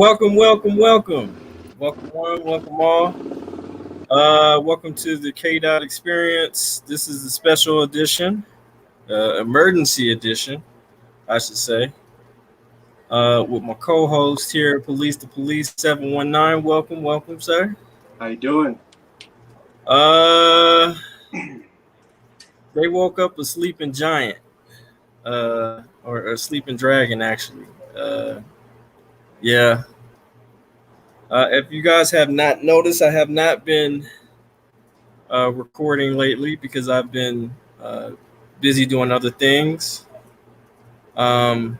Welcome, welcome, welcome. Welcome one, welcome all. Welcome to the K-Dot experience. This is the special edition, emergency edition, I should say. With my co-host here, Police to Police 719. Welcome, welcome, sir. How you doing? They woke up a sleeping giant, or a sleeping dragon, actually. Yeah. If you guys have not noticed, I have not been recording lately because I've been busy doing other things, getting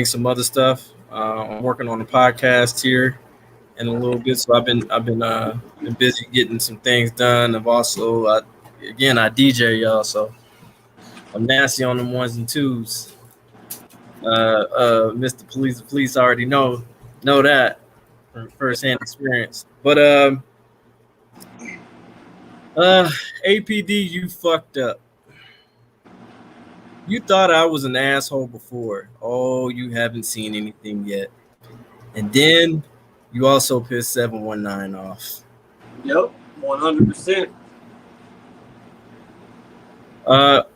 some other stuff. I'm working on a podcast here in a little bit, so I've been busy getting some things done. I've also I DJ, y'all, so I'm nasty on them ones and twos. Mr. Police already know that from firsthand experience. But APD, you fucked up. You thought I was an asshole before. Oh, you haven't seen anything yet. And then you also pissed 719 off. Yep, 100%.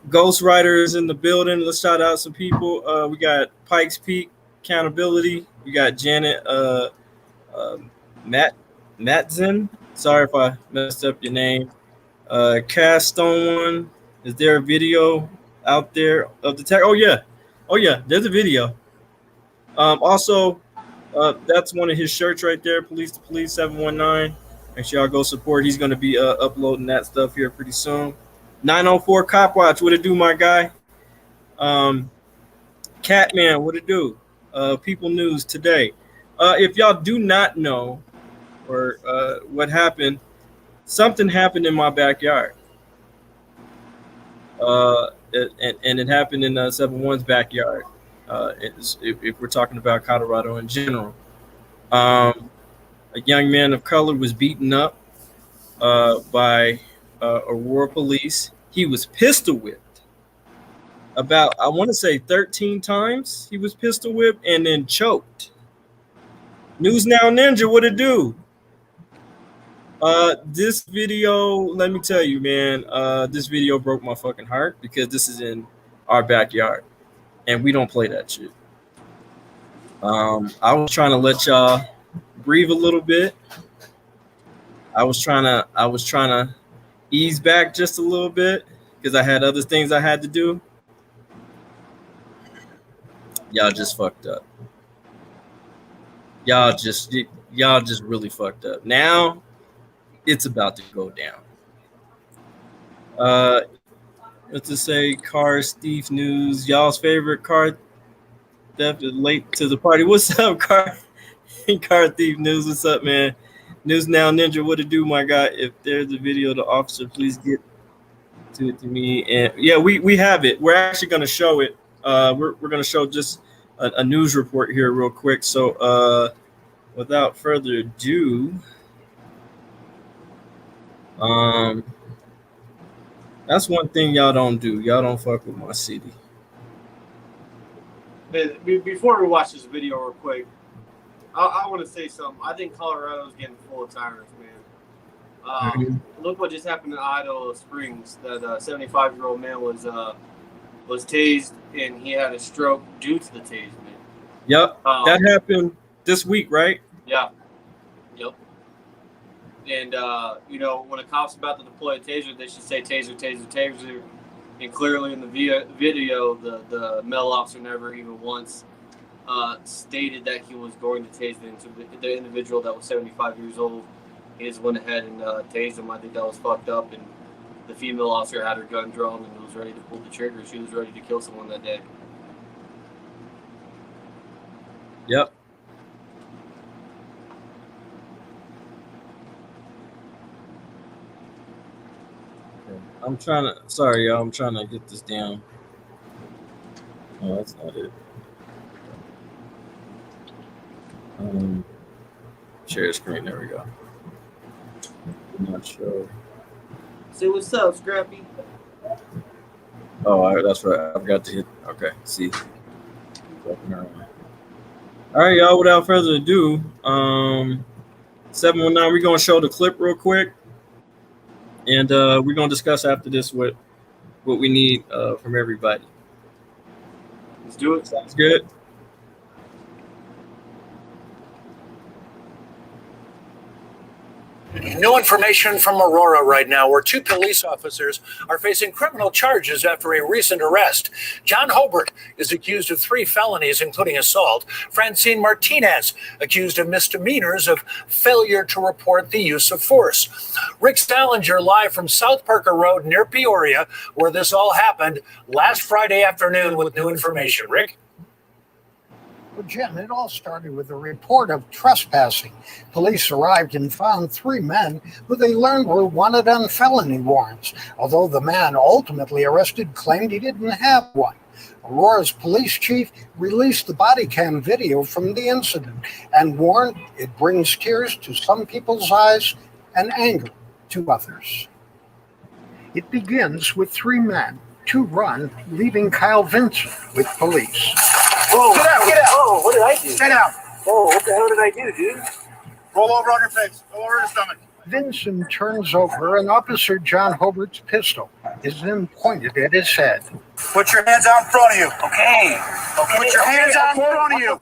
Ghostwriter is in the building. Let's shout out some people. We got Pikes Peak Accountability. We got Janet Matzen. Sorry if I messed up your name. Cass Stone. Is there a video out there of the tech? Oh yeah, there's a video. Also, that's one of his shirts right there. Police to Police 719. Make sure y'all go support. He's going to be uploading that stuff here pretty soon. 904 Cop Watch, what it do, my guy? Catman, what it do? People News today. If y'all do not know or what happened, something happened in my backyard. And it happened in 7-1's backyard. If we're talking about Colorado in general, a young man of color was beaten up by Aurora police. He was pistol whipped about, I want to say 13 times. He was pistol whipped and then choked. News Now Ninja, what it do? This video, let me tell you, man, this video broke my fucking heart because this is in our backyard and we don't play that shit. I was trying to let y'all breathe a little bit. I was trying to ease back just a little bit because I had other things I had to do. Y'all just fucked up. Y'all just really fucked up. Now it's about to go down. Let's just say car thief news. Y'all's favorite car theft is late to the party. What's up, car thief news? What's up, man? News Now Ninja, what to do, my guy? If there's a video of the officer, please get to it to me. And yeah, we have it. We're actually going to show it. We're going to show just a news report here real quick. So without further ado, that's one thing y'all don't do. Y'all don't fuck with my city. Before we watch this video real quick, I want to say something. I think Colorado's getting full of tyrants, man. Look what just happened in Idaho Springs. That 75-year-old man was tased and he had a stroke due to the tasement. Yep, that happened this week, right? Yeah. Yep. And when a cop's about to deploy a taser, they should say taser, taser, taser. And clearly in the video, the male officer never even once stated that he was going to tase the individual that was 75 years old. He just went ahead and tased him. I think that was fucked up. And the female officer had her gun drawn and was ready to pull the trigger. She was ready to kill someone that day. Yep. I'm trying to get this down. Oh, that's not it. Share screen, there we go. I'm not sure. Say what's up, Scrappy. Oh, that's right. I forgot to hit. Okay, see. All right, y'all. Without further ado, 719. We're gonna show the clip real quick, and we're gonna discuss after this what we need from everybody. Let's do it. Sounds good. New information from Aurora right now, where 2 police officers are facing criminal charges after a recent arrest. John Hobart is accused of 3 felonies, including assault. Francine Martinez accused of misdemeanors of failure to report the use of force. Rick Salinger live from South Parker Road near Peoria, where this all happened last Friday afternoon with new information. Rick? Well, Jim, it all started with a report of trespassing. Police arrived and found 3 men who they learned were wanted on felony warrants, although the man ultimately arrested claimed he didn't have one. Aurora's police chief released the body cam video from the incident and warned it brings tears to some people's eyes and anger to others. It begins with 3 men, 2 run, leaving Kyle Vinson with police. Whoa, get out! Oh, what did I do? Get out! Oh, what the hell did I do, dude? Roll over on your face. Roll over your stomach. Vinson turns over and Officer John Hobart's pistol is then pointed at his head. Put your hands out in front of you. Okay. Put your hands out in front of you.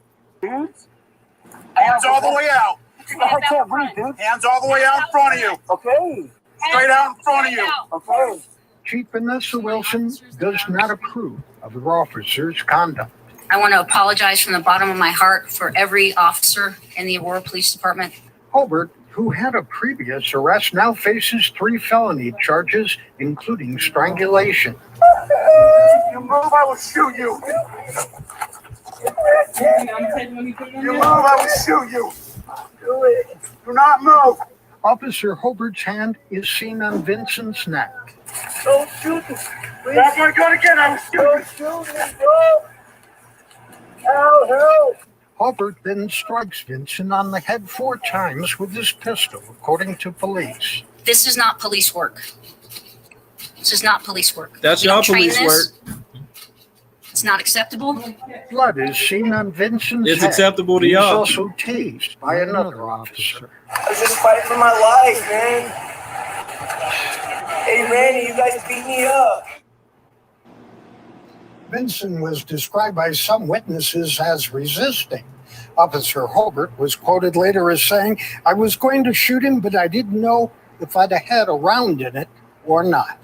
Hands all the way out. I can't breathe, dude. Hands all the way out in front of you. Okay. Straight out in front of you. Okay. Chief Vanessa Wilson does not approve of the officer's conduct. I want to apologize from the bottom of my heart for every officer in the Aurora Police Department. Hobart, who had a previous arrest, now faces 3 felony charges, including strangulation. You move, I will shoot you. You move, I will shoot you. Do it. Do not move. Officer Hobart's hand is seen on Vincent's neck. Don't shoot me. That's my gun again. I will shoot you. Don't shoot me, bro. Help. Hobart then strikes Vincent on the head 4 times with his pistol, according to police. This is not police work. This is not police work. That's We y'all don't train police this. work. It's not acceptable. Blood is seen on Vincent's It's head. acceptable to He was y'all. also tased by another officer. I was just fighting for my life, man. Hey, Randy, you guys beat me up. Vinson was described by some witnesses as resisting. Officer Hobart was quoted later as saying, "I was going to shoot him, but I didn't know if I'd have had a round in it or not."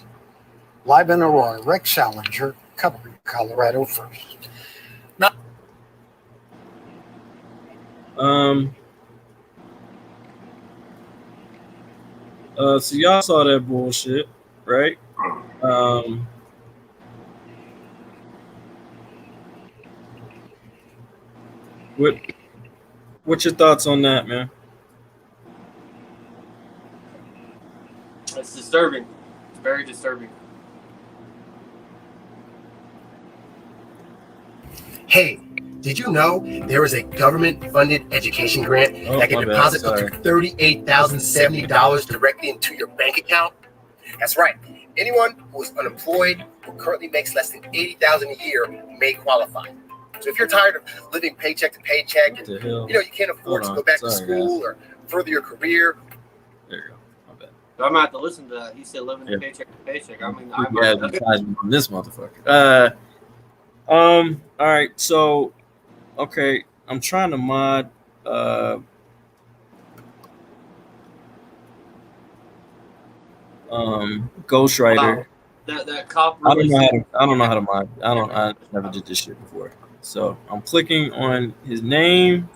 Live in Aurora, Rick Salinger, covering Colorado First. So y'all saw that bullshit, right? What's your thoughts on that, man? It's disturbing. It's very disturbing. Hey, did you know there is a government-funded education grant that can my bad, deposit up sorry. to $38,070 directly into your bank account? That's right. Anyone who is unemployed or currently makes less than $80,000 a year may qualify. So if you're tired of living paycheck to paycheck and What the hell? you can't afford to Hold go on. back to Sorry, school or further your career, There you go. My bad. I'm gonna have to listen to that. He said living Yeah. paycheck to paycheck. I mean, We got advertisement on this motherfucker. All right. So, okay, I'm trying to mod. Ghostwriter. that cop. I don't Really know how to. I don't know how to mod. I never did this shit before. So I'm clicking on his name.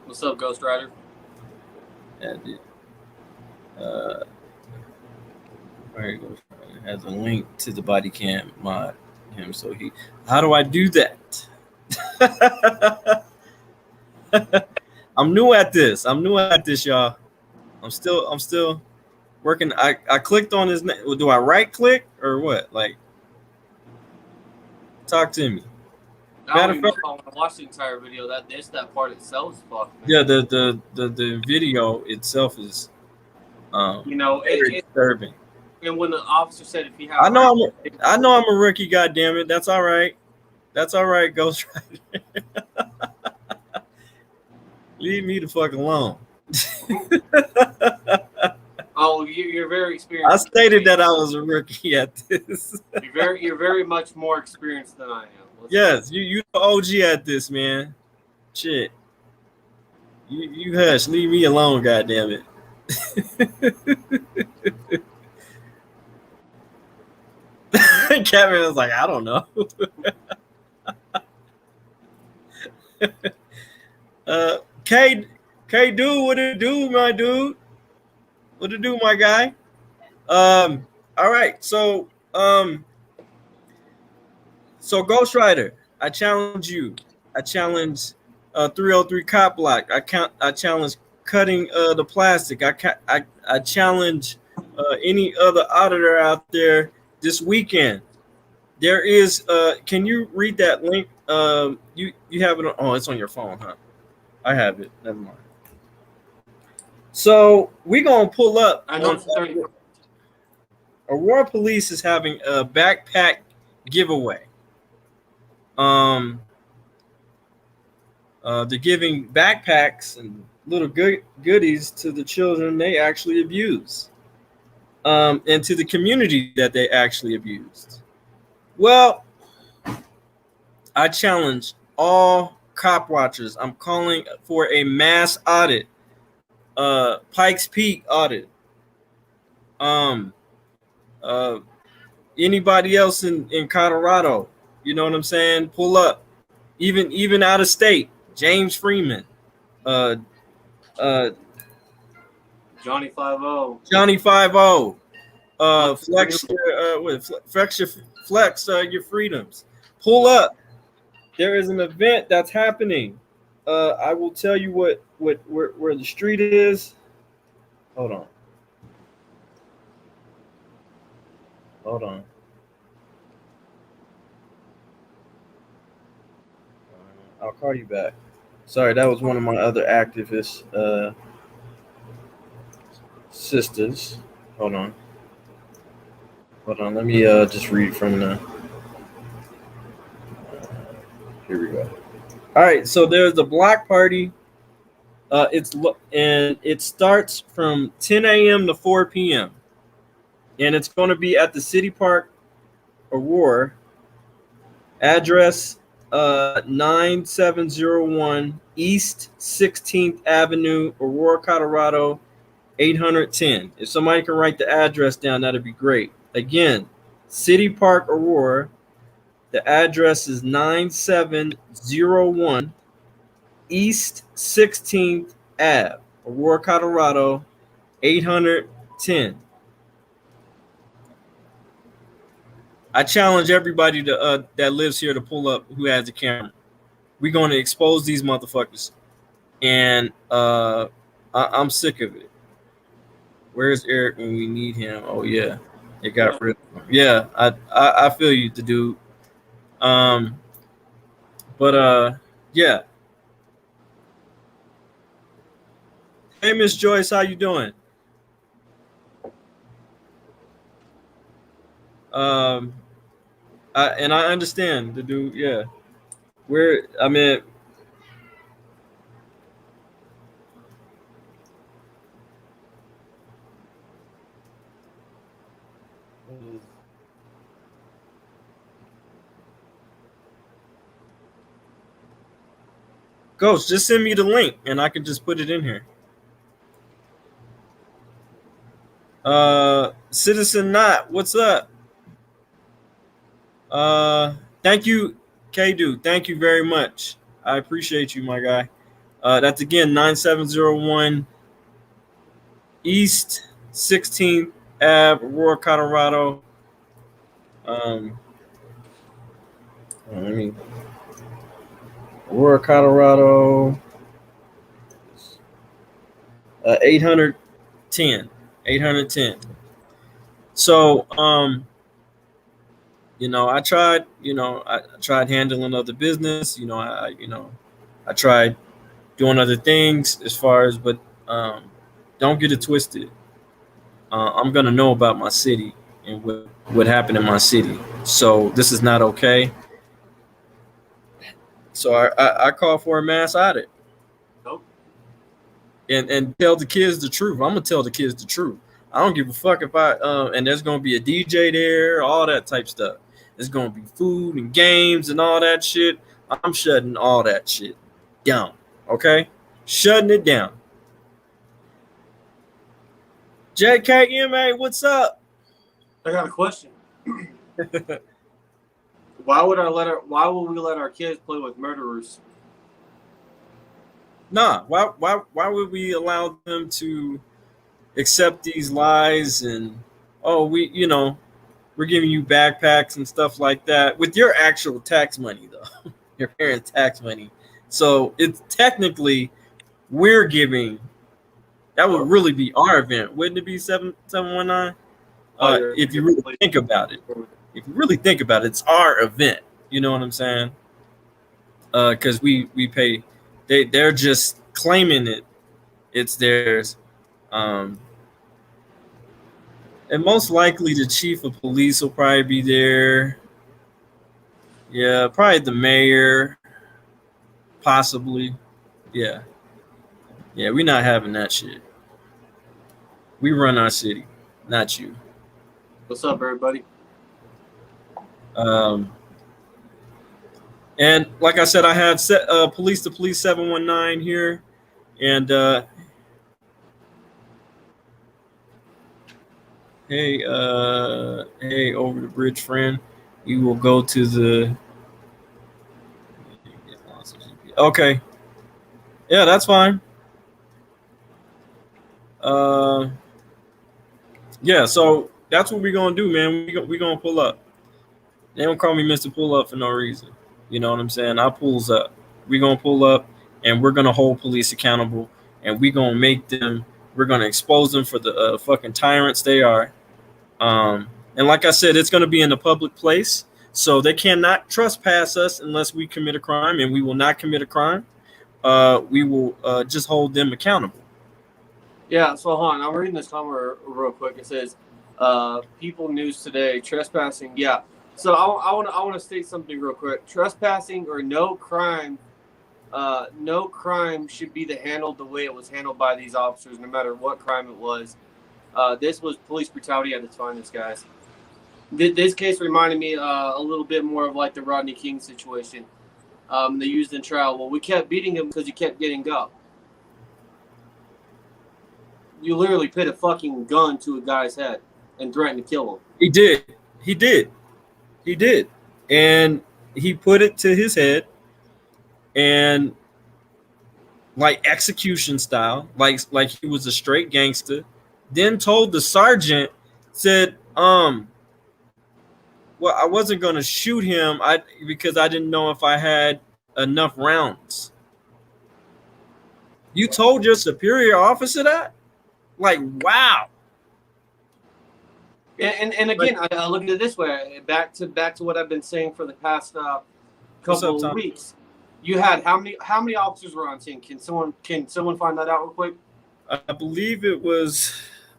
What's up, Ghost Rider? And where it goes, it has a link to the body cam mod him. So he. How do I do that? I'm new at this. Y'all. I'm still working. I clicked on his name. Do I right click or what? Like, talk to me. I don't even know if I want to watch the entire video. That part itself is fucked. Man. Yeah, the video itself is very disturbing. And when the officer said if he had, I know I'm a rookie. God damn it, that's all right. That's all right, Ghost Rider. Leave me the fuck alone. Oh, you're very I experienced. stated that I was a rookie at this. You're very much more experienced than I am. Yes, you the OG at this, man. Shit. You hush, leave me alone, goddammit. Kevin was like, I don't know. K dude, what it do, my dude? What it do, my guy? All right, so Ghost Rider, I challenge you. I challenge 303 Cop Block. I challenge cutting the plastic. I challenge any other auditor out there this weekend. There is can you read that link? You have it on, oh, it's on your phone, huh? I have it. Never mind. So we're gonna pull up. I know. Aurora Police is having a backpack giveaway. They're giving backpacks and little goodies to the children they actually abuse, and to the community that they actually abused. Well, I challenge all cop watchers. I'm calling for a mass audit, Pikes Peak audit. Anybody else in Colorado, you know what I'm saying? Pull up, even out of state. James Freeman, Johnny 5-0. Johnny 5-0, flex your freedoms. Pull up. There is an event that's happening. I will tell you where the street is. Hold on. I'll call you back. Sorry, that was one of my other activist sisters. Hold on. Let me just read from the. Here we go. All right, so there's a block party. It starts from 10 a.m. to 4 p.m. and it's going to be at the City Park, Aurora. Address 9701 East 16th Avenue, Aurora, Colorado, 810. If somebody can write the address down, that'd be great. Again, City Park, Aurora. The address is 9701 East 16th Ave, Aurora, Colorado, 810. I challenge everybody to that lives here to pull up who has a camera. We're going to expose these motherfuckers, and I'm sick of it. Where's Eric when we need him? Oh yeah, it got rid of him. Yeah, I feel you, the dude. Yeah. Hey, Miss Joyce, how you doing? I understand the dude. Yeah, Ghost, just send me the link and I can just put it in here. Citizen Knot, what's up? Thank you, K-Dude. Thank you very much. I appreciate you, my guy. That's again 9701 East 16th Ave, Aurora, Colorado. Aurora, Colorado. 810. So, I tried handling other business. I tried doing other things as far as, but don't get it twisted. I'm gonna know about my city and what happened in my city. So this is not okay. So I call for a mass audit. Nope. And tell the kids the truth. I'm gonna tell the kids the truth. I don't give a fuck if I and there's gonna be a DJ there, all that type stuff. There's gonna be food and games and all that shit. I'm shutting all that shit down. Okay? Shutting it down. JKMA, what's up? I got a question. Why would we let our kids play with murderers? Nah, why would we allow them to accept these lies and we're giving you backpacks and stuff like that with your actual tax money though. Your parents' tax money. So it's technically we're giving that would really be our event, wouldn't it be 719? If you really think about it. If you really think about it, it's our event. You know what I'm saying? Because we pay. They're just claiming it's theirs. And most likely the chief of police will probably be there. Yeah, probably the mayor. Possibly. Yeah. Yeah, we're not having that shit. We run our city, not you. What's up, everybody? And like I said, I have police to police 719 here, and hey, over the bridge, friend. We will go to the. Okay. Yeah, that's fine. Yeah, so that's what we're gonna do, man. We're gonna pull up. They don't call me Mr. Pull Up for no reason. You know what I'm saying? I pulls up. We're gonna pull up, and we're gonna hold police accountable, and we're gonna we're gonna expose them for the fucking tyrants they are. And like I said, it's gonna be in a public place, so they cannot trespass us unless we commit a crime, and we will not commit a crime. We will just hold them accountable. Yeah, so hold on. I'm reading this comment real quick. It says, People News Today, trespassing. Yeah. So I want to state something real quick. Trespassing or no crime should be handled the way it was handled by these officers, no matter what crime it was. This was police brutality at its finest, guys. This case reminded me a little bit more of like the Rodney King situation. They used in trial. Well, we kept beating him because he kept getting up. You literally put a fucking gun to a guy's head and threatened to kill him. He did. And he put it to his head and like execution style, like he was a straight gangster, then told the sergeant, said, well, I wasn't gonna shoot him because I didn't know if I had enough rounds. You told your superior officer that? Like, wow. And again, I look at it this way. Back to what I've been saying for the past couple of weeks. You had how many officers were on scene? Can someone find that out real quick? I believe it was,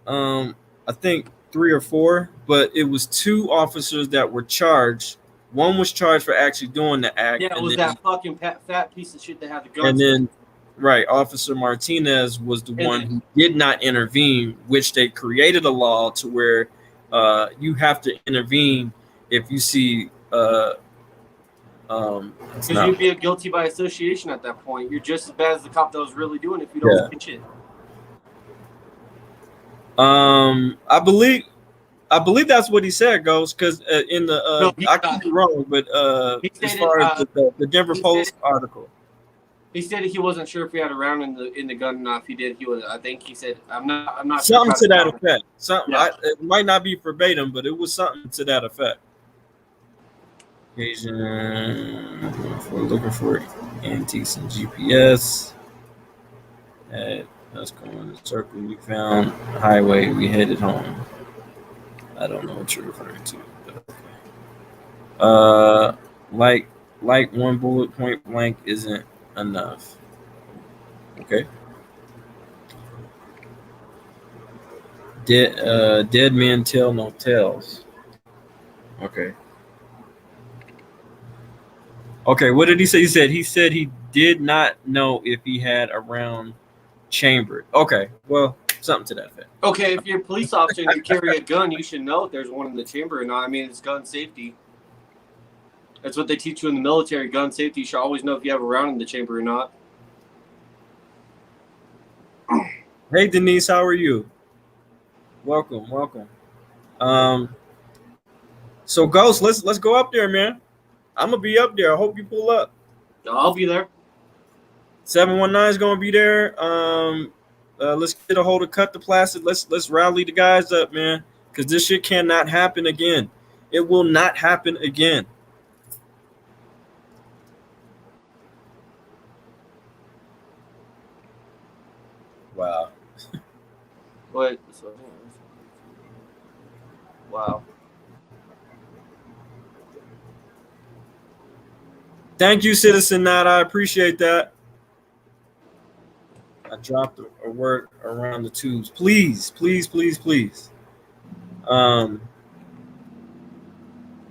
I think 3 or 4, but it was 2 officers that were charged. One was charged for actually doing the act. Yeah, it was that fucking fat piece of shit that had the guns. And then, right, Officer Martinez was the one who did not intervene, which they created a law to where you have to intervene if you see. Because you'd be guilty by association at that point. You're just as bad as the cop that was really doing it if you don't pitch it. I believe that's what he said, Ghost. Because in the I could be wrong, but as far as the Denver Post article. He said he wasn't sure if he had a round in the gun or not. If he did, he would. I think he said, "I'm not." Something to that effect. Something. Yeah. It might not be verbatim, but it was something to that effect. Asian, looking for antiques and GPS. Let's go in the circle. We found a highway. We headed home. I don't know what you're referring to. But okay. Like one bullet point blank isn't enough. Okay. Dead men tell no tales. Okay. Okay, what did he say? He said he did not know if he had a round chambered. Okay, well, something to that effect. Okay, if you're a police officer and you carry a gun, you should know if there's one in the chamber or not. I mean, it's gun safety. That's what they teach you in the military, gun safety. You should always know if you have a round in the chamber or not. Hey Denise, how are you? Welcome. So Ghost, let's go up there, man. I'm gonna be up there. I hope you pull up. I'll be there. 719 is gonna be there. Let's get a hold of Cut the Plastic. Let's rally the guys up, man, because this shit cannot happen again. It will not happen again. Wow. Wait. Wow. Thank you, Citizen Nat. I appreciate that. I dropped a word around the tubes. Please.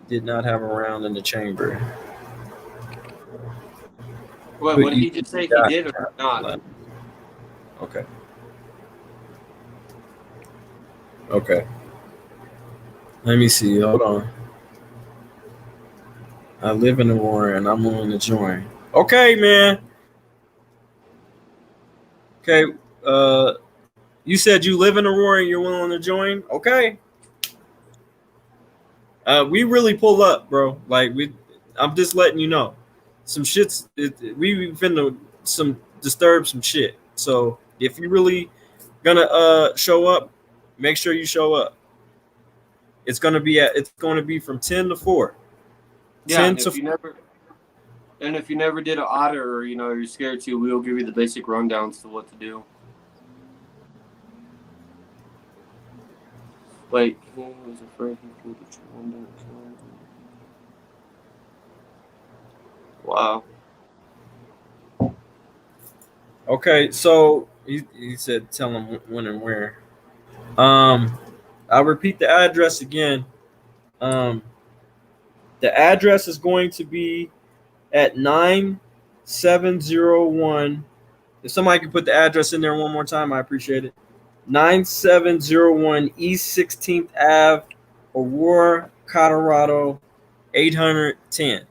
Did not have a round in the chamber. What did he just say? He did or not? Okay. Let me see. Hold on. I live in Aurora and I'm willing to join. Okay, man. Okay. You said you live in Aurora and you're willing to join? Okay. We really pull up, bro. Like I'm just letting you know. Some shit's we finna disturb some shit. So if you really gonna show up, make sure you show up. It's gonna be from 10 to 4. Yeah, and if you never did an audit or you're scared to, we'll give you the basic rundowns to what to do. Wait, who was afraid he pulled the trigger? Wow. Okay, so he said tell him when and where. I'll repeat the address again. The address is going to be at 9701. If somebody could put the address in there one more time, I appreciate it. 9701 East 16th Ave, Aurora, Colorado, 810.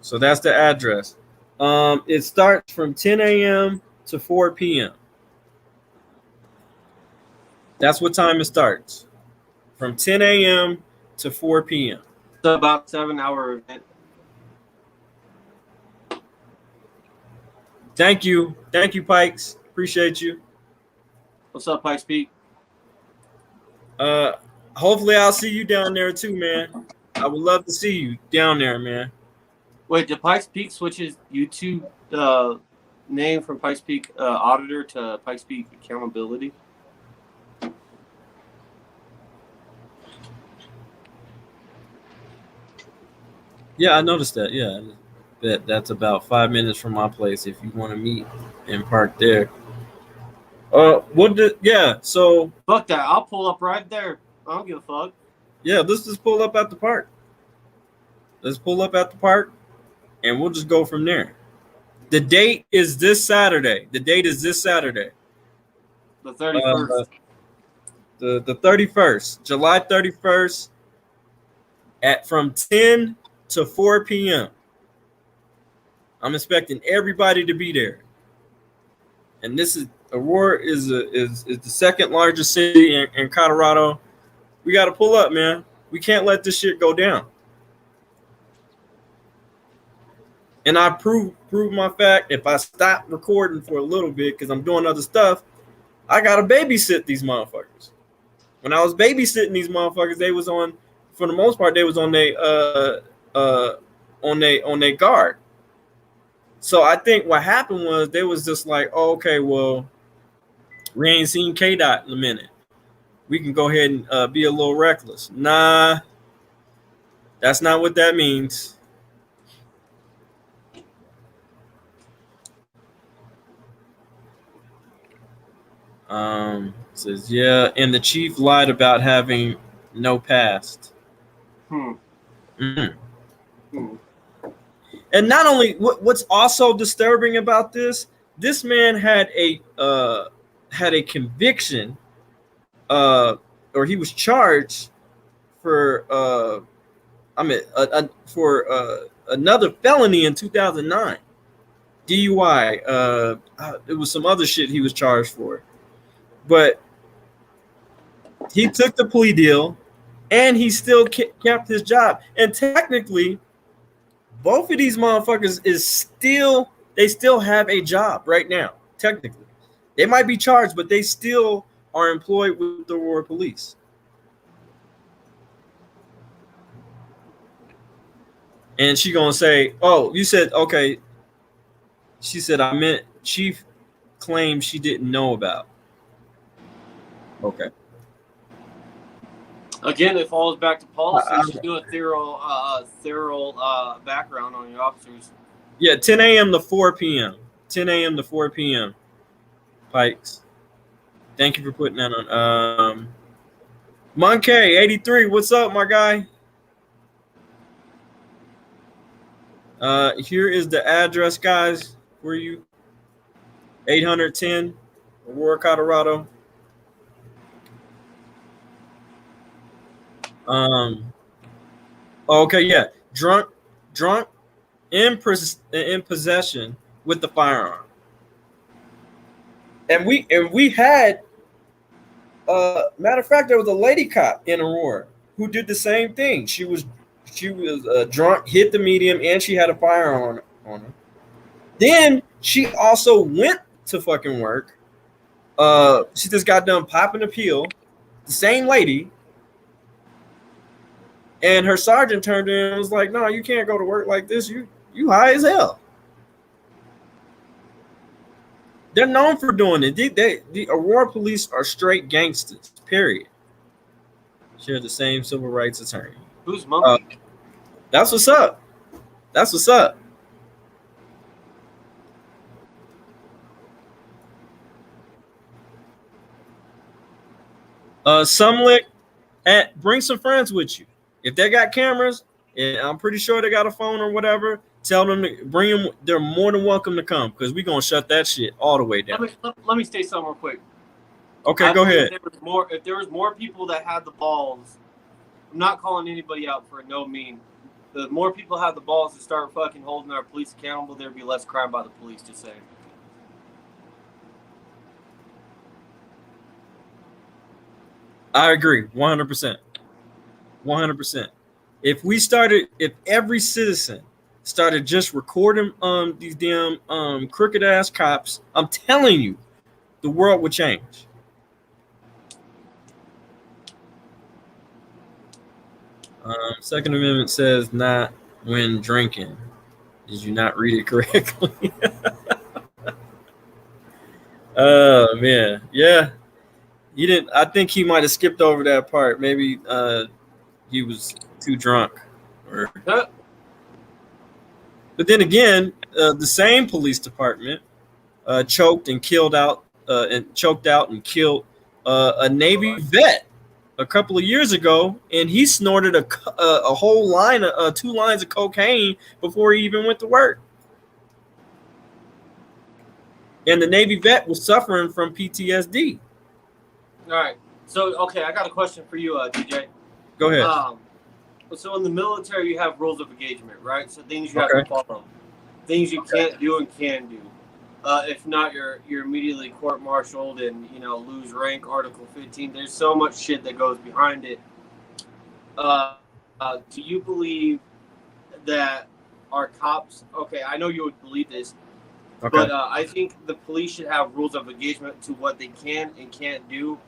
So that's the address. It starts from 10 a.m. to 4 p.m. That's what time it starts. From 10 a.m. to 4 p.m. It's about 7-hour event. Thank you, Pikes. Appreciate you. What's up, Pikes Peak? Hopefully I'll see you down there too, man. I would love to see you down there, man. Wait, did Pikes Peak switch his YouTube name from Pikes Peak Auditor to Pikes Peak Accountability? Yeah, I noticed that. Yeah, that's about 5 minutes from my place. If you want to meet and park there. So Fuck that. I'll pull up right there. I don't give a fuck. Yeah, let's just pull up at the park. Let's pull up at the park, and we'll just go from there. The date is this Saturday. The 31st. The 31st, July 31st, from 10 to 4 p.m. I'm expecting everybody to be there. And this is Aurora is the second largest city in Colorado. We got to pull up, man. We can't let this shit go down. And I prove my fact. If I stop recording for a little bit because I'm doing other stuff, I gotta babysit these motherfuckers. When I was babysitting these motherfuckers, they was on, for the most part, they was on their guard. So I think what happened was they was just like, oh, okay, well, we ain't seen K-Dot in a minute. We can go ahead and be a little reckless. Nah, that's not what that means. Says yeah, and the chief lied about having no past. Mhm. And not only what's also disturbing about this man had a conviction, or he was charged for another felony in 2009, DUI. It was some other shit he was charged for, but he took the plea deal, and he still kept his job. And technically, both of these motherfuckers they still have a job right now. Technically, they might be charged, but they still are employed with the Aurora Police. And she gonna say, "Oh, you said okay." She said, "I meant chief claims she didn't know about." Okay. Again, it falls back to policy. You should do a thorough background on your officers. Yeah, 10 a.m. to 4 p.m. 10 a.m. to 4 p.m. Pikes. Thank you for putting that on. Monkey 83, what's up, my guy? Here is the address, guys, for you. 810 Aurora, Colorado. Okay, yeah. Drunk in possession with the firearm. And we had matter of fact, there was a lady cop in Aurora who did the same thing. She was drunk, hit the medium, and she had a firearm on her. Then she also went to fucking work. She just got done popping a pill. The same lady. And her sergeant turned in and was like, "No, you can't go to work like this. You high as hell." They're known for doing it. The Aurora police are straight gangsters, period. Share the same civil rights attorney. Who's Monkey? That's what's up. That's what's up. Sumlick, bring some friends with you. If they got cameras, and I'm pretty sure they got a phone or whatever, tell them to bring them. They're more than welcome to come because we're going to shut that shit all the way down. Let me say something real quick. Okay, go ahead. If there was more people that had the balls, I'm not calling anybody out for no mean. The more people have the balls to start fucking holding our police accountable, there'd be less crime by the police, just saying. I agree, 100%. 100%. If every citizen started just recording these damn crooked ass cops, I'm telling you, the world would change. Second Amendment says not when drinking. Did you not read it correctly? Oh man, yeah. You didn't. I think he might have skipped over that part. Maybe he was too drunk. But then again, the same police department choked out and killed a Navy vet a couple of years ago, and he snorted a whole line of 2 lines of cocaine before he even went to work. And the Navy vet was suffering from PTSD. All right. So, okay, I got a question for you, DJ. Go ahead. So in the military, you have rules of engagement, right? So things you have to follow, things you can't do and can do. If not, you're immediately court-martialed and lose rank. Article 15. There's so much shit that goes behind it. Do you believe that our cops? Okay, I know you would believe this, but I think the police should have rules of engagement to what they can and can't do.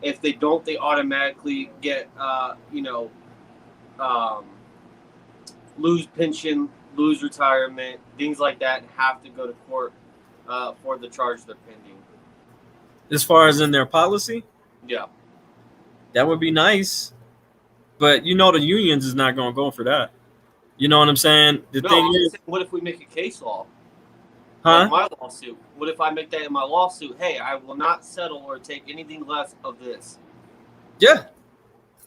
If they don't, they automatically get lose pension, lose retirement, things like that, and have to go to court for the charge they're pending. As far as in their policy? Yeah. That would be nice. But the unions is not going to go for that. You know what I'm saying? The thing is, what if we make a case law? Huh? Like my lawsuit. What if I make that in my lawsuit? Hey, I will not settle or take anything less of this. Yeah,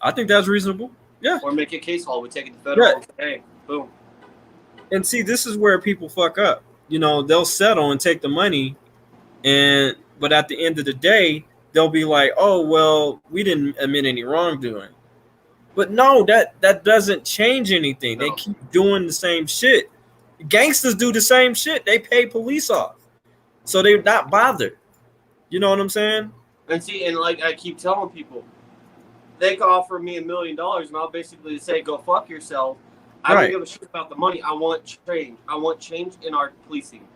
I think that's reasonable. Yeah. Or make it case law. We take it to federal. Yeah. And say, hey, boom. And see, this is where people fuck up. You know, they'll settle and take the money, but at the end of the day, they'll be like, "Oh, well, we didn't admit any wrongdoing." But no, that doesn't change anything. No. They keep doing the same shit. Gangsters do the same shit. They pay police off, so they're not bothered. You know what I'm saying? And see, and like I keep telling people, they can offer me $1 million, and I'll basically say, "Go fuck yourself." I Right. don't give a shit about the money. I want change. I want change in our policing.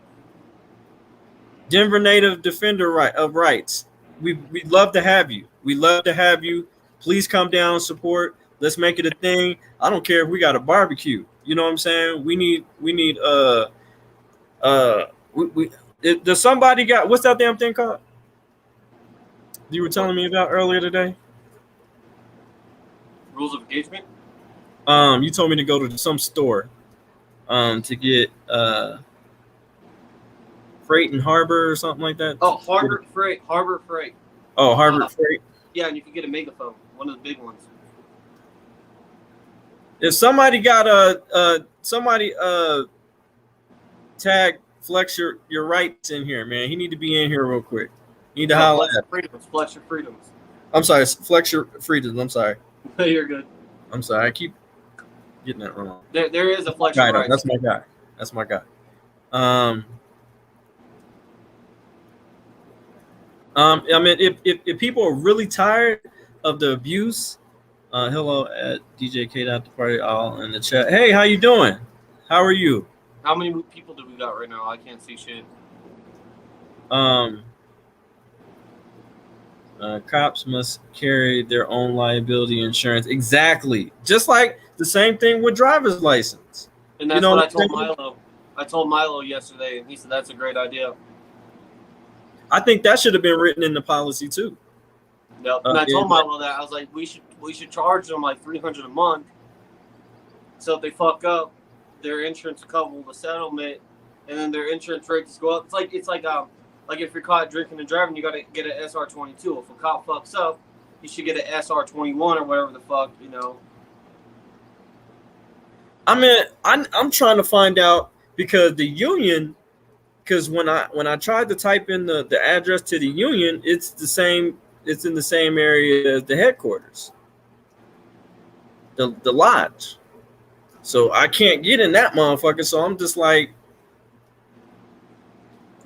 Denver Native Defender of Rights. We'd love to have you. We love to have you. Please come down and support. Let's make it a thing. I don't care if we got a barbecue. You know what I'm saying? We need does somebody got, what's that damn thing called? You were telling me about earlier today? Rules of engagement. You told me to go to some store to get Freight and Harbor or something like that. Oh, Harbor Freight. Harbor Freight. Oh, Harbor Freight. Yeah, and you can get a megaphone, one of the big ones. If somebody got tag Flex your rights in here, man. He need to be in here real quick. You need to holler Flex at. your freedoms. Flex your freedoms. I'm sorry, Flex your freedoms. I'm sorry. You're good. I'm sorry. I keep getting that wrong. There is a flex your rights. That's my guy. That's my guy. I mean, if people are really tired of the abuse, hello at DJ K at the party, all in the chat. Hey, how you doing? How are you? How many people do we got right now? I can't see shit. Cops must carry their own liability insurance. Exactly. Just like the same thing with driver's license. And that's what I told Milo. I told Milo yesterday, and he said that's a great idea. I think that should have been written in the policy too. Yep. And I told Milo that I was like, we should charge them like $300 a month. So if they fuck up, their insurance will cover the settlement, and then their insurance rates go up. It's like if you're caught drinking and driving, you gotta get an SR22. If a cop fucks up, you should get an SR21 or whatever the fuck, you know. I mean, I'm trying to find out because the union. Because when I tried to type in the address to the union, it's the same. It's in the same area as the headquarters, the lodge. So I can't get in that motherfucker. So I'm just like,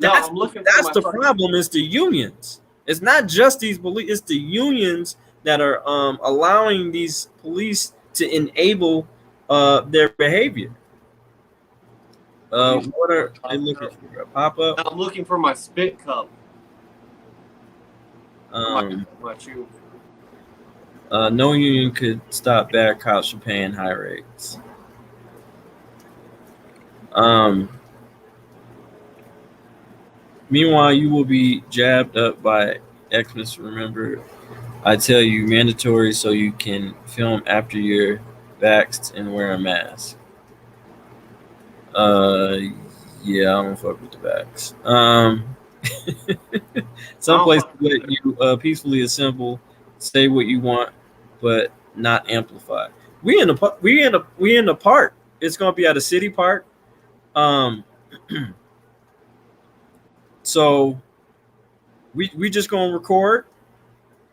that's the problem. Is the unions. It's not just these police. It's the unions that are allowing these police to enable their behavior. What are they looking for? A pop-up? I'm looking for my spit cup. My chew. No union could stop bad cops from paying high rates. Meanwhile, you will be jabbed up by Xmas. Remember, I tell you, mandatory so you can film after you're vaxxed and wear a mask. Yeah, I don't fuck with the vax. Some places let you peacefully assemble, say what you want, but not amplify. We in the park. It's gonna be at a city park. So we just gonna record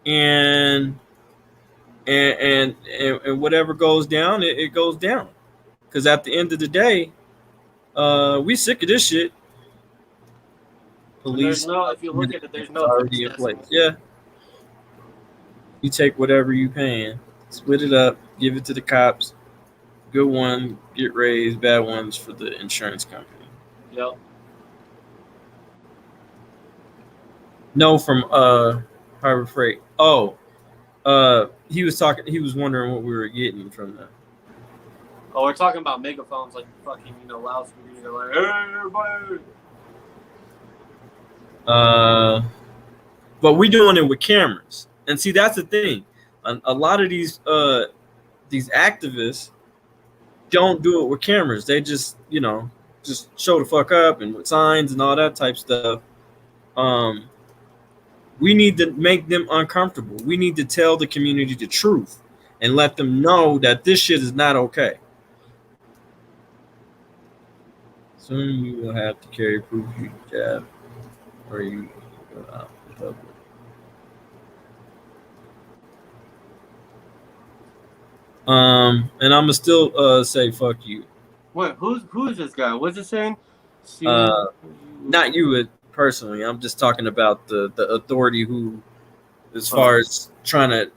and whatever goes down, it goes down. Because at the end of the day, we sick of this shit. Police. If you look at it, there's no already in place. Yeah. You take whatever you paying, split it up, give it to the cops. Good one, get raised. Bad ones for the insurance company. Yep. No, from Harbor Freight. Oh, he was wondering what we were getting from that. Oh, we're talking about megaphones, like fucking, loudspeakers. You're like, hey, everybody. But we doing it with cameras, and see that's the thing. A lot of these activists don't do it with cameras. They just just show the fuck up and with signs and all that type stuff. We need to make them uncomfortable. We need to tell the community the truth and let them know that this shit is not okay. Soon you will have to carry proof you jab or you go out in public. And I'm gonna still say fuck you. Wait, who's this guy? What's it saying? Not you personally. I'm just talking about the authority who, as far as trying to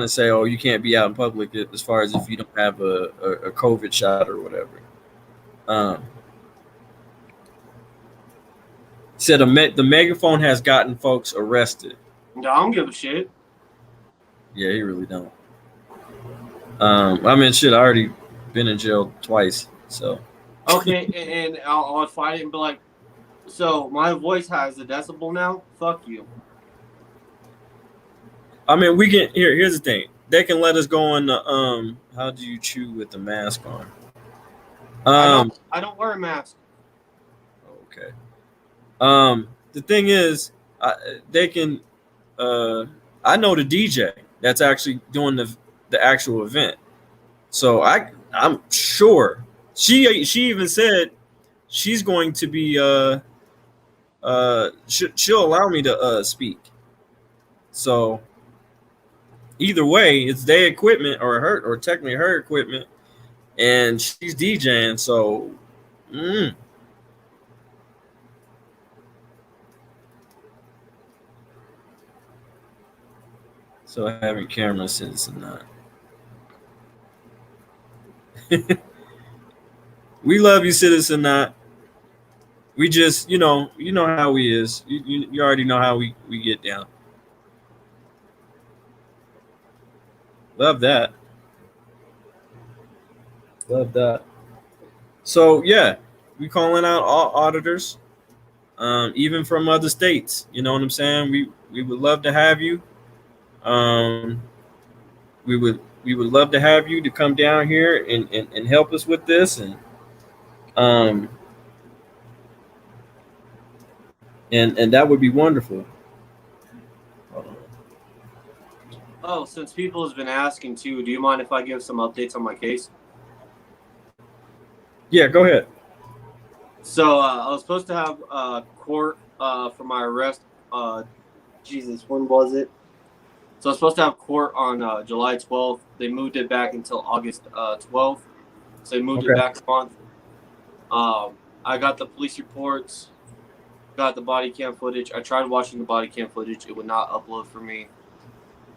say, oh, you can't be out in public as far as if you don't have a COVID shot or whatever. Said the megaphone has gotten folks arrested. No, I don't give a shit. Yeah, he really don't. I mean, shit, I already been in jail twice, so. Okay, and I'll fight it and be like, so my voice has a decibel now? Fuck you. I mean, we can. Here's the thing. They can let us go on the how do you chew with the mask on? I don't wear a mask. Okay. The thing is, they can. I know the DJ that's actually doing the actual event, so I'm sure she even said she's going to be she'll allow me to speak. So either way, it's their equipment or technically her equipment, and she's DJing. So. So having camera citizen not. We love you, citizen not. We just, you know how we is. You already know how we get down. Love that. Love that. So yeah, we calling out all auditors, even from other states. You know what I'm saying? We would love to have you. We would love to have you to come down here and help us with this and that would be wonderful. Oh, since people has been asking too, do you mind if I give some updates on my case? Yeah, go ahead. So I was supposed to have court for my arrest. Jesus, when was it? So I was supposed to have court on July 12th. They moved it back until August 12th. So they moved it back a month. I got the police reports, got the body cam footage. I tried watching the body cam footage. It would not upload for me.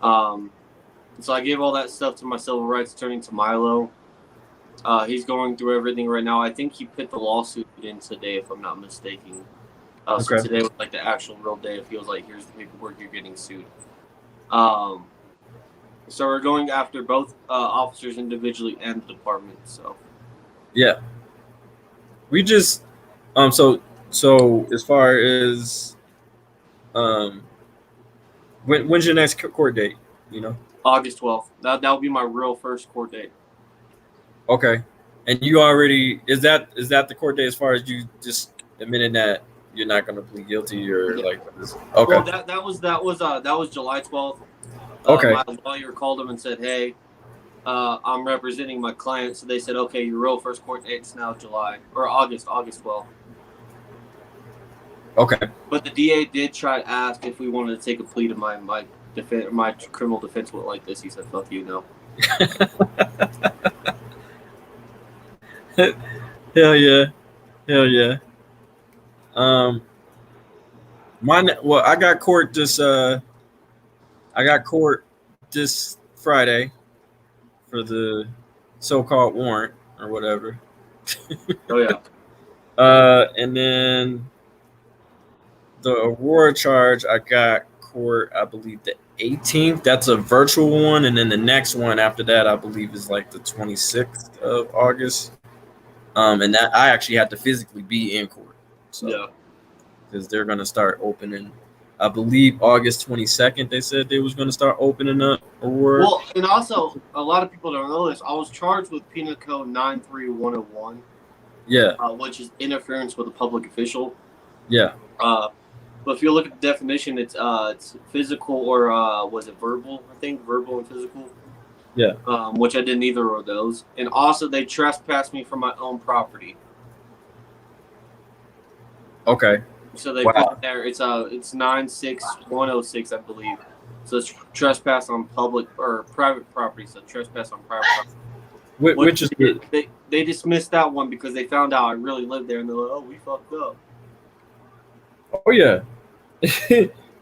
So I gave all that stuff to my civil rights attorney, to Milo. He's going through everything right now. I think he put the lawsuit in today, if I'm not mistaken. So today was like the actual real day. It feels like here's the paperwork, you're getting sued. So we're going after both officers individually and the department. So yeah, we just so as far as when's your next court date? You know, August 12th. That will be my real first court date. Okay, and you already is that the court date as far as you just admitting that you're not going to plead guilty or like this? Okay. Well, that was July 12th. Okay. My lawyer called him and said, "Hey, I'm representing my client." So they said, "Okay, your real first court date's now July or August 12th." Okay. But the DA did try to ask if we wanted to take a plea to my criminal defense like this. He said, "Fuck you, no." Hell yeah. I got court this Friday for the so-called warrant or whatever. Oh yeah. And then the Aurora charge, I got court, I believe the 18th. That's a virtual one, and then the next one after that, I believe, is like the 26th of August. And that I actually had to physically be in court. So, yeah. Because they're going to start opening, I believe August 22nd, they said they was going to start opening up Aurora. Well, and also, a lot of people don't know this. I was charged with Penal Code 93101. Yeah. Which is interference with a public official. Yeah. But if you look at the definition, it's physical or was it verbal? I think verbal and physical. Yeah. Which I did neither of those. And also, they trespassed me from my own property. Okay. So they Wow. put there. It's 96106, I believe. So it's trespass on public or private property. So trespass on private property. Which is good. They dismissed that one because they found out I really lived there, and they're like, "Oh, we fucked up." Oh yeah.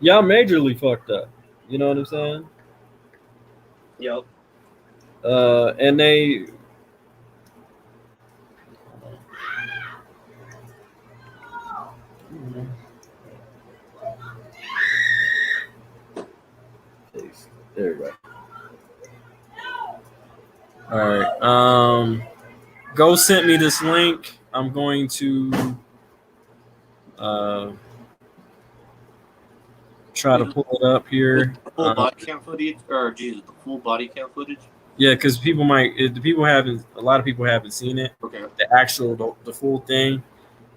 Y'all majorly fucked up. You know what I'm saying? Yep. And they. There you go. All right. Go sent me this link. I'm going to try to pull it up here. Full body cam footage, or Jesus, the full body cam footage. Yeah, because a lot of people haven't seen it. Okay. The full thing,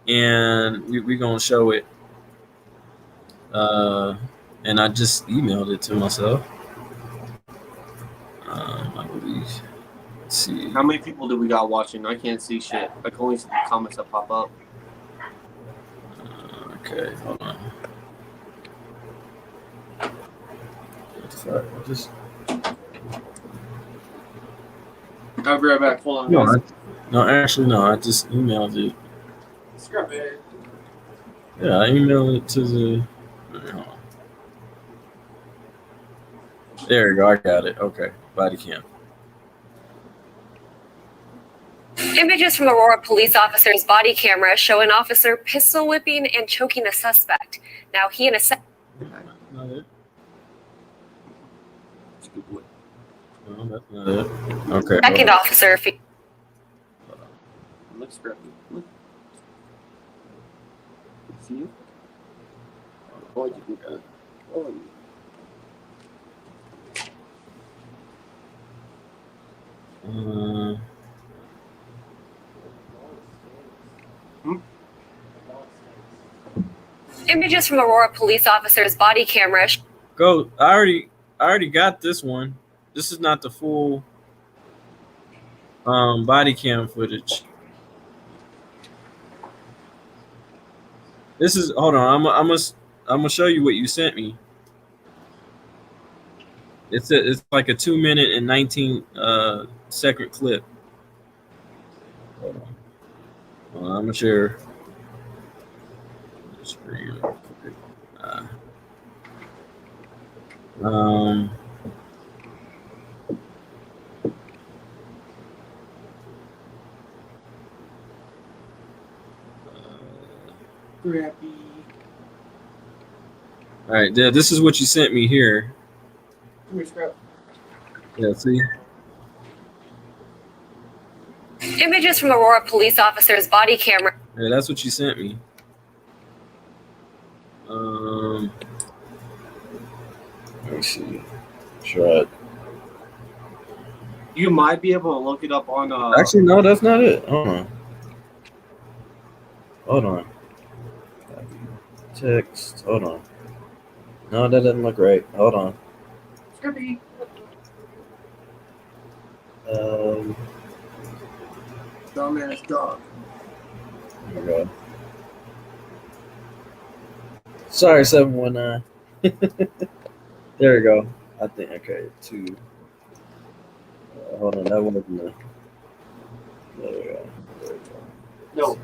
and we're gonna show it. And I just emailed it to myself. I believe. Let's see. How many people do we got watching? I can't see shit. I can only see the comments that pop up. Okay, hold on. Sorry, I'll be right back. Hold on, guys. No, I just emailed it. Scrap it. Yeah, I emailed it to the. Hold on. There you go. I got it. Okay, body cam. Images from Aurora police officer's body camera show an officer pistol whipping and choking a suspect. Now he and a Not it. No, that's not it. Okay. second officer. Look scrappy. Look. See you? Oh, you can go. Oh, Images from Aurora police officer's body camera. Go. I already got this one. This is not the full body cam footage. This is. Hold on. I'm gonna show you what you sent me. It's like a 2 minute and 19 second clip. Hold on. I'm gonna share the screen. scrappy. All right, yeah, this is what you sent me here. Come here, scrap. Yeah, see. Images from Aurora police officer's body camera. Yeah, that's what you sent me. Let me see. Try it. You might be able to look it up on. Actually, no, that's not it. Hold on. Text. Hold on. No, that doesn't look right. Hold on. Scrappy. Dumbass dog. Oh my God. Sorry, 719. There we go. I think, okay, 2. Hold on, that wasn't the. There we go. No.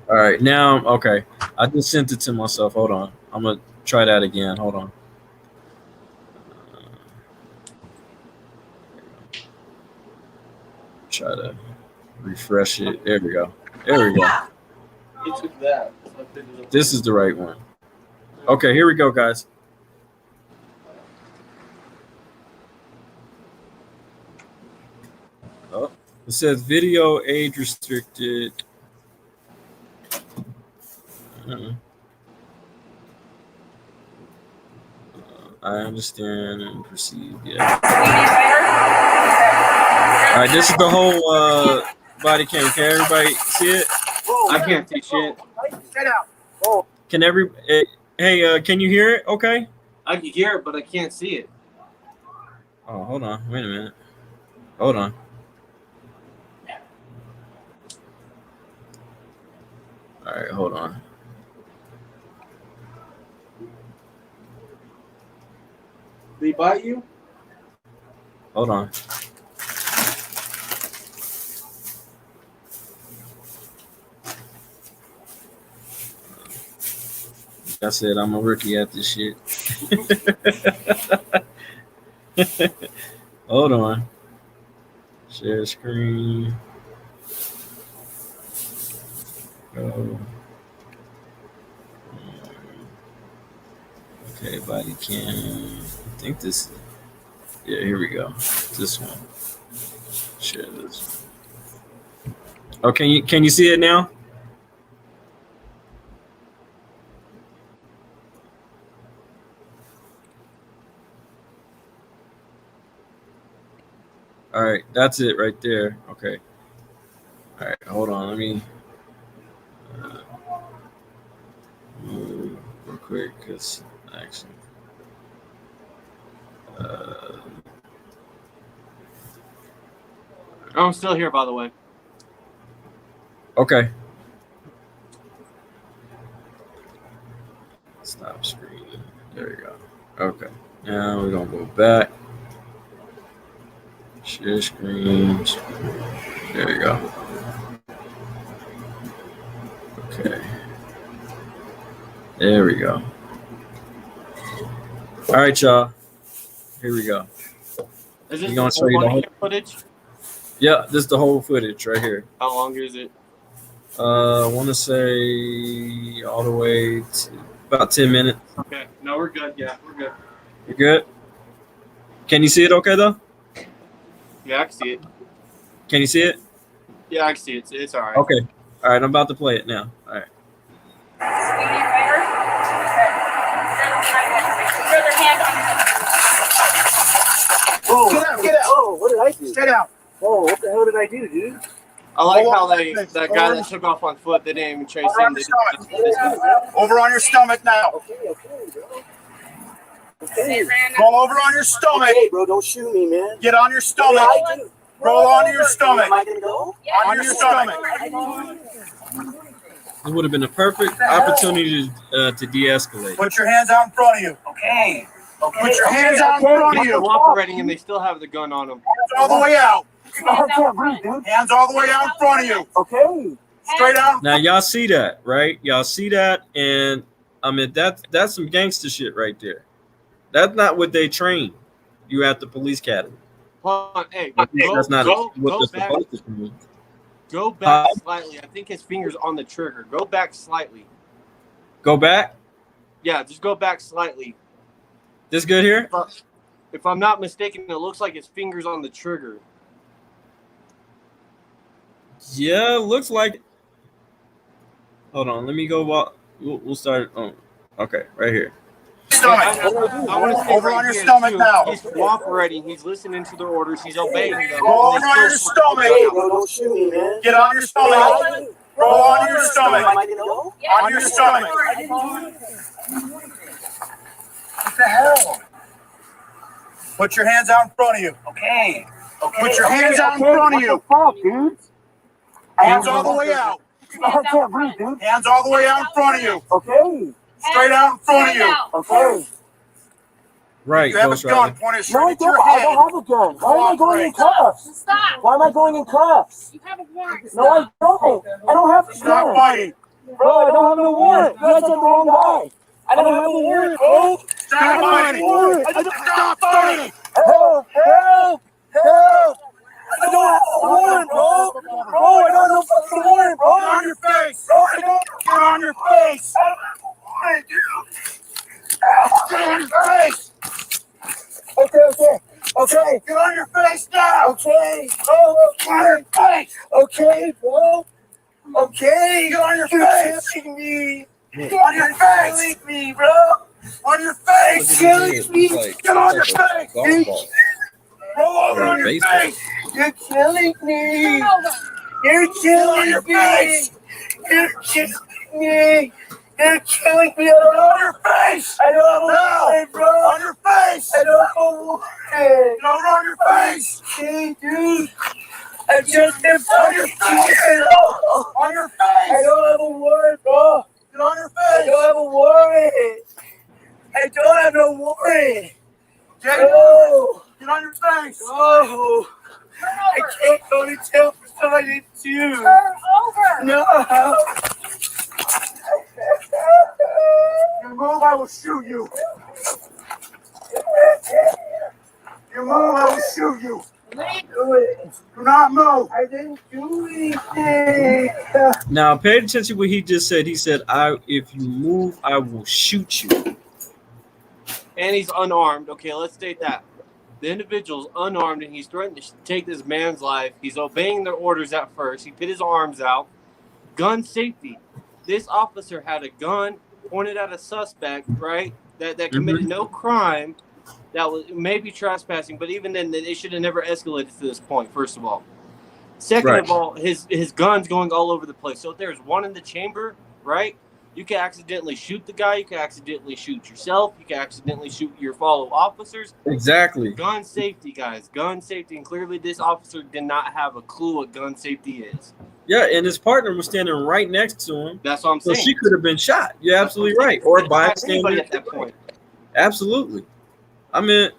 All right, now, okay. I just sent it to myself. Hold on. I'm going to try that again. Hold on. Try to refresh it. There we go. There we go. It took that. This is the right one. Okay, here we go, guys. Oh, it says video age restricted. I understand and perceive. Yeah. All right, this is the whole body cam. Can everybody see it? I can't see shit. Get out. Can can you hear it? Okay. I can hear it, but I can't see it. Oh, hold on. Wait a minute. Hold on. All right, hold on. Did he bite you? Hold on. Like I said, I'm a rookie at this shit. Hold on. Share screen. Go. Okay, body cam. I think this. Yeah, here we go. This one. Share this one. Oh, can you see it now? All right, that's it right there. Okay. All right, hold on. Let me move real quick because actually. I'm still here, by the way. Okay. Stop screen. There you go. Okay. Now we're gonna go back. Share screen. There you go. Okay. There we go. All right, y'all. Here we go. Is this gonna show you the whole footage? Yeah, this is the whole footage right here. How long is it? I want to say all the way to about 10 minutes. Okay. No, we're good. Yeah, we're good. You're good? Can you see it okay, though? Yeah, I can see it. Can you see it? Yeah, I can see it. It's all right. Okay. All right, I'm about to play it now. All right. Oh, get out, get out. Oh, what did I do? Get out. Oh, what the hell did I do, dude? I like how that guy that took off on foot, they didn't even chase him. Over on your stomach now. Okay, bro. Okay. Roll over on your stomach. Okay, bro, don't shoot me, man. Get on your stomach. Roll onto your stomach. Am I gonna go? On your stomach. It would have been a perfect opportunity to de-escalate. Put your hands out in front of you. Okay. Put your hands out in front of He's you. cooperating, and they still have the gun on him. Hands all the way out. Hands all the way out in front of you. Okay. Straight out. Now y'all see that, right? Y'all see that, and I mean that's some gangster shit right there. That's not what they train you at the police academy. Hold on, hey, That's not what they're back. supposed to do. Go back slightly. I think his finger's on the trigger. Go back slightly. Go back. Yeah, just go back slightly. This good here? If I'm not mistaken, it looks like his finger's on the trigger. Yeah, looks like. Hold on, let me go. We'll start. Oh, okay, right here. Stomach. I want to Over on your stomach now. He's cooperating. He's listening to their orders. He's obeying them. Roll on your stomach. Don't shoot me, man. Get on your stomach. Roll on your stomach. Am I gonna go? On your stomach. What the hell? Put your hands out in front of you. Okay. Put your hands out in front of you. What the fuck, dude? Hands all the way out. I can't breathe, dude. Hands all the way out in front of you. Okay. Straight out in front of you. Okay. Right, You have a Ghost gun Rider. pointed straight at your head. I don't have a gun. Why am I going in cuffs? Stop. Why am I going in cuffs? You have a warrant. No, I don't. I don't have a Stop gun. fighting. Bro, I don't have no warrant. You guys have the wrong guy. I don't have a warrant, bro. Stop fighting. Stop fighting. Help! Help! Help! I don't have a warrant, bro. Bro, I don't have no fucking warrant, bro. Get on your face. Bro, I don't. Get on your face. I don't have a warrant, dude. Get on your face. Okay. Get on your face now. Okay, bro. Get on your face. Okay, bro. Okay. Get on your You're face. killing me. Get on your face. Killing me, bro. On your face. Killing me. Get on your face. Roll over on your face. You're killing me. You're killing your me. face. You're killing me. You're killing me on your face. I don't have a warrant, bro. On your face. I don't have a warrant. No, on your face. Hey, dude. I just been On your face. On your I face. don't have a warrant, bro. Get on your I face. don't have a warrant. I don't have no warrant. Jake, No. get on your face. No. I can't go to jail for something I didn't do. Turn over. No. You move, I will shoot you. You move, I will shoot you. Do it. Do not move. I didn't do anything. Now, pay attention to what he just said. He said, if you move, I will shoot you. And he's unarmed. Okay, let's state that. The individual's unarmed and he's threatening to take this man's life. He's obeying their orders at first. He put his arms out. Gun safety. This officer had a gun pointed at a suspect, right? That committed no crime. That was maybe trespassing, but even then, it should have never escalated to this point, first of all. Second of all, his gun's going all over the place. So if there's one in the chamber, right? You can accidentally shoot the guy. You can accidentally shoot yourself. You can accidentally shoot your fellow officers. Exactly. Gun safety, guys. Gun safety. And clearly this officer did not have a clue what gun safety is. Yeah, and his partner was standing right next to him. That's what I'm So saying. she could have been shot. You're absolutely right. Or bystander. Anybody at that point. Absolutely. I mean,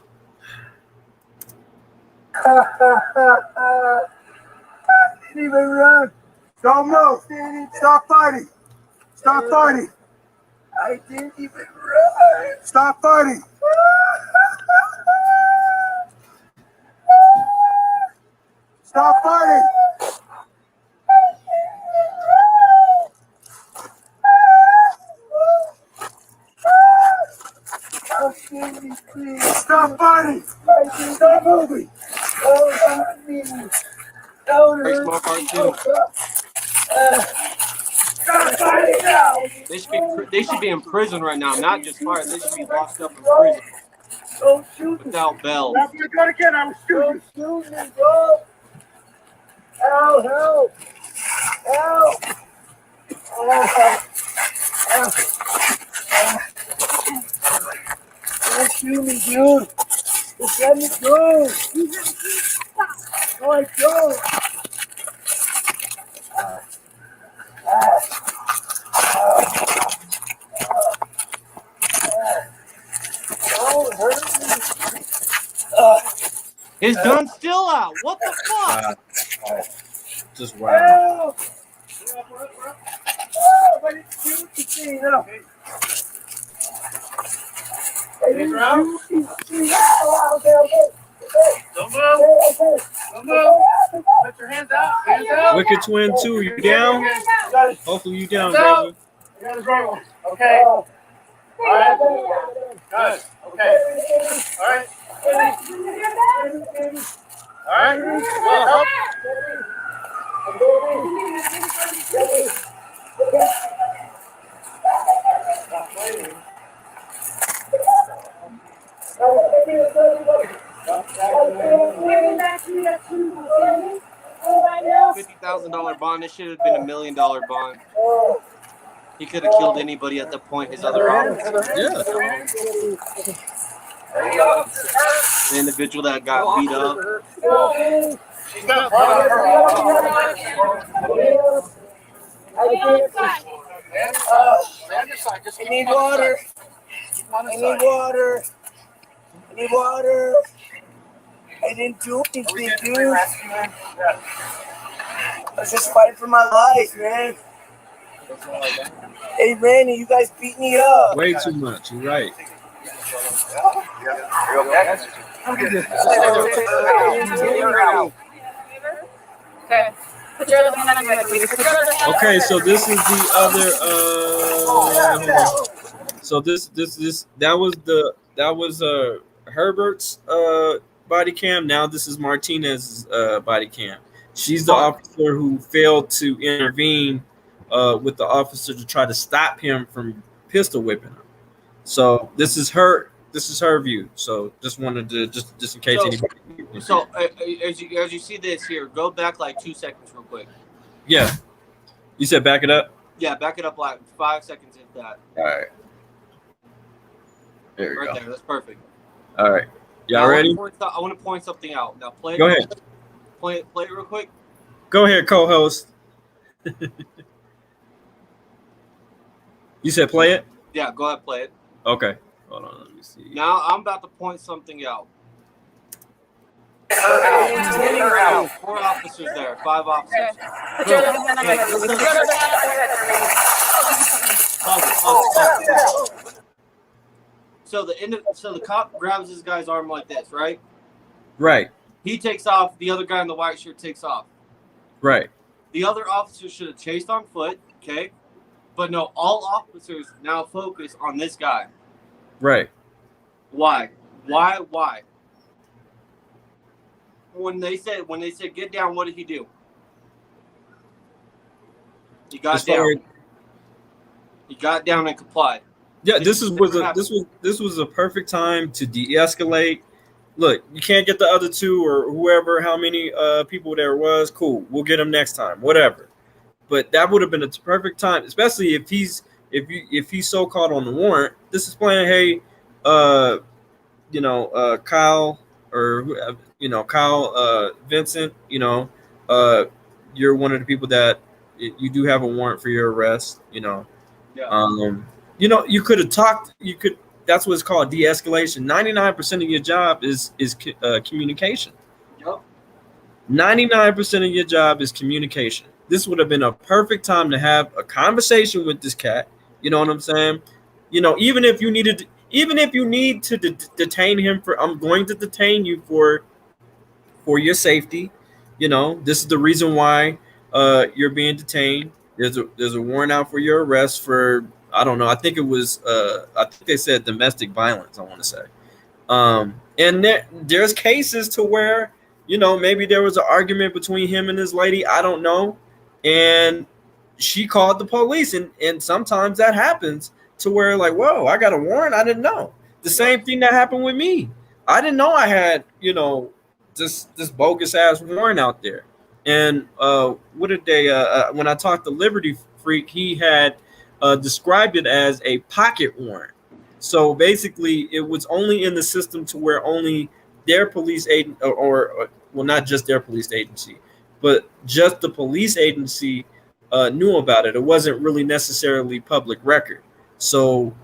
I didn't even run. Don't move. Stop fighting. Stop fighting. I didn't even run. Stop fighting. Stop fighting. Don't shoot me, please. Stop fighting. I didn't Stop moving. Don't hurt me. Don't Very hurt small part me. too. Stop fighting now. They should be in prison right now, not just fired. They should be locked up in prison Don't shoot me. without bail. Grab your gun again. I will shoot you. Don't shoot me, bro. Help, help. Help. Don't shoot me, dude. Just let me go. No, I don't. Don't hurt me. His gun's still out. What the fuck? just wow. Help. Oh, but it's you to see, no. He's around. Don't move. Don't move. Put your hands out. Hands out. Wicked Twin 2, you down? Hopefully you down, brother. You got his right one. Okay. All right. Good. Okay. All right. All right. Well, up. $50,000 bond. This should have been $1 million bond. He could have killed anybody at the point. His other officer. Yeah. The individual that got beat up. She's got I need water. I need water. I need water. I didn't do anything, dude. I was just fighting for my life, man. Hey, Randy, you guys beat me up. Way too much. You're right. Okay. Put your other hand on your head, please. Put your other hand on Okay, your so head. this is the other hold on. So this that was Herbert's body cam. Now this is Martinez's body cam. She's the officer who failed to intervene with the officer to try to stop him from pistol whipping him. So this is her view. So just wanted to just in case anybody. So as you see this here, go back like 2 seconds real quick. Yeah. You said back it up? Yeah, back it up like 5 seconds if that. All right. There we Right go. there. That's perfect. All right. Y'all Now, ready? I want to point something out. Now play it. Go ahead. Play it real quick. Go ahead, co-host. You said play it? Yeah, go ahead, play it. Okay. Hold on, let me see. Now I'm about to point something out. 4 officers there, 5 officers. So the cop grabs this guy's arm like this, right? Right. He takes off. The other guy in the white shirt takes off. Right. The other officer should have chased on foot, okay? But no, all officers now focus on this guy. Right. Why? Why? When they said get down, what did he do? He got down. He got down and complied. Yeah, this was a perfect time to de-escalate. Look, you can't get the other 2 or whoever, how many people there was. Cool, we'll get them next time, whatever. But that would have been a perfect time, especially if he's so caught on the warrant. This is playing, hey, Kyle or Kyle Vincent, you're one of the people that you do have a warrant for your arrest. Yeah. You could have talked. That's what's called de-escalation. 99% of your job is communication. Yep. 99% of your job is communication. This would have been a perfect time to have a conversation with this cat. You know what I'm saying? Even if you need to detain him I'm going to detain you for your safety. This is the reason why you're being detained. There's a warrant out for your arrest for, I don't know. I think it was I think they said domestic violence, I want to say. And there's cases to where, maybe there was an argument between him and this lady. I don't know. And she called the police. And sometimes that happens to where like, whoa, I got a warrant. I didn't know. The same thing that happened with me. I didn't know I had, this bogus ass warrant out there. And what did they, when I talked to Liberty Freak, he had described it as a pocket warrant. So basically it was only in the system to where only their police agent or not just their police agency, but just the police agency knew about it. It wasn't really necessarily public record. So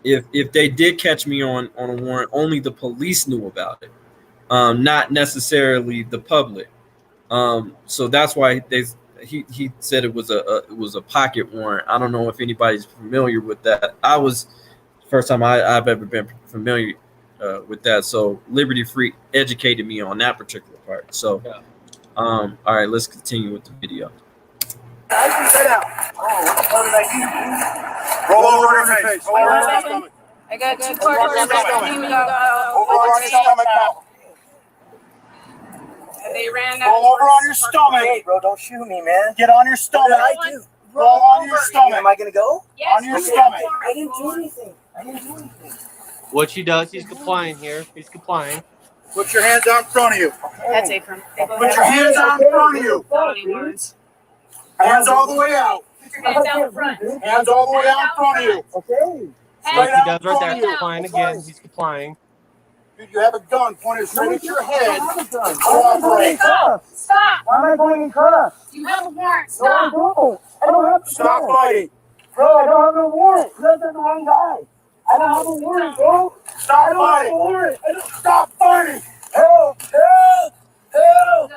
if they did catch me on a warrant, only the police knew about it, not necessarily the public. So that's why he said it was a pocket warrant. I don't know if anybody's familiar with that. I was first time I've ever been familiar with that. So Liberty Freak educated me on that particular part. So all right, let's continue with the video. I can sit out. What did I do? Roll over on your face. Roll over on your stomach. I got 2 quarters of Over on your stomach now. They ran Roll over on your stomach. Hey, bro, don't shoot me, man. Get on your stomach. What did I do? Roll on your stomach. Am I gonna go? Yes. On your stomach. I didn't do anything. What she does, he's complying here. He's complying. Put your hands out in front of you. That's Akron. Put your hands out in front of you. Hands all the way out. Hands out front. Hands all the way out in front of you. Okay. What he does right there, complying again. He's complying. Dude, you have a gun pointed straight at your head. Cooperate. Stop. Why am I going in cuffs? You have a warrant. No, I Stop. don't. I don't have to Stop fighting. Bro, I don't have no warrant. You're the wrong guy. I don't have a warrant, bro. Stop I don't have a fighting. warrant. Stop fighting. Help! Help! Help!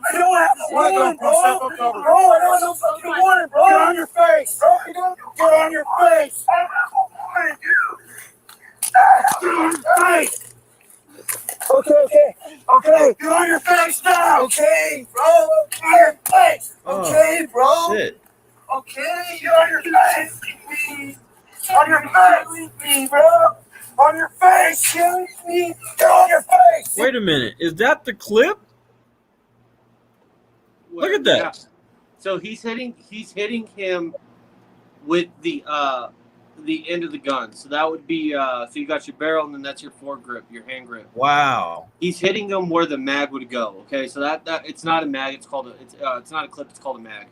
I don't have a warrant, bro. Bro, I don't have no fucking warrant, bro. Get on your face. Bro, I don't Get on your face. I don't have a warrant, dude. Get on your face. Okay. Get on your face now. Okay, bro. Get on your face. Okay, bro. Shit. Okay. Get on your face. On your face. Me, bro. On your face. Kill me. Get on your face. Wait a minute. Is that the clip? Look at that. Yeah. So he's hitting him with the the end of the gun. So that would be so you got your barrel, and then that's your foregrip, your hand grip. Wow. He's hitting them where the mag would go. Okay, so that it's not a mag. It's called it's not a clip. It's called a mag.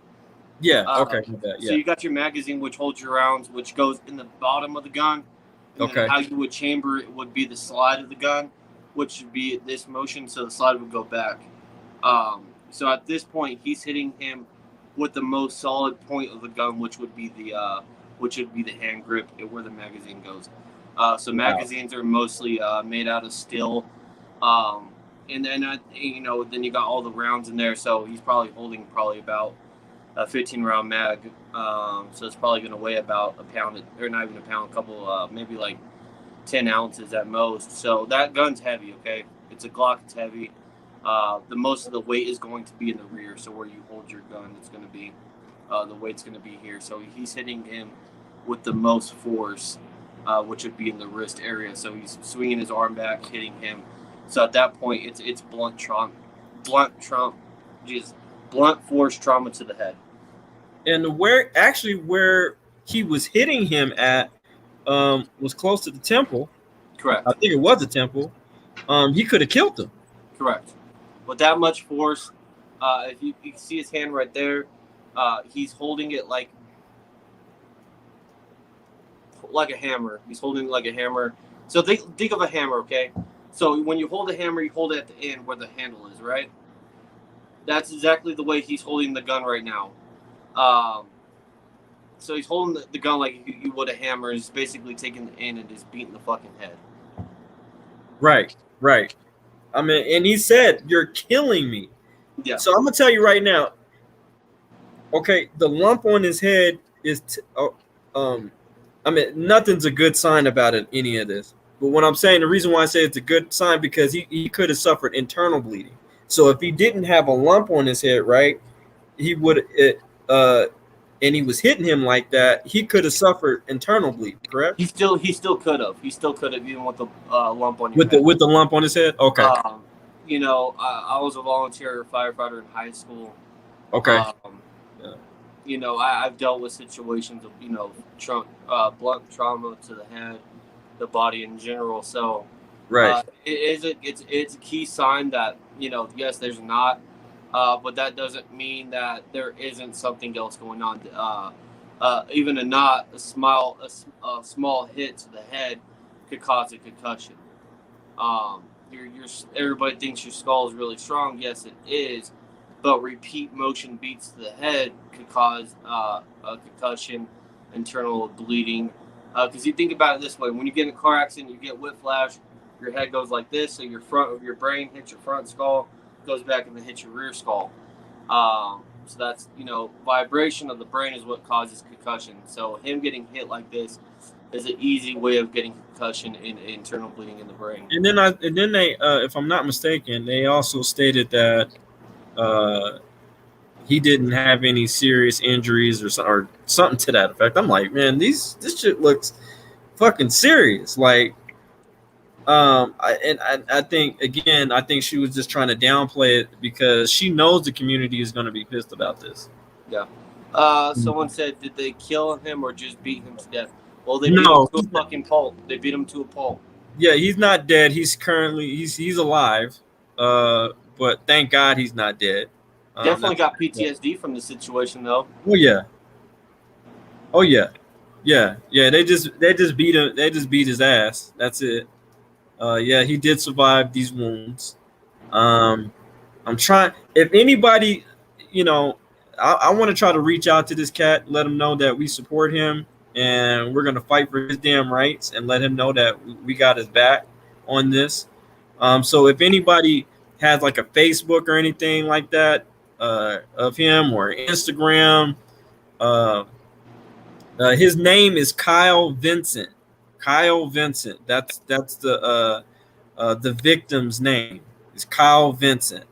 Yeah. Okay. Yeah. So you got your magazine, which holds your rounds, which goes in the bottom of the gun. And then how you would chamber it would be the slide of the gun, which would be this motion. So the slide would go back. So at this point, he's hitting him with the most solid point of the gun, which would be the hand grip where the magazine goes. So magazines are mostly made out of steel, and then then you got all the rounds in there. So he's probably holding about a 15-round mag. So it's probably going to weigh about a pound, or not even a pound, a couple, maybe like 10 ounces at most. So that gun's heavy. Okay, it's a Glock. It's heavy. The most of the weight is going to be in the rear. So where you hold your gun, it's going to be the weight's going to be here. So he's hitting him with the most force, which would be in the wrist area. So he's swinging his arm back, hitting him. So at that point, it's blunt force trauma to the head. And where he was hitting him at was close to the temple. Correct. I think it was the temple. He could have killed him. Correct. With that much force, if you can see his hand right there, he's holding it like a hammer. He's holding it like a hammer. So think of a hammer, okay? So when you hold a hammer, you hold it at the end where the handle is, right? That's exactly the way he's holding the gun right now. So he's holding the gun like you would a hammer. He's basically taking the end and just beating the fucking head. Right. I mean, and he said, "You're killing me." Yeah. So I'm gonna tell you right now. Okay, the lump on his head is, I mean, nothing's a good sign about it, any of this. But what I'm saying, the reason why I say it's a good sign, because he could have suffered internal bleeding. So if he didn't have a lump on his head, right, he would, and he was hitting him like that, he could have suffered internal bleeding, correct? He still could have. He still could have, even with the lump on your head. With the lump on his head? Okay. I was a volunteer firefighter in high school. Okay. I've dealt with situations of, blunt trauma to the head, the body in general. So, right. It's a key sign that, yes, there's not, but that doesn't mean that there isn't something else going on. Even a small hit to the head could cause a concussion. Everybody thinks your skull is really strong. Yes, it is. But repeat motion beats to the head could cause a concussion, internal bleeding. Because you think about it this way: when you get in a car accident, you get whiplash. Your head goes like this, so your front of your brain hits your front skull, goes back and then hits your rear skull. So that's vibration of the brain is what causes concussion. So him getting hit like this is an easy way of getting concussion and internal bleeding in the brain. And then they, if I'm not mistaken, they also stated that he didn't have any serious injuries or something to that effect. I'm like, man, this shit looks fucking serious. Like, I think she was just trying to downplay it because she knows the community is going to be pissed about this. Yeah. Someone said, did they kill him or just beat him to death? Well, they beat him to a fucking pulp. They beat him to a pulp. Yeah, he's not dead. He's currently he's alive. But thank God he's not dead. Definitely got PTSD from the situation, though. Oh yeah. They just beat him. They just beat his ass. That's it. Yeah, he did survive these wounds. I'm trying. If anybody, I want to try to reach out to this cat, let him know that we support him and we're gonna fight for his damn rights, and let him know that we got his back on this. So if anybody has like a Facebook or anything like that of him, or Instagram, his name is Kyle Vincent. Kyle Vincent. That's the victim's name. Is Kyle Vincent.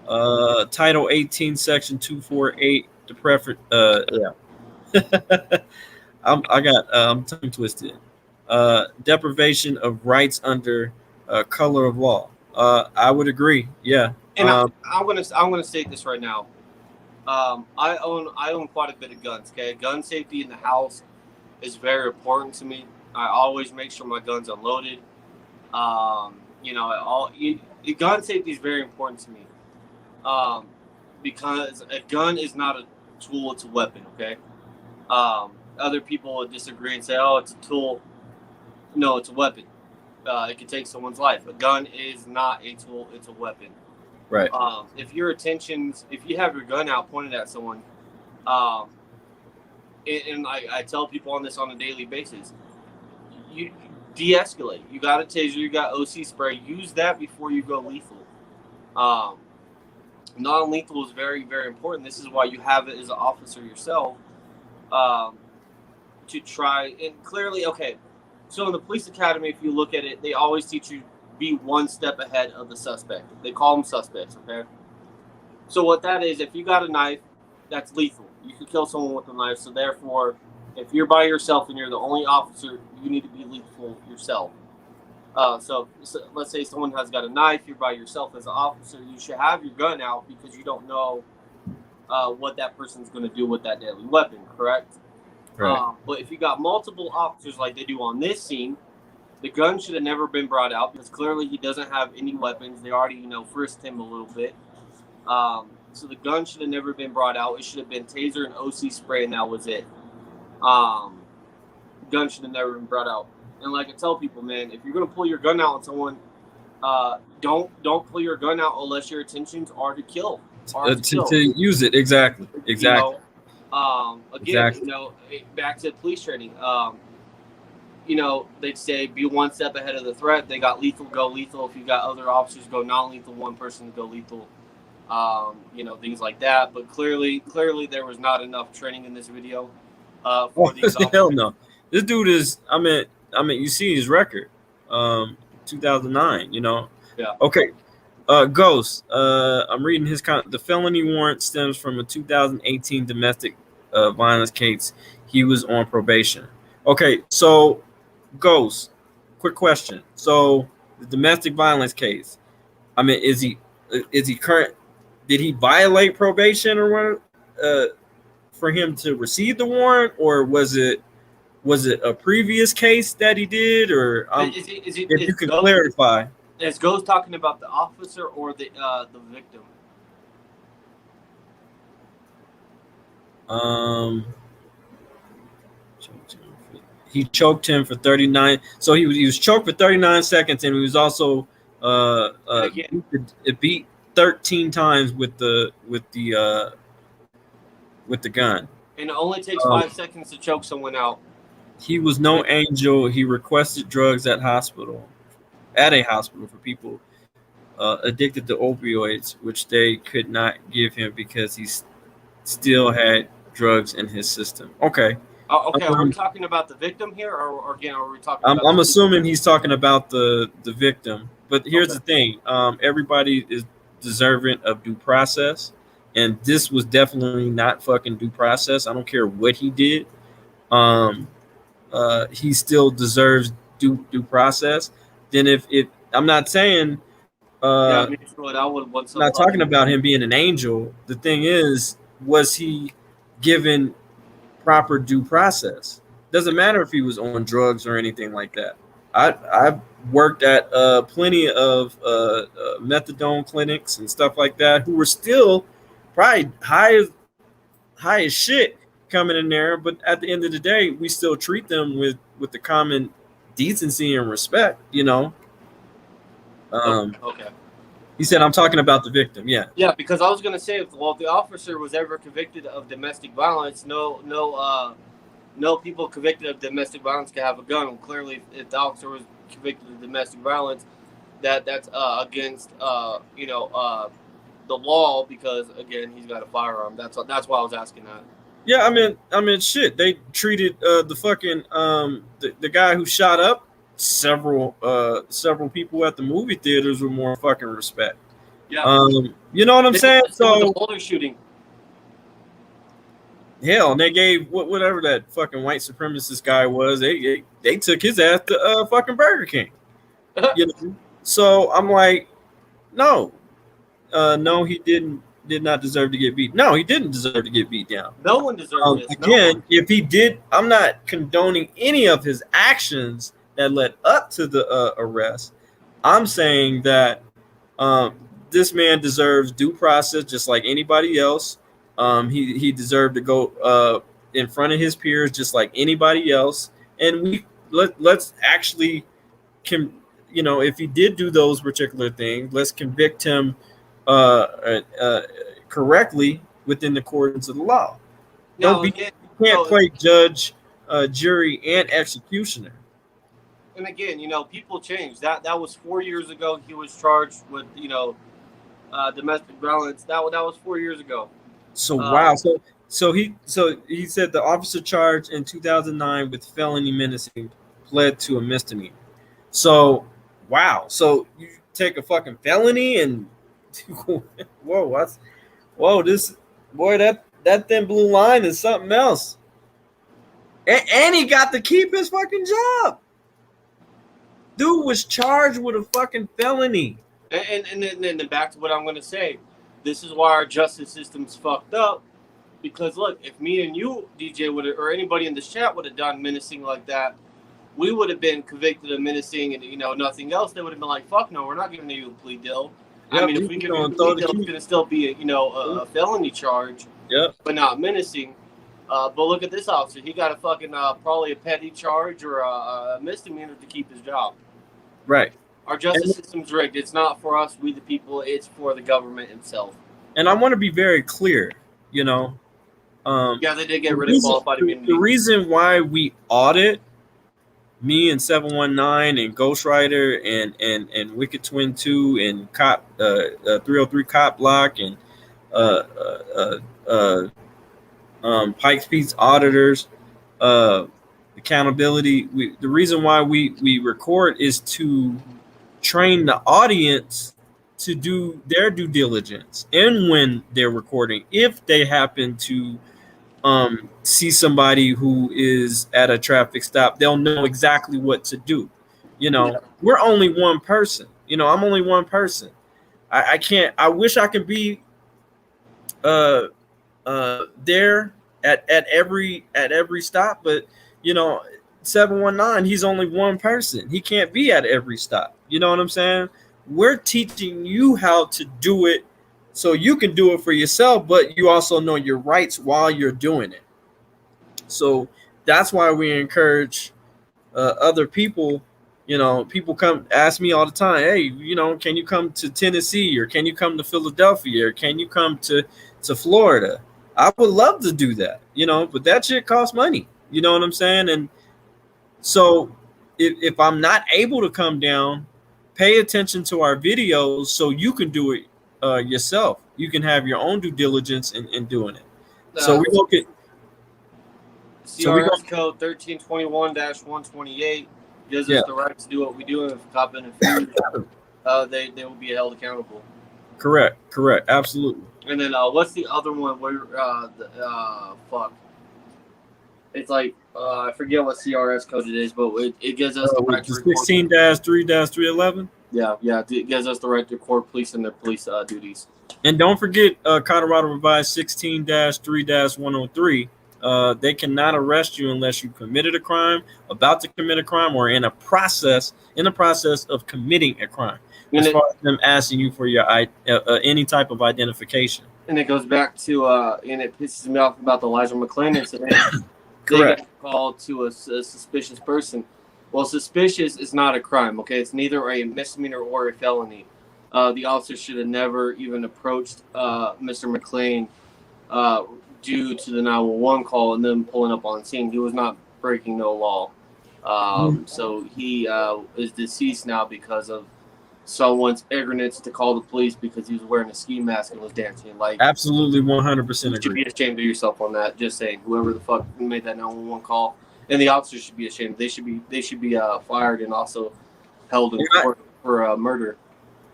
Title 18, Section 248. The preference. I'm tongue twisted. Deprivation of rights under color of law. I would agree. Yeah. And I'm gonna state this right now. I own quite a bit of guns. Okay, gun safety in the house is very important to me. I always make sure my gun's unloaded. Gun safety is very important to me. Because a gun is not a tool, it's a weapon, okay? Other people would disagree and say, oh, it's a tool. No, it's a weapon. It can take someone's life. A gun is not a tool, it's a weapon. Right. If you have your gun out pointed at someone, and I tell people on this on a daily basis, you de-escalate. You got a taser, you got OC spray, use that before you go lethal. Non-lethal is very, very important. This is why you have it as an officer yourself, to try, and clearly, okay, so in the police academy, if you look at it, they always teach you be one step ahead of the suspect. They call them suspects, okay? So what that is, if you got a knife, that's lethal. You can kill someone with a knife, so therefore, if you're by yourself and you're the only officer, you need to be lethal yourself. So let's say someone has got a knife, you're by yourself as an officer, you should have your gun out because you don't know what that person's going to do with that deadly weapon, correct? Right. But if you got multiple officers like they do on this scene, the gun should have never been brought out because clearly he doesn't have any weapons. They already, frisked him a little bit. So the gun should have never been brought out. It should have been taser and OC spray, and that was it. Gun should have never been brought out. And like I tell people, man, if you're gonna pull your gun out on someone, don't pull your gun out unless your intentions are to kill. To use it, exactly. Again, exactly. Back to police training. They'd say be one step ahead of the threat. They got lethal, go lethal. If you got other officers, go non-lethal. One person, go lethal. Things like that. But clearly, there was not enough training in this video. For these hell no. This dude is. I mean, you see his record. 2009. Yeah. Okay. Ghost. I'm reading his the felony warrant stems from a 2018 domestic violence case. He was on probation. Okay, so Ghost. Quick question. So the domestic violence case. I mean, is he current? Did he violate probation or what? For him to receive the warrant, or was it a previous case that he did, or if you can clarify? Is Ghost talking about the officer or the victim? He choked him for 39. So he was choked for 39 seconds, and he was also beat 13 times with the gun. And it only takes 5 seconds to choke someone out. He was no angel. He requested drugs at a hospital for people addicted to opioids, which they could not give him because he still had drugs in his system. Okay. Okay, are we talking about the victim here, or again, are we talking about I'm assuming he's talking about the victim. But here's the thing. Everybody is deserving of due process. And this was definitely not fucking due process. I don't care what he did. He still deserves due process. Then if I'm not saying I'm not talking about him being an angel. The thing is, was he given proper due process? Doesn't matter if he was on drugs or anything like that. I've worked at plenty of methadone clinics and stuff like that who were still probably high as shit coming in there, but at the end of the day, we still treat them with the common decency and respect, Okay. He said, I'm talking about the victim. Yeah. Yeah, because I was going to say, if the officer was ever convicted of domestic violence, no people convicted of domestic violence can have a gun. And clearly, if the officer was convicted of domestic violence, that's against the law, because again, he's got a firearm. That's why I was asking that. Yeah, I mean, shit. They treated the fucking the guy who shot up several people at the movie theaters with more fucking respect. Yeah. You know what I'm saying? So the Boulder shooting. Hell, and they gave whatever that fucking white supremacist guy was. They took his ass to fucking Burger King. So I'm like, no, he didn't did not deserve to get beat. No, he didn't deserve to get beat down. No one deserves this. Again, if he did, I'm not condoning any of his actions that led up to the arrest. I'm saying that this man deserves due process just like anybody else. He deserved to go in front of his peers just like anybody else. And let's actually if he did do those particular things, let's convict him correctly within the accordance of the law. You can't play judge, jury, and executioner. And again, people change. That was 4 years ago. He was charged with domestic violence. That was 4 years ago. So wow. So he said the officer charged in 2009 with felony menacing pled to a misdemeanor. So wow. So you take a fucking felony and that thin blue line is something else. And he got to keep his fucking job. Dude was charged with a fucking felony. And then back to what I'm going to say. This is why our justice system's fucked up. Because, look, if me and you, DJ, or anybody in the chat would have done menacing like that, we would have been convicted of menacing and, nothing else. They would have been like, fuck no, we're not giving you a plea deal. Yep, I mean, if we give you a plea deal, it's going to still be, a felony charge, but not menacing. But look at this officer. He got a fucking probably a petty charge or a misdemeanor to keep his job. Right. Our justice system's rigged. It's not for us, we the people. It's for the government itself. And I want to be very clear, they did get rid of qualified immunity. The reason why we audit, me and 719 and Ghostwriter and Wicked Twin 2 and Cop 303 Cop Block and Pikes Peak's auditors, accountability. The reason why we record is to train the audience to do their due diligence, and when they're recording, if they happen to see somebody who is at a traffic stop, they'll know exactly what to do. We're only one person. I'm only one person. I can't. I wish I could be there at every stop, but 719, he's only one person. He can't be at every stop. You know what I'm saying? We're teaching you how to do it so you can do it for yourself, but you also know your rights while you're doing it. So that's why we encourage other people. People come ask me all the time, hey, can you come to Tennessee, or can you come to Philadelphia, or can you come to Florida? I would love to do that, but that shit costs money. You know what I'm saying? And so if I'm not able to come down, pay attention to our videos so you can do it yourself. You can have your own due diligence in doing it. So we look at CRS code 1321-128 gives us the right to do what we do, and if a cop interferes, they will be held accountable. Correct. Absolutely. And then what's the other one where fuck? It's like I forget what CRS code it is, but it gives us the right to 16-3-311. Yeah, it gives us the right to record police and their police duties. And don't forget Colorado Revised 16-3-103. They cannot arrest you unless you committed a crime, about to commit a crime, or in a process of committing a crime. As far as them asking you for your any type of identification. And it goes back to and it pisses me off about the Elijah McClain incident. Correct. They got called to a suspicious person. Well, suspicious is not a crime, okay? It's neither a misdemeanor or a felony. The officer should have never even approached Mr. McClain due to the 911 call and then pulling up on scene. He was not breaking no law. So he is deceased now because of someone's ignorance to call the police because he was wearing a ski mask and was dancing. Like, absolutely 100% agree. You should be ashamed of yourself on that. Just saying, whoever the fuck made that 911 call, and the officers should be ashamed. They should be fired and also held in court for murder.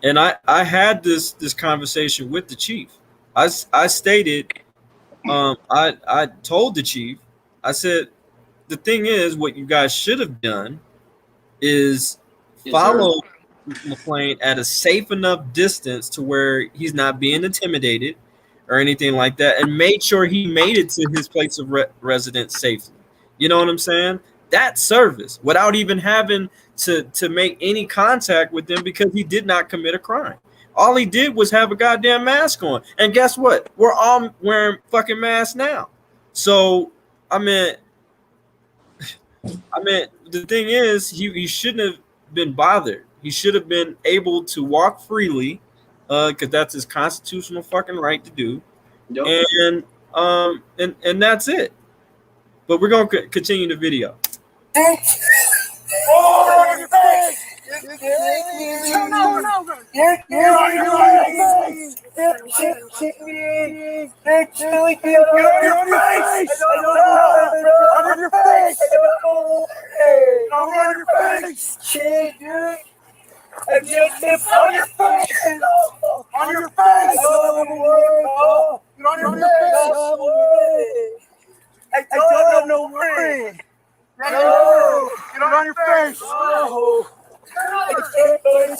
And I had this conversation with the chief. I stated, I told the chief, I said, the thing is, what you guys should have done is follow McClain at a safe enough distance to where he's not being intimidated. or anything like that, and made sure he made it to his place of residence safely. You know what I'm saying? That's service without even having to make any contact with them because he did not commit a crime. All he did was have a goddamn mask on. And guess what? We're all wearing fucking masks now. So, I mean, the thing is, he shouldn't have been bothered. He should have been able to walk freely, because that's his constitutional fucking right to do. Yep. And that's it. But we're gonna continue the video. Oh, your face! I don't have no ring. No, get on your face. No. I can't go to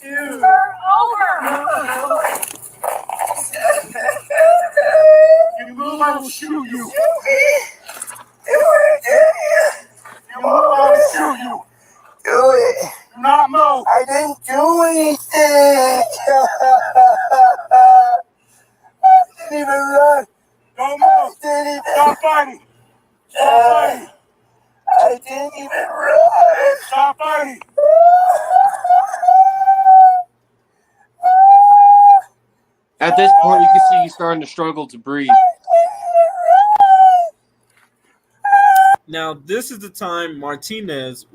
too. Turn over. You move, I will shoot you. You move, I will shoot you. Do it. Not move. I didn't do anything. I didn't even run. Don't move. Stop fighting. Stop fighting. I didn't even run. Stop fighting. At this point, you can see he's starting to struggle to breathe. Now, this is the time Martinez,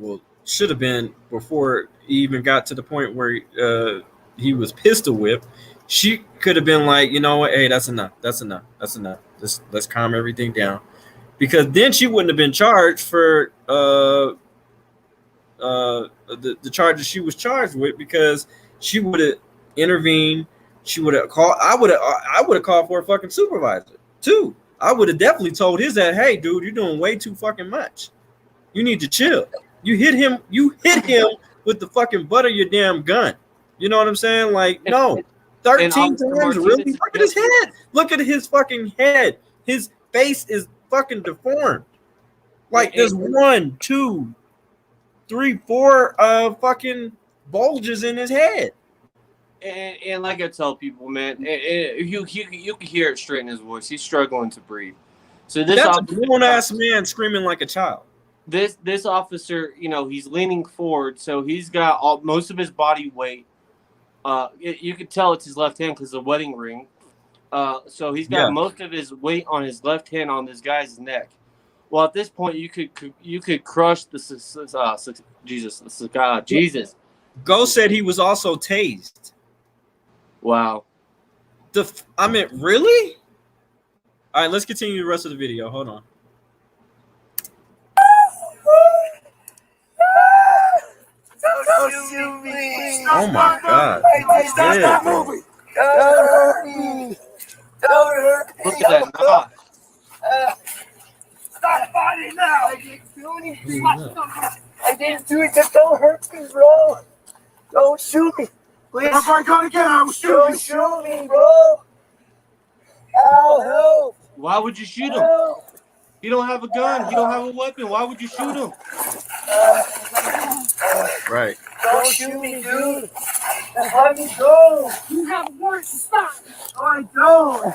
should have been before he even got to the point where he was pistol whipped. She could have been like, you know what? Hey, that's enough. That's enough. That's enough. Let's calm everything down. Because then she wouldn't have been charged for the charges she was charged with, because she would have intervened. She would have called. I would have called for a fucking supervisor too. I would have definitely told his that, hey, dude, you're doing way too fucking much. You need to chill. You hit him with the fucking butt of your damn gun. You know what I'm saying? Like, no. 13 times, really? Look at his head. Look at his fucking head. His face is fucking deformed. Like, there's 1, 2, 3, 4 fucking bulges in his head. And like I tell people, man, you can hear it straight in his voice. He's struggling to breathe. So that's a grown-ass man screaming like a child. This officer, you know, he's leaning forward, so he's got most of his body weight. You could tell it's his left hand because the wedding ring. So he's got most of his weight on his left hand on this guy's neck. Well, at this point, you could crush the Jesus. Ghost said he was also tased. Wow. Really? All right, let's continue the rest of the video. Hold on. Don't shoot me. Oh my God. Stop moving. Don't hurt me. Don't hurt me. Look at that knot. Stop fighting now. I didn't do anything. I didn't do it. Just don't hurt me, bro. Don't shoot me. Please. If I come again, I will shoot you. Don't shoot me, bro. Ow, help. Why would you shoot him? He don't have a gun. He don't have a weapon. Why would you shoot him? Right. Don't shoot me, dude. Let me go. You have a warrant to stop. I don't.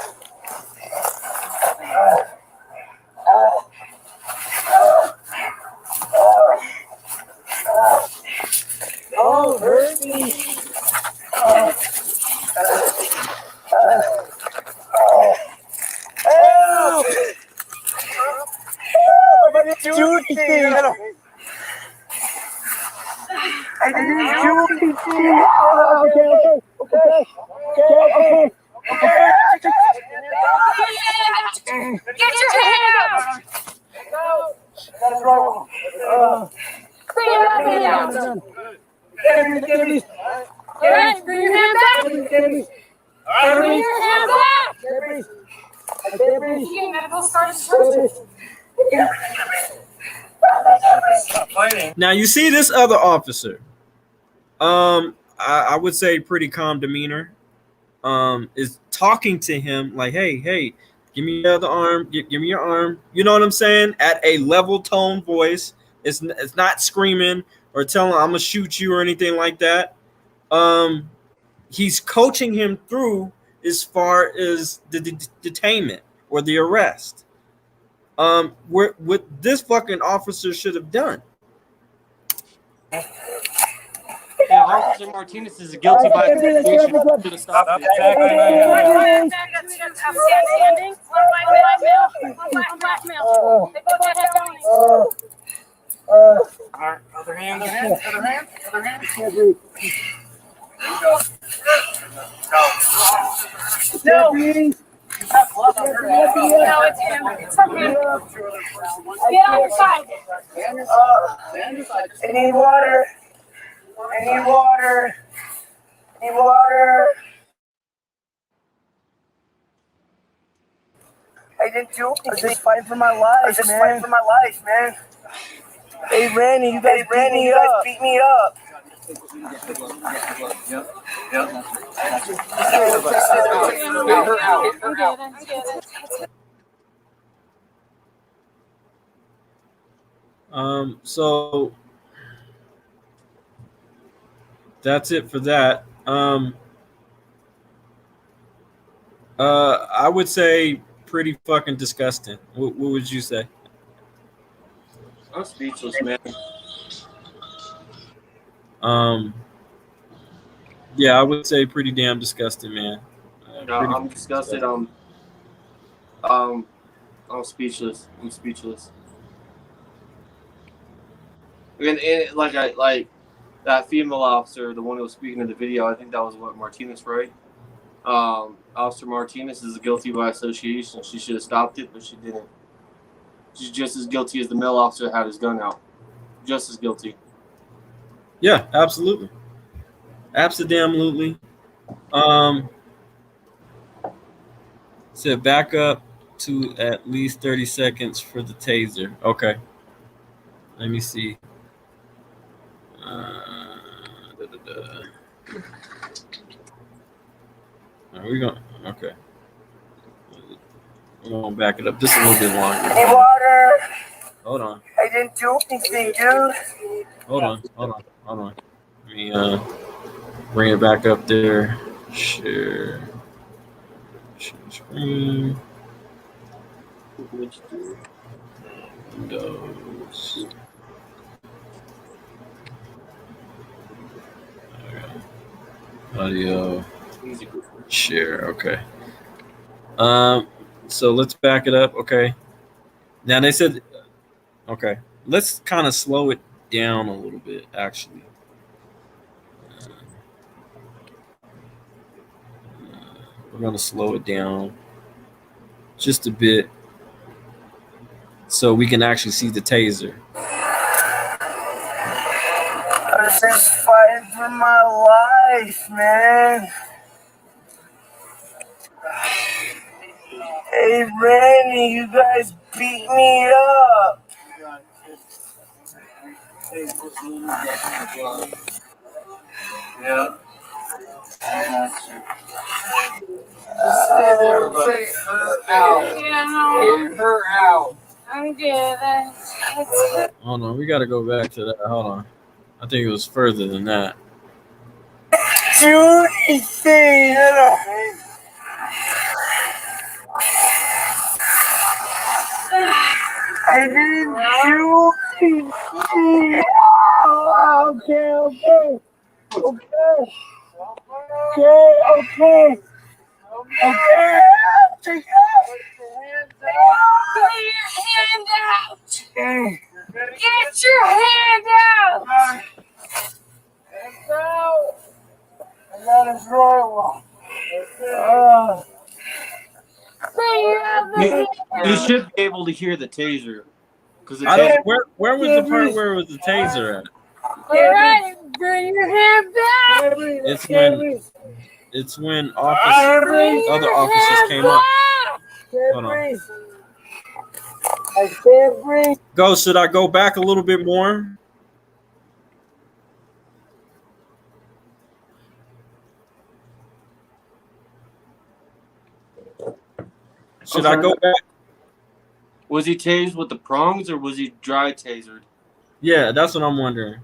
Don't hurt me. Help! I didn't do anything. I didn't do anything. Okay. Get your hand out. That's wrong. Bring your hand out. Bring your hands out. Bring your hands out. You medical start. Now you see this other officer. I would say pretty calm demeanor. Is talking to him like, hey, give me your other arm, give me your arm. You know what I'm saying? At a level tone voice. It's not screaming or telling I'm gonna shoot you or anything like that. He's coaching him through as far as the detainment or the arrest. What this fucking officer should have done. Yeah, Officer Martinez is guilty by association. Should have stopped it. Other hand, other hand, other hand, other hand. No. No, it's him. It's from him. Get on your side. I need water. I need water. I need water. I didn't do anything. I was just fighting for my life, man. Hey, Randy, you guys beat me up. So that's it for that. I would say pretty fucking disgusting. What would you say? I'm speechless, man. Yeah, I would say pretty damn disgusting, man. I'm disgusted. I'm speechless. I'm speechless. And like that female officer, the one who was speaking in the video, I think that was what Martinez, right? Officer Martinez is guilty by association. She should have stopped it, but she didn't. She's just as guilty as the male officer that had his gun out. Just as guilty. Yeah, absolutely. Absolutely. Said back up to at least 30 seconds for the taser. Okay. Let me see. We're going. Okay. We're going to back it up just a little bit longer. I need water. Hold on. I didn't do anything, dude. Hold on. Let me bring it back up there. Share screen. Windows. Audio. Share. Okay. So let's back it up. Okay. Now they said, okay, let's kind of slow it down a little bit, actually. We're going to slow it down just a bit so we can actually see the taser. I was just fighting for my life, man. Hey, Randy, you guys beat me up. Yeah. Get her out. I'm good. Hold on, we got to go back to that. Hold on. I think it was further than that. Do anything. I didn't do anything. Okay. Take Get your hand out. Get your hand out. I got his drawer. You should be able to hear the taser. Where was the part where it was the taser at? All right, bring your hand back. It's when other officers came up. Hold on. I can't breathe. Go. Should I go back a little bit more? Should I go back? Was he tased with the prongs or was he dry tasered? Yeah, that's what I'm wondering.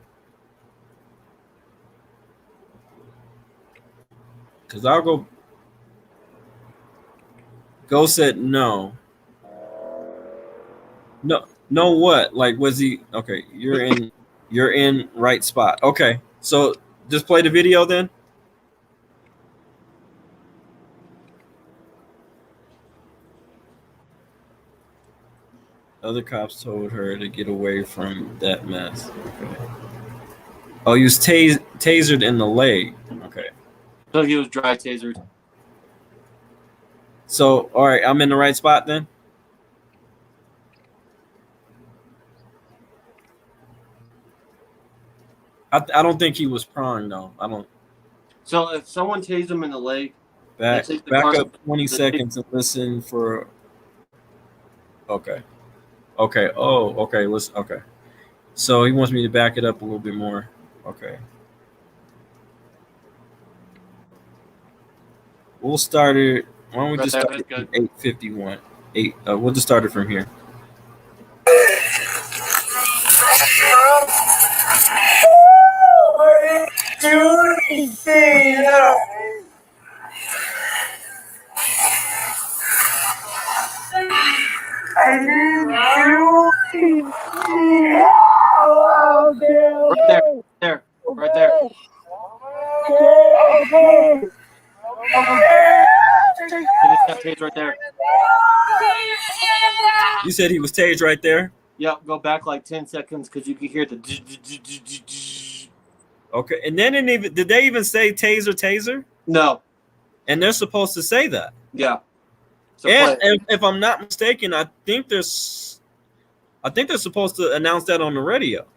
Because I'll go. Go said no. No what? Like, was he okay? You're in right spot. Okay, so just play the video then. Other cops told her to get away from that mess. Okay. Oh, he was tasered in the leg. Okay. So he was dry tasered. So, all right, I'm in the right spot then. I don't think he was prone though. I don't. So if someone tased him in the leg, Back up 20 seconds and listen for. Okay. Okay. Oh, okay. Listen. Okay. So he wants me to back it up a little bit more. Okay. We'll start it. Why don't we just start it at 8:51? We'll just start it from here. Right there. Tased right there. You said he was tased right there? Yep, go back like 10 seconds because you can hear the. Okay, and then did they even say taser? No. And they're supposed to say that. Yeah. So and if I'm not mistaken, I think they're supposed to announce that on the radio.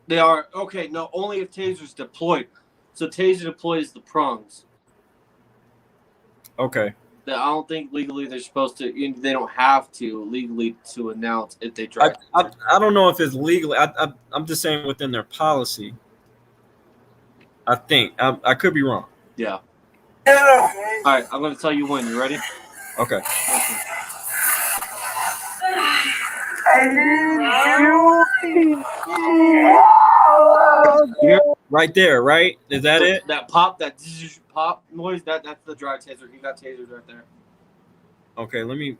They are. Okay, no, only if taser's deployed. So taser deployed is the prongs. Okay. I don't think legally they're supposed to. They don't have to legally to announce if they drive. I don't know if it's legally. I'm just saying within their policy. I think I could be wrong. Yeah. All right, I'm going to tell you when. You ready? Okay. Right there, right? Is that it? That pop noise. That's the dry taser. He got tasered right there. Okay, let me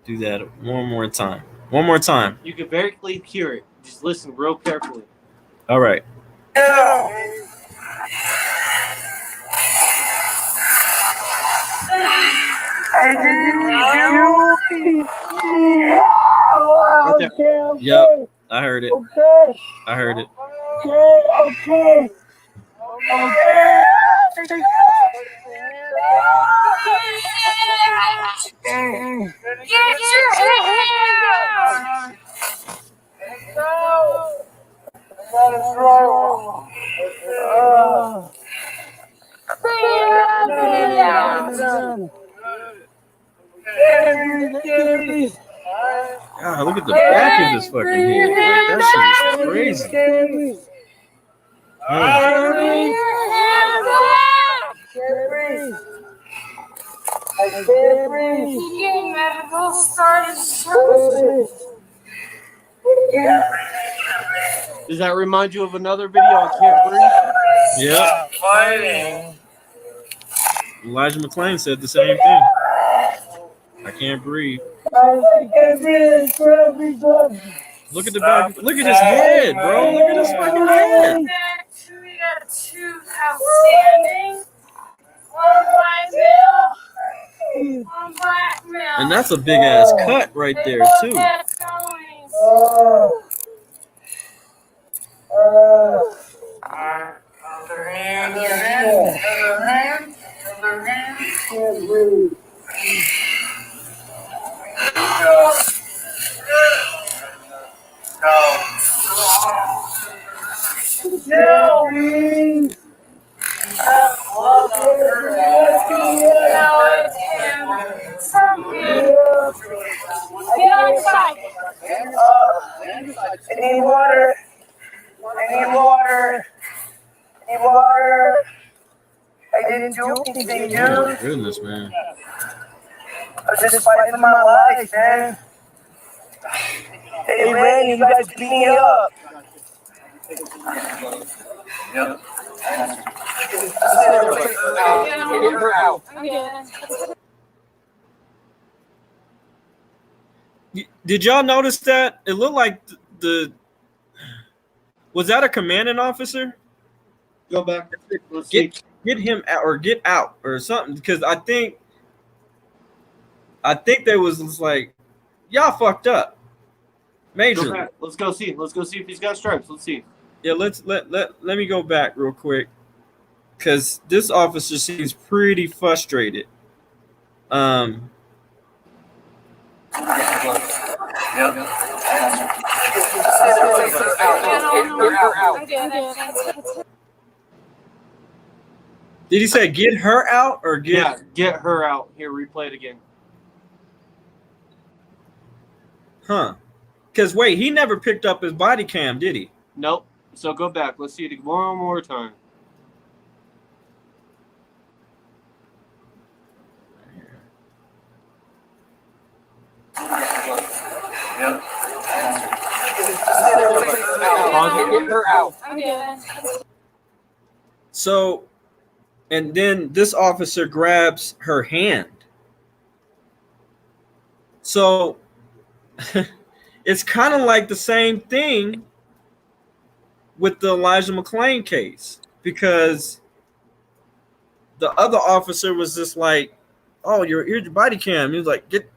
do that one more time. One more time. You can very clearly hear it. Just listen real carefully. All right. Okay. Yep, I heard it. Okay. I heard it. Okay. Get your hand out! God, look at the back of this fucking head. Like, that shit is crazy. Medical services. Does that remind you of another video on Can't Breathe? Yeah. Fighting. Elijah McClain said the same thing. I can't breathe. Look at the back. Look at his head, bro. Look at his fucking head. We got two outstanding. One white male. One black male. And that's a big ass cut right there, too. Other hand, other hand, other hand, other hand. Can't breathe. I need water. I need water. I need water. I didn't do anything, dude. Oh, goodness, man. was just fighting for my life, man. Hey, man, you guys beat me up. Yep. Get her out. Did y'all notice that? It looked like was that a commanding officer? Go back. Let's see. Get him out or get out or something, because I think they was like, y'all fucked up. Majorly. Let's go see. Let's go see if he's got stripes. Let's see. Yeah, let me go back real quick, because this officer seems pretty frustrated. Did he say get her out or get her out? Here, replay it again. Huh? Because wait, he never picked up his body cam, did he? Nope. So go back. Let's see it one more time. So, and then this officer grabs her hand. So, it's kind of like the same thing with the Elijah McClain case, because the other officer was just like, "Oh, here's your body cam." He was like, "Get,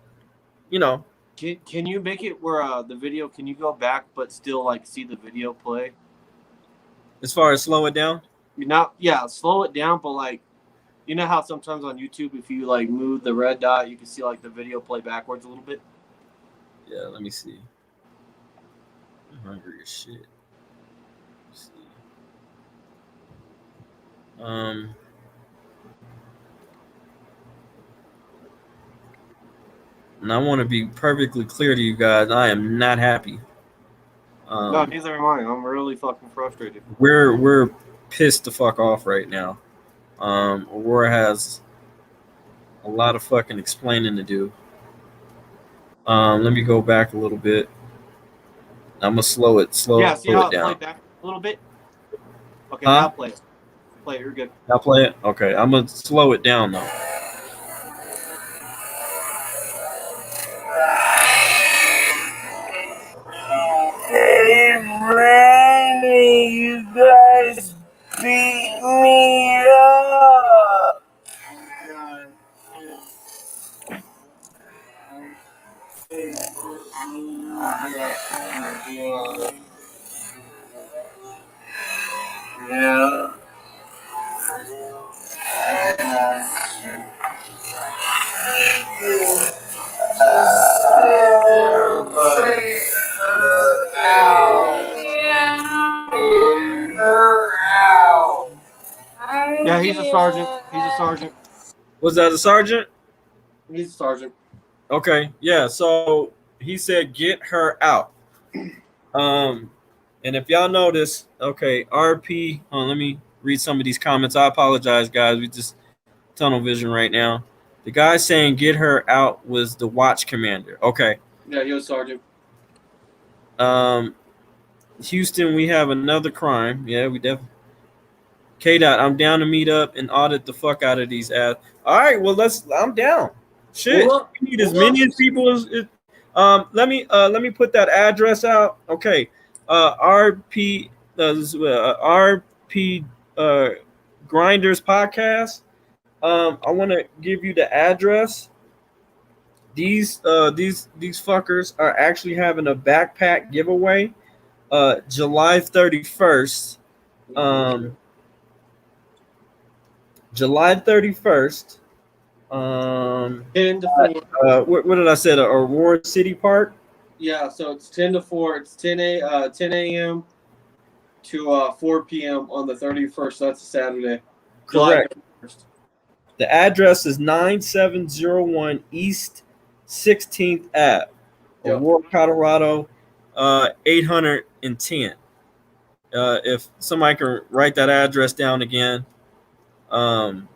you know." Can you make it where the video? Can you go back but still like see the video play? As far as slow it down. Slow it down, but like, you know how sometimes on YouTube, if you like move the red dot, you can see like the video play backwards a little bit. Yeah, let me see. I'm hungry as shit. Let's see. And I want to be perfectly clear to you guys, I am not happy. No, neither am I. I'm really fucking frustrated. We're pissed the fuck off right now. Aurora has a lot of fucking explaining to do. Let me go back a little bit. I'm gonna slow it down. Back a little bit. Okay, Huh? now play it. Play it. You're good. Now play it. Okay, I'm gonna slow it down though. Hey, Randy, you guys beat me up. Yeah. Yeah, he's a sergeant. He's a sergeant. Was that a sergeant? He's a sergeant. Okay, yeah. So he said, "Get her out." And if y'all notice, okay, RP. Let me read some of these comments. I apologize, guys. We just tunnel vision right now. The guy saying "Get her out" was the watch commander. Okay. Yeah, he was sergeant. Houston, we have another crime. Yeah, we definitely. K-Dot, I'm down to meet up and audit the fuck out of these ads. All right, well, I'm down. Shit, we need as many as people as. Let me put that address out. Okay, RP Grinders podcast. I want to give you the address. These fuckers are actually having a backpack giveaway, July 31st. July 31st. 10 to 4. What did I say? Aurora City Park. Yeah, so it's 10 to 4. It's 10 a.m. to 4 p.m. on the 31st. That's a Saturday. Correct. The address is 9701 East 16th Ave, Aurora, Colorado, 810. If somebody can write that address down again. And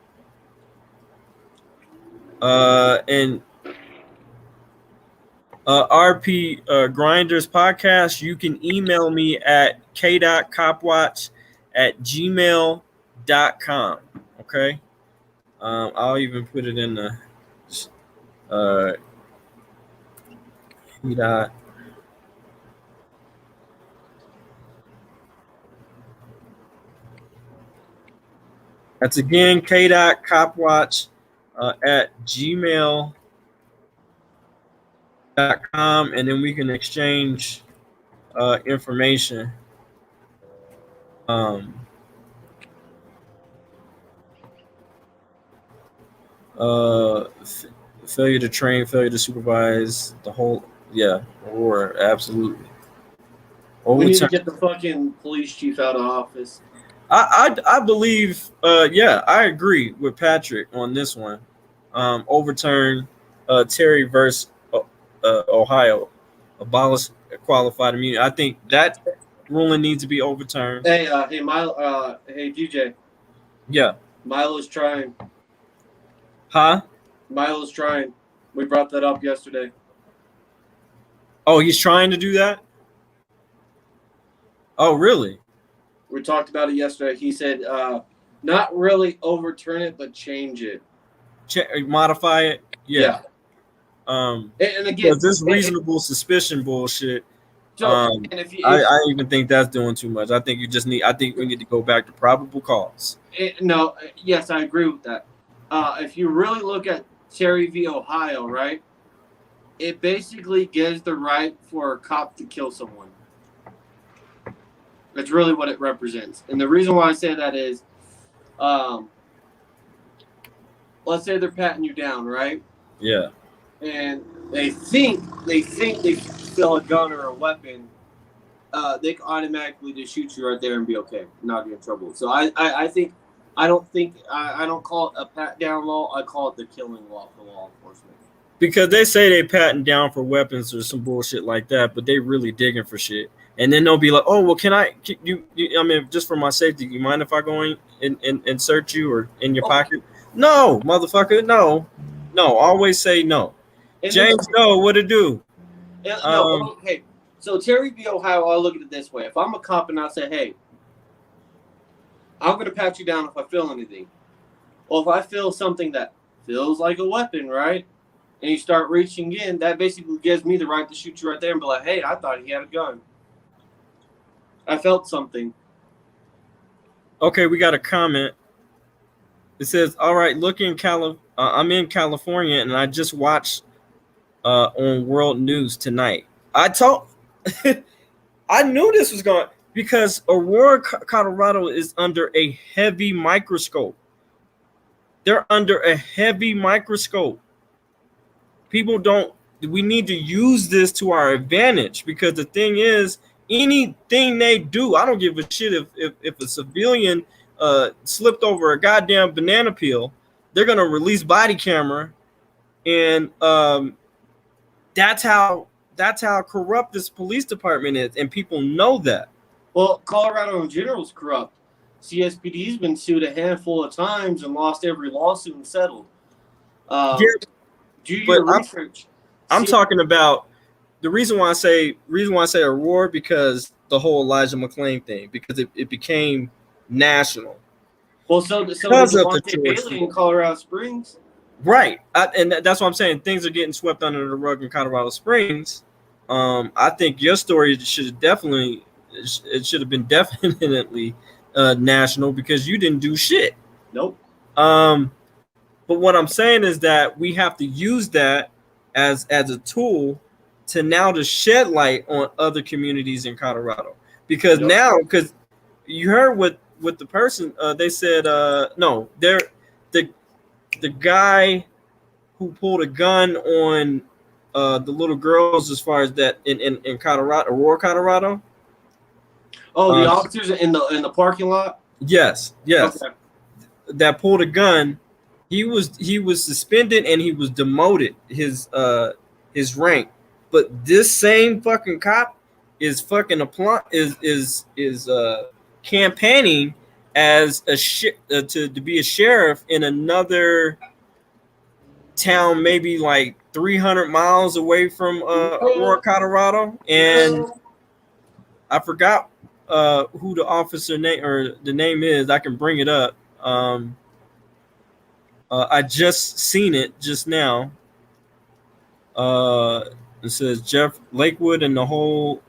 RP Grinders Podcast. You can email me at k.copwatch@gmail.com. Okay. I'll even put it in the K. That's again k.copwatch@gmail.com, and then we can exchange information. Failure to train, failure to supervise, the whole Aurora, absolutely. We need to get the fucking police chief out of office. I believe, I agree with Patrick on this one. Overturn Terry versus Ohio, abolish qualified immunity. I think that ruling needs to be overturned. Hey, Milo, hey, DJ. Yeah. Milo's trying. Huh? Milo's trying. We brought that up yesterday. Oh, he's trying to do that? Oh, really? We talked about it yesterday. He said, not really overturn it, but change it. Modify it? Yeah. And again, this reasonable suspicion bullshit. And if I even think that's doing too much. I think we need to go back to probable cause. Yes, I agree with that. If you really look at Terry v. Ohio, right, it basically gives the right for a cop to kill someone. That's really what it represents. And the reason why I say that is, let's say they're patting you down, right? Yeah. And they think they feel a gun or a weapon, they can automatically just shoot you right there and be okay, not be in trouble. So I don't call it a pat down law. I call it the killing law for law enforcement. Because they say they patting down for weapons or some bullshit like that, but they really digging for shit. And then they'll be like, "Oh, well, I mean, just for my safety, you mind if I go in and search you or in your pocket?" No, motherfucker, no. Always say no. And James, no, what to do? Okay. So Terry v. Ohio, I'll look at it this way: if I'm a cop and I say, "Hey, I'm going to pat you down if I feel anything," well, if I feel something that feels like a weapon, right, and you start reaching in, that basically gives me the right to shoot you right there and be like, "Hey, I thought he had a gun. I felt something." Okay, we got a comment. It says, "All right, I'm in California, and I just watched on World News tonight." I knew this was going because Aurora, Colorado is under a heavy microscope. They're under a heavy microscope. We need to use this to our advantage, because the thing is, anything they do, I don't give a shit if a civilian slipped over a goddamn banana peel, they're gonna release body camera, and that's how corrupt this police department is, and people know that. Well, Colorado in general is corrupt. CSPD's been sued a handful of times and lost every lawsuit and settled. Do your research. I'm talking about the reason why I say Aurora, because the whole Elijah McClain thing, because it became national. Well, so did Devontae Bailey in Colorado Springs. Right. And that's what I'm saying. Things are getting swept under the rug in Colorado Springs. I think your story should have been definitely national, because you didn't do shit. Nope. But what I'm saying is that we have to use that as a tool to shed light on other communities in Colorado, because because you heard what the person they said the guy who pulled a gun on the little girls, as far as that in Colorado, Aurora, Colorado. Oh, the officers in the parking lot. Yes. Okay. That pulled a gun. He was suspended and he was demoted his rank. But this same fucking cop is campaigning as to be a sheriff in another town, maybe like 300 miles away from Aurora, Colorado, and I forgot who the officer name or the name is. I can bring it up. I just seen it just now. It says Jeff Lakewood and the whole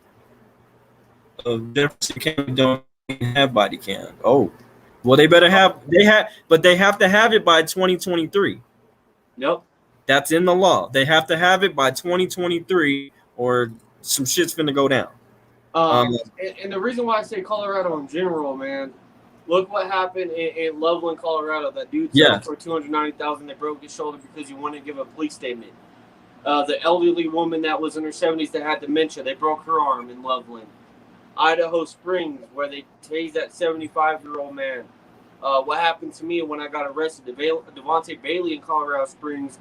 of Jefferson County don't have body cam. Oh, well, they better have. But they have to have it by 2023. Nope. That's in the law. They have to have it by 2023, or some shit's finna go down. And the reason why I say Colorado in general, man, look what happened in Loveland, Colorado. That dude for $290,000. They broke his shoulder because he wanted to give a police statement. The elderly woman that was in her 70s that had dementia, they broke her arm in Loveland. Idaho Springs, where they tased that 75-year-old man. What happened to me when I got arrested? Devontae Bailey in Colorado Springs,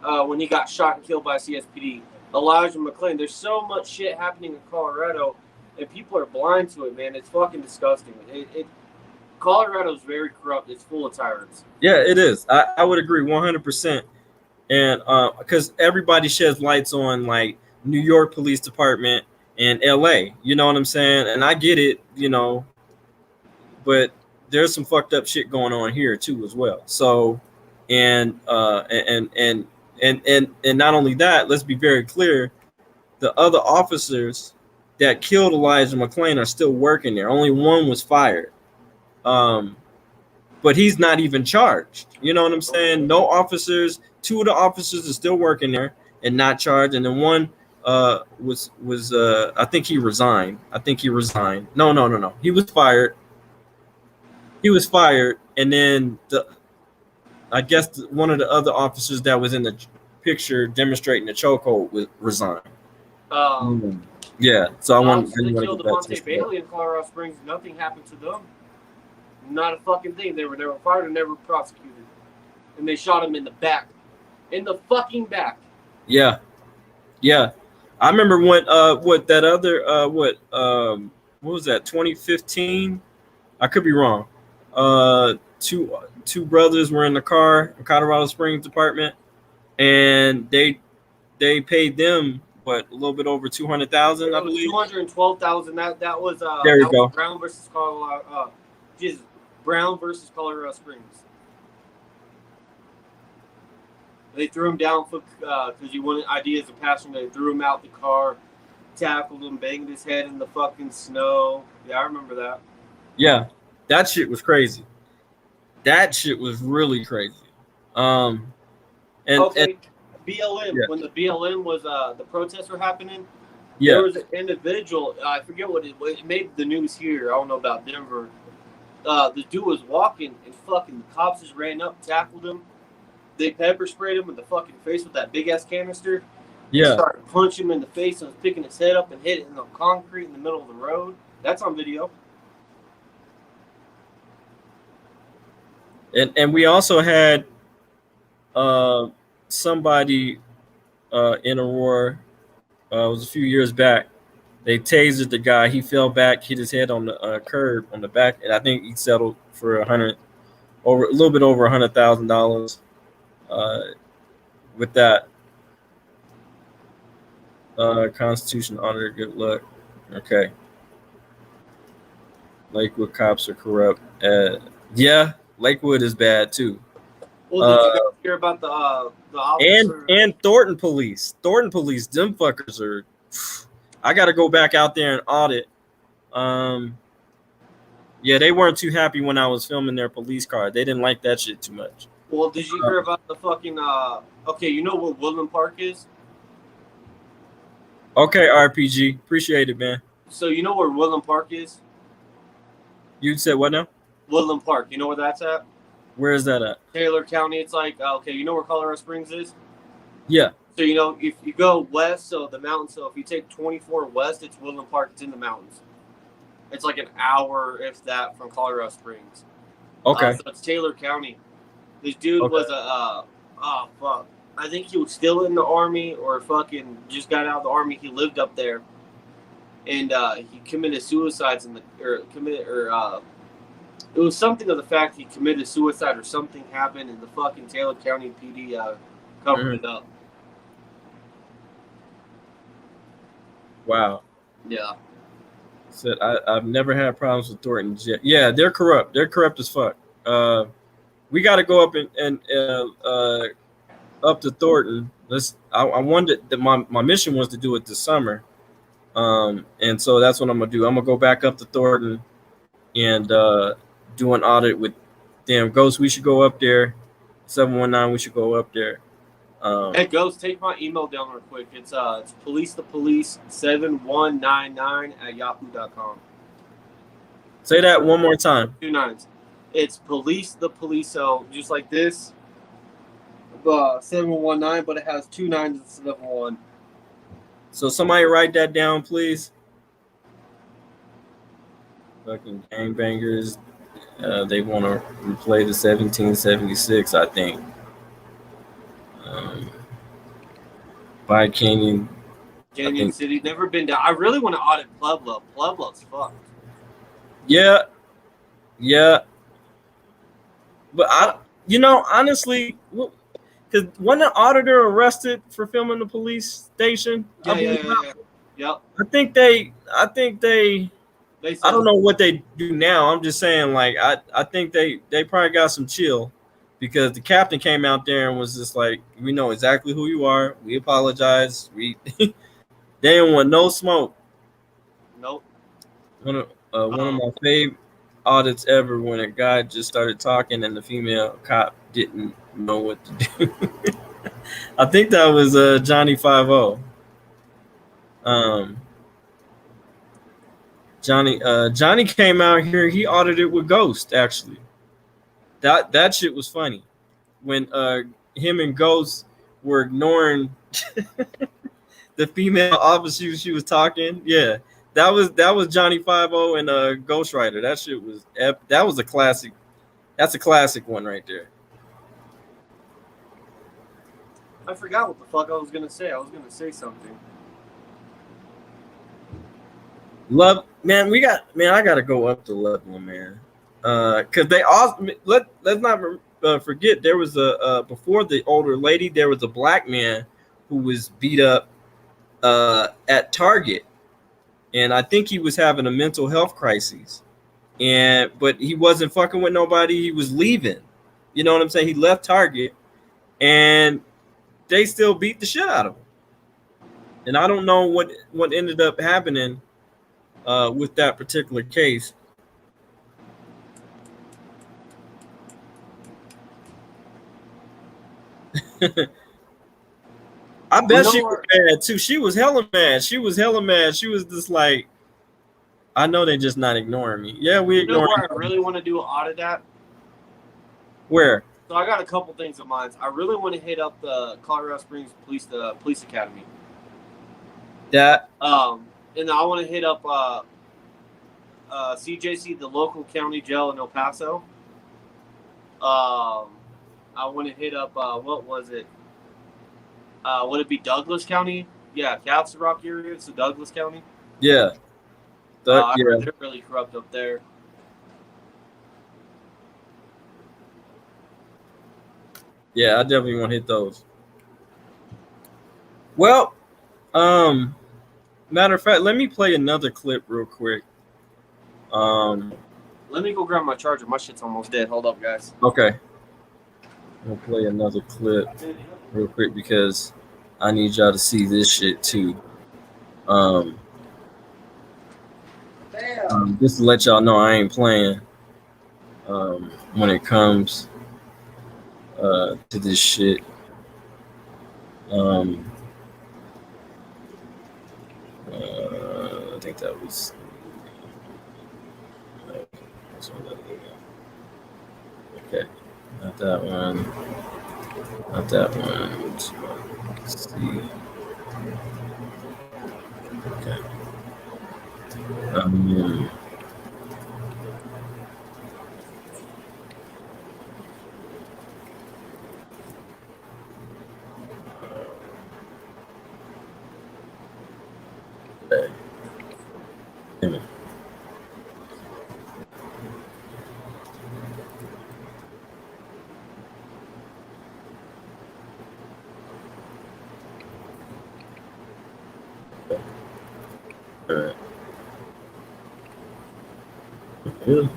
when he got shot and killed by CSPD. Elijah McClain. There's so much shit happening in Colorado, and people are blind to it, man. It's fucking disgusting. Colorado's very corrupt. It's full of tyrants. Yeah, it is. I would agree 100%. And because everybody sheds lights on like New York Police Department and LA, you know what I'm saying? And I get it, you know, but there's some fucked up shit going on here too as well. So, and not only that, let's be very clear, the other officers that killed Elijah McClain are still working there. Only one was fired. But he's not even charged. You know what I'm saying? No officers. Two of the officers are still working there and not charged. And then one was I think he resigned. No. He was fired. And then I guess one of the other officers that was in the picture demonstrating the chokehold resigned. Yeah. So I want to killed Devontae Bailey in Colorado Springs. Nothing happened to them. Not a fucking thing. They were never fired and never prosecuted. And they shot him in the back. In the fucking back. Yeah. I remember when what was that, 2015? I could be wrong. Two brothers were in the car in Colorado Springs Department, and they paid them a little bit over $200,000, I believe. $212,000. That was there you go. Brown versus Colorado. Brown versus Colorado Springs. They threw him down because he wanted ID as a passenger. They threw him out the car, tackled him, banged his head in the fucking snow. Yeah, I remember that. Yeah, that shit was crazy. That shit was really crazy. BLM. Yeah. When the BLM was the protests were happening, there was an individual. I forget what it made the news here. I don't know about Denver. The dude was walking and fucking the cops just ran up, tackled him. They pepper sprayed him in the fucking face with that big ass canister. Yeah. Started punching him in the face and was picking his head up and hit it in the concrete in the middle of the road. That's on video. And we also had somebody in Aurora. It was a few years back. They tasered the guy. He fell back, hit his head on the curb on the back, and I think he settled for a little bit over $100,000 with that. Constitution auditor, good luck. Okay. Lakewood cops are corrupt. Yeah, Lakewood is bad too. Well, did you guys hear about the officer? And Thornton police? Thornton police, them fuckers are. I got to go back out there and audit. Yeah, they weren't too happy when I was filming their police car. They didn't like that shit too much. Well, did you hear about the fucking? Okay, you know where Woodland Park is? Okay, RPG, appreciate it, man. So you know where Woodland Park is? You said what now? Woodland Park. You know where that's at? Where is that at? Taylor County. It's like okay, you know where Colorado Springs is? Yeah. So you know if you go west, so the mountains. So if you take 24 west, it's Woodland Park. It's in the mountains. It's like an hour, if that, from Colorado Springs. Okay. So it's Taylor County. This dude was fuck. I think he was still in the army or fucking just got out of the army. He lived up there, and he committed suicides it was something of the fact he committed suicide or something happened, and the fucking Taylor County PD covered it up. Wow. Yeah. Said I've never had problems with Thornton. Yeah, they're corrupt. They're corrupt as fuck. We got to go up and up to Thornton. I wanted that my mission was to do it this summer. And so that's what I'm gonna do. I'm gonna go back up to Thornton and do an audit with damn Ghost. We should go up there. 719. We should go up there. Hey, Ghost, take my email down real quick. It's policethepolice7199 @yahoo.com. Say that one more time. 2 nines. It's policethepolice, so just like this. 719, but it has 2 nines instead of 1. So somebody write that down, please. Fucking gangbangers. They want to replay the 1776, I think. By Canyon City. Never been down. I really want to audit Pueblo. Pueblo's fucked. Yeah. But honestly, because wasn't an auditor arrested for filming the police station? Yeah. Yep. I think they I don't know what they do now. I'm just saying, like, I think they probably got some chill because the captain came out there and was just like, we know exactly who you are. We apologize. They didn't want no smoke. Nope. One of my favorite audits ever when a guy just started talking and the female cop didn't know what to do. I think that was Johnny 5-0. Johnny came out here. He audited with Ghost. Actually, that shit was funny when him and Ghost were ignoring the female officer. She was talking. Yeah, that was Johnny 5-0 and Ghostwriter. That shit was that was a classic. That's a classic one right there. I forgot what the fuck I was gonna say. I was gonna say something. Love, man, I gotta go up to level, man. Cause they also let's not forget there was a before the older lady, there was a black man who was beat up at Target, and I think he was having a mental health crisis, but he wasn't fucking with nobody. He was leaving. You know what I'm saying? He left Target, and they still beat the shit out of him. And I don't know what ended up happening with that particular case. I bet she was mad too. She was hella mad. She was just like, I know they're just not ignoring me. Yeah, we ignore. You know where I really want to do an audit at? Where? So I got a couple things in mind. I really want to hit up the Colorado Springs Police Academy. That. And I want to hit up CJC, the local county jail in El Paso. I want to hit up what was it? Would it be Douglas County? Yeah, Castle Rock area. So Douglas County. Yeah. Yeah. They're really corrupt up there. Yeah, I definitely want to hit those. Well, matter of fact, let me play another clip real quick. Let me go grab my charger. My shit's almost dead. Hold up, guys. Okay. I'll play another clip real quick because I need y'all to see this shit too. Just to let y'all know I ain't playing when it comes to this shit. I think that was okay. Not that one. Not that one. Let's see. Okay. Okay.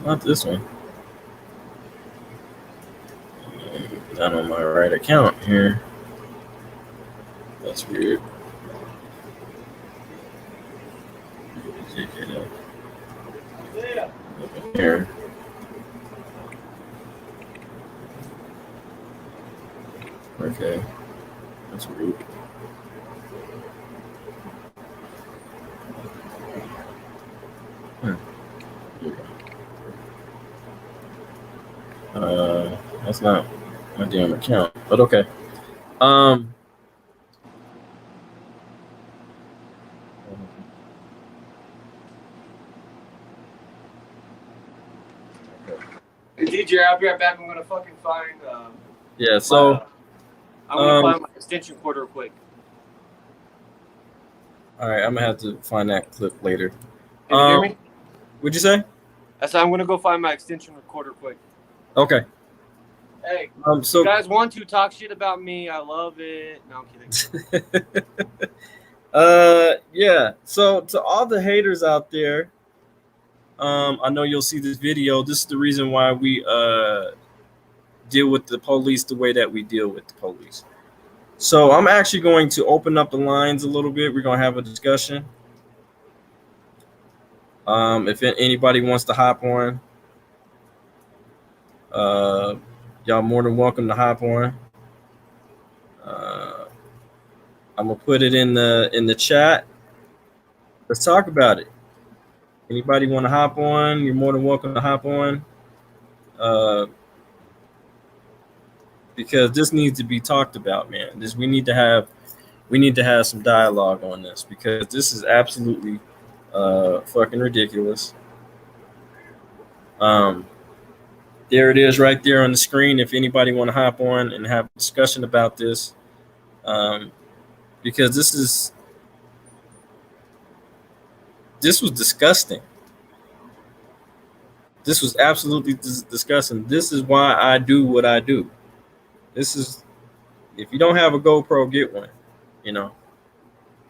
Not this one. Not on my right account here. That's weird. Check it out. Open here. Okay. That's weird. That's not my damn account, but okay. Hey, DJ, I'll be right back. I'm gonna fucking find. Yeah. So. I'm gonna find my extension cord real quick. All right, I'm gonna have to find that clip later. Can you hear me? What'd you say? I said I'm gonna go find my extension recorder quick. Okay. Hey, so you guys want to talk shit about me? I love it. No, I'm kidding. Yeah. So to all the haters out there, I know you'll see this video. This is the reason why we deal with the police the way that we deal with the police. So I'm actually going to open up the lines a little bit. We're gonna have a discussion. If anybody wants to hop on, y'all more than welcome to hop on. I'm gonna put it in the chat. Let's talk about it. Anybody want to hop on? You're more than welcome to hop on. Because this needs to be talked about, man. We need to have some dialogue on this, because this is absolutely fucking ridiculous. There it is right there on the screen. If anybody want to hop on and have a discussion about this, because this was disgusting. This was absolutely disgusting. This is why I do what I do. This is, if you don't have a GoPro, get one.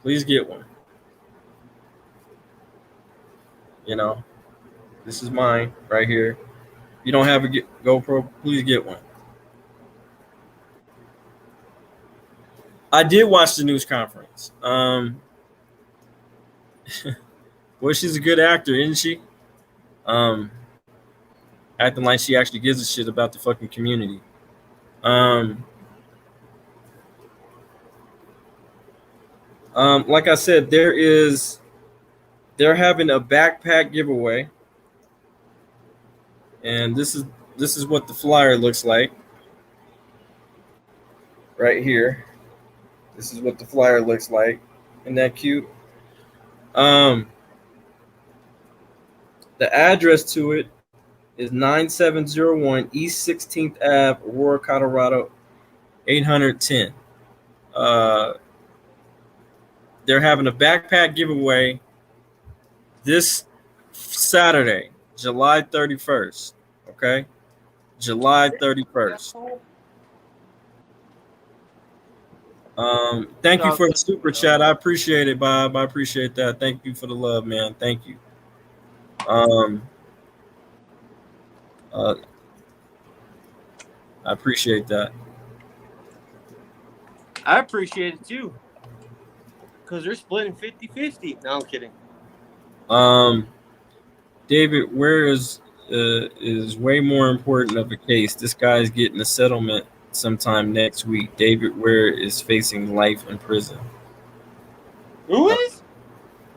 Please get one. This is mine right here. If you don't have a GoPro, please get one. I did watch the news conference. Well, she's a good actor, isn't she? Acting like she actually gives a shit about the fucking community. Like I said, they're having a backpack giveaway, and this is what the flyer looks like right here. This is what the flyer looks like. Isn't that cute? The address to it is 9701 East 16th Ave, Aurora, Colorado, 810. They're having a backpack giveaway this Saturday, July 31st. Okay? July 31st. Thank you for the super chat. I appreciate it, Bob. I appreciate that. Thank you for the love, man. Thank you. I appreciate that. I appreciate it too, because they're splitting 50-50. No, I'm kidding. David Ware is way more important of a case. This guy's getting a settlement sometime next week. David Ware is facing life in prison. Who is?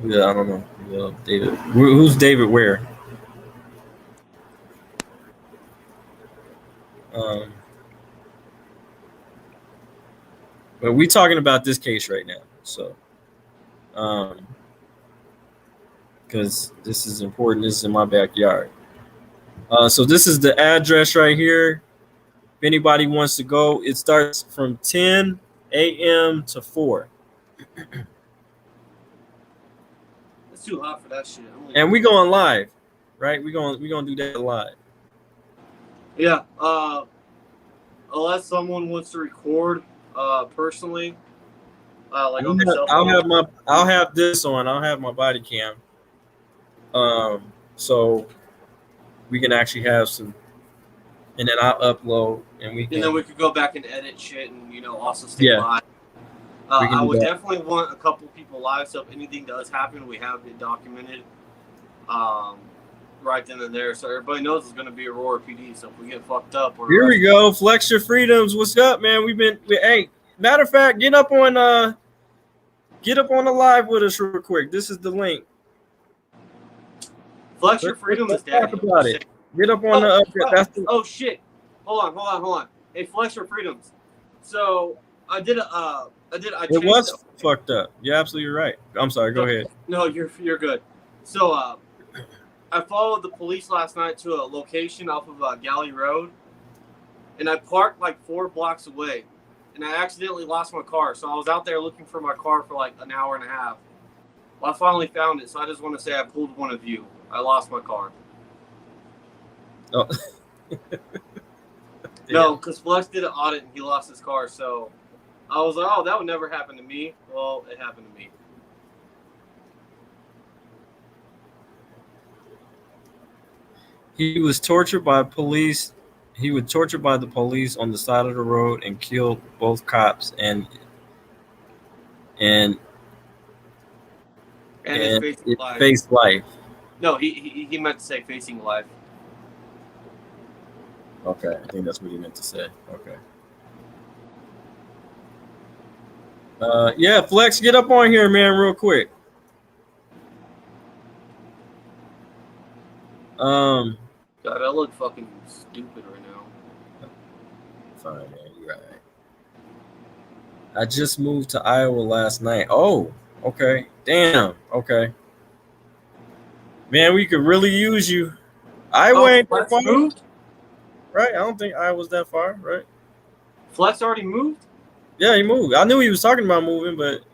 Yeah, I don't know. Yeah, David. Who's David Ware? But we're talking about this case right now, so because this is important. This is in my backyard. So this is the address right here. If anybody wants to go, it starts from 10 a.m. to 4. It's too hot for that shit. And we going live, right? We gonna do that live. Yeah. Unless someone wants to record personally, like on their cell phone. I'll have this on. I'll have my body cam. So we can actually have some, and then I'll upload, and we can. And then we could go back and edit shit, and also stay live. I would definitely want a couple people live, so if anything does happen, we have it documented right then and there, so everybody knows it's going to be Aurora PD. So if we get fucked up, here we go. Flex your freedoms. What's up, man? Hey, matter of fact, get up on the live with us real quick. This is the link. Flex your freedoms is talk about it. Get up on oh shit! Hold on. Hey, Flex your freedoms. So I it was fucked up. You're absolutely right. I'm sorry. Go ahead. No, you're good. So I followed the police last night to a location off of Galley Road, and I parked like 4 blocks away, and I accidentally lost my car. So I was out there looking for my car for like an hour and a half. Well, I finally found it, so I just want to say I pulled one of you. I lost my car. Oh. No, because Flex did an audit and he lost his car, so I was like, oh, that would never happen to me. Well, it happened to me. He was tortured by police. He was tortured by the police on the side of the road and killed both cops and faced life. No, he meant to say facing life. Okay, I think that's what he meant to say. Okay. Yeah, Flex, get up on here, man, real quick. God, I look fucking stupid right now. Fine, man, you're right. I just moved to Iowa last night. Oh, okay. Damn. Okay. Man, we could really use you. Iowa ain't that far. Moved? Right? I don't think Iowa's that far, right? Flex already moved? Yeah, he moved. I knew he was talking about moving, but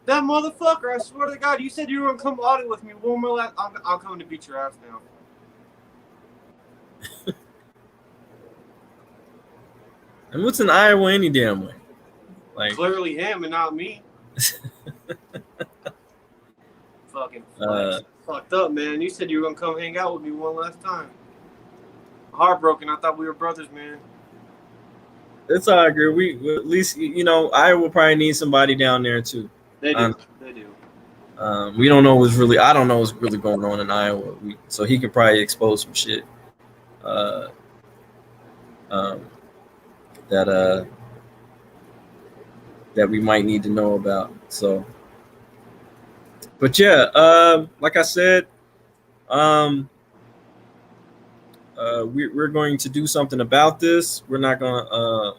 that motherfucker, I swear to God, you said you were gonna come audit with me. One more I'll come to beat your ass now. And what's in Iowa any damn way? Like clearly him and not me. Fucking Flex. Fucked up, man. You said you were gonna come hang out with me one last time. Heartbroken. I thought we were brothers, man. It's all good. We at least Iowa probably need somebody down there too. They do. They do. We don't know what's really. I don't know what's really going on in Iowa. So he could probably expose some shit. That we might need to know about. So, but yeah, like I said, we're going to do something about this. We're not gonna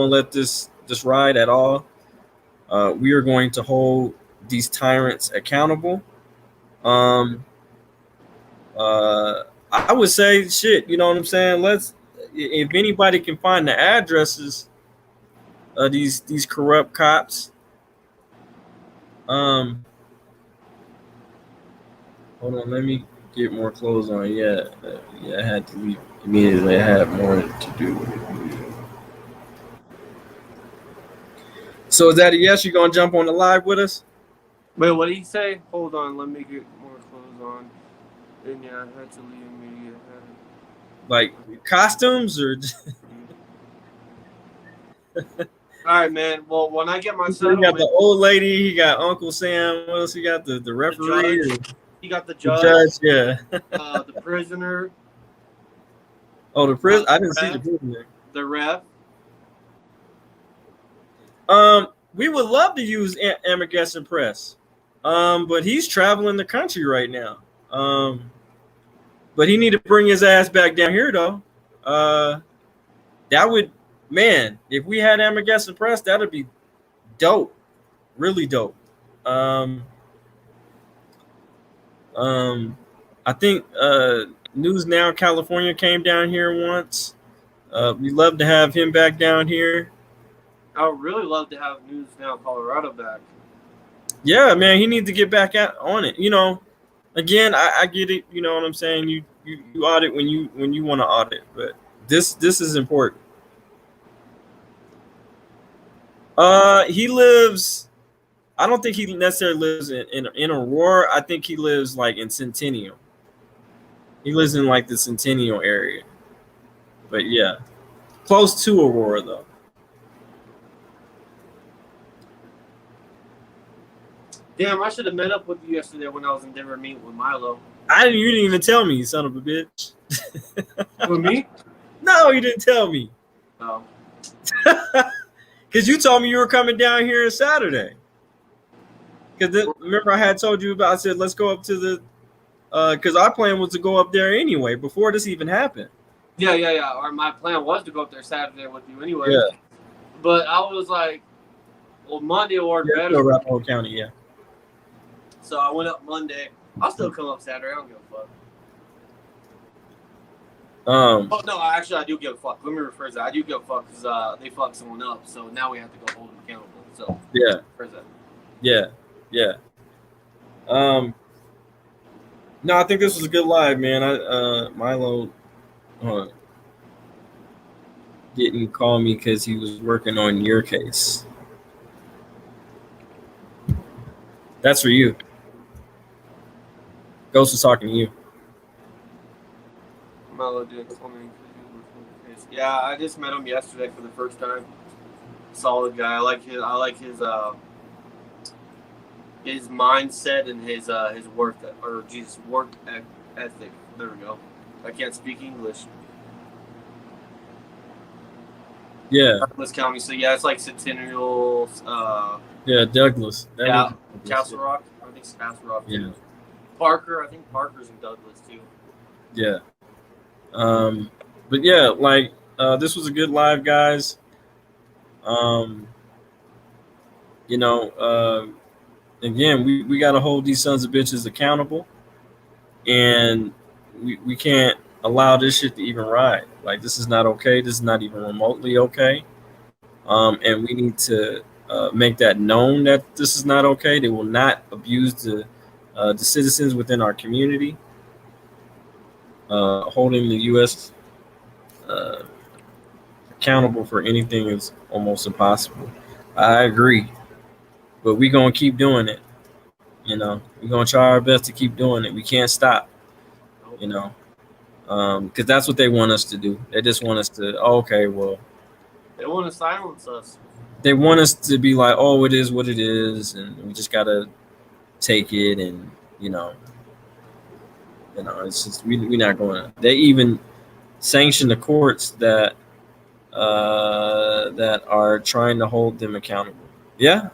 let this ride at all. We are going to hold these tyrants accountable. I would say, shit, you know what I'm saying? If anybody can find the addresses of these corrupt cops, hold on, let me get more clothes on. Yeah, I had to leave immediately. I had more to do. So is that a yes? You gonna jump on the live with us? Wait, what did he say? Hold on, let me get more clothes on. And yeah, I had to leave immediately. Like costumes or? All right, man. Well, when I get my son, he got the old lady. He got Uncle Sam. What else? He got the referee. He got the judge. Yeah. The prisoner. Oh, the prison. I didn't see the prisoner. The ref. We would love to use Amageddon Press, but he's traveling the country right now. But he need to bring his ass back down here though. That would, man, if we had Amageddon Press, that would be dope, really dope. I think News Now California came down here once. We'd love to have him back down here. I would really love to have News Now Colorado back. Yeah, man, he needs to get back on it. Again, I get it. You know what I'm saying? You audit when you want to audit, but this is important. He lives. I don't think he necessarily lives in Aurora. I think he lives like in Centennial. He lives in like the Centennial area. But yeah, close to Aurora though. Damn, I should have met up with you yesterday when I was in Denver meeting with Milo. You didn't even tell me, you son of a bitch. With me? No, you didn't tell me. No. Because you told me you were coming down here on Saturday. Because remember I had told you about, I said, let's go up to the, because our plan was to go up there anyway, before this even happened. Yeah. Or my plan was to go up there Saturday with you anyway. Yeah. But I was like, well, Monday or Yeah, better. Arapahoe County, yeah. So I went up Monday. I'll still come up Saturday. I don't give a fuck. Oh, no, actually, I do give a fuck. Let me rephrase that. I do give a fuck because they fucked someone up. So now we have to go hold them accountable. So yeah. rephrase that. Yeah. No, I think this was a good live, man. Milo didn't call me because he was working on your case. That's for you. Ghost was talking to you. Milo did call me. Yeah, I just met him yesterday for the first time. Solid guy. I like his mindset and his work ethic. There we go. I can't speak English. Yeah. Douglas County. So yeah, it's like Centennial. Yeah, Douglas. Castle Rock. I think it's Castle Rock. Yeah. Parker. I think Parker's in Douglas too. Yeah. But yeah, like this was a good live, guys. Again, we got to hold these sons of bitches accountable, and we can't allow this shit to even ride. Like, this is not okay. This is not even remotely okay. And we need to make that known that this is not okay. They will not abuse the citizens within our community. Holding the U.S. Accountable for anything is almost impossible. I agree, but we're gonna keep doing it. We're gonna try our best to keep doing it. We can't stop. Because that's what they want us to do. They just want us to. Okay, well, they want to silence us. They want us to be like, oh, it is what it is, and we just gotta take it, and it's just we're not going to. They even sanction the courts that are trying to hold them accountable. Yeah.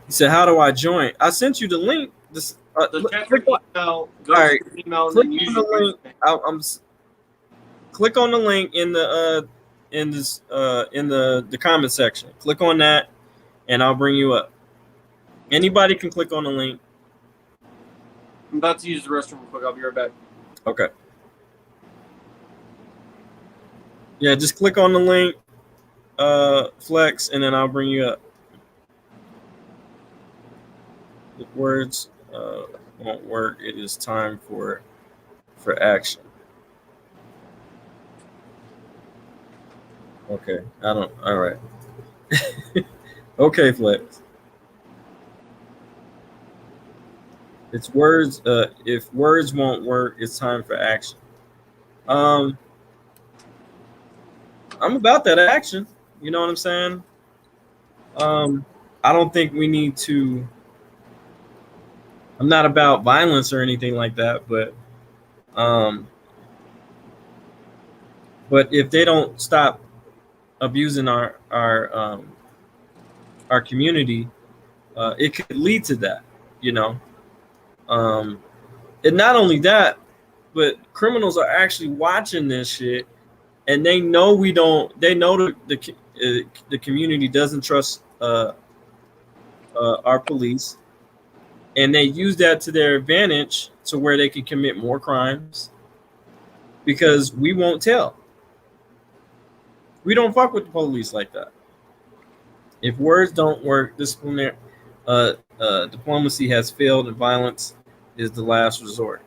He said, how do I join? I sent you the link. Click on the link. Click on the link in the comment section. Click on that, and I'll bring you up. Anybody can click on the link. I'm about to use the restroom real quick. I'll be right back. Okay. Yeah, just click on the link, Flex, and then I'll bring you up. If words won't work, it is time for action. Okay, all right. Okay, Flex. It's words. If words won't work, it's time for action. I'm about that action. You know what I'm saying? I don't think we need to. I'm not about violence or anything like that, but if they don't stop abusing our community, it could lead to that. And not only that, but criminals are actually watching this shit, and they know we don't. They know the community doesn't trust our police, and they use that to their advantage to where they can commit more crimes because we won't tell. We don't fuck with the police like that. If words don't work, diplomacy has failed, and violence is the last resort.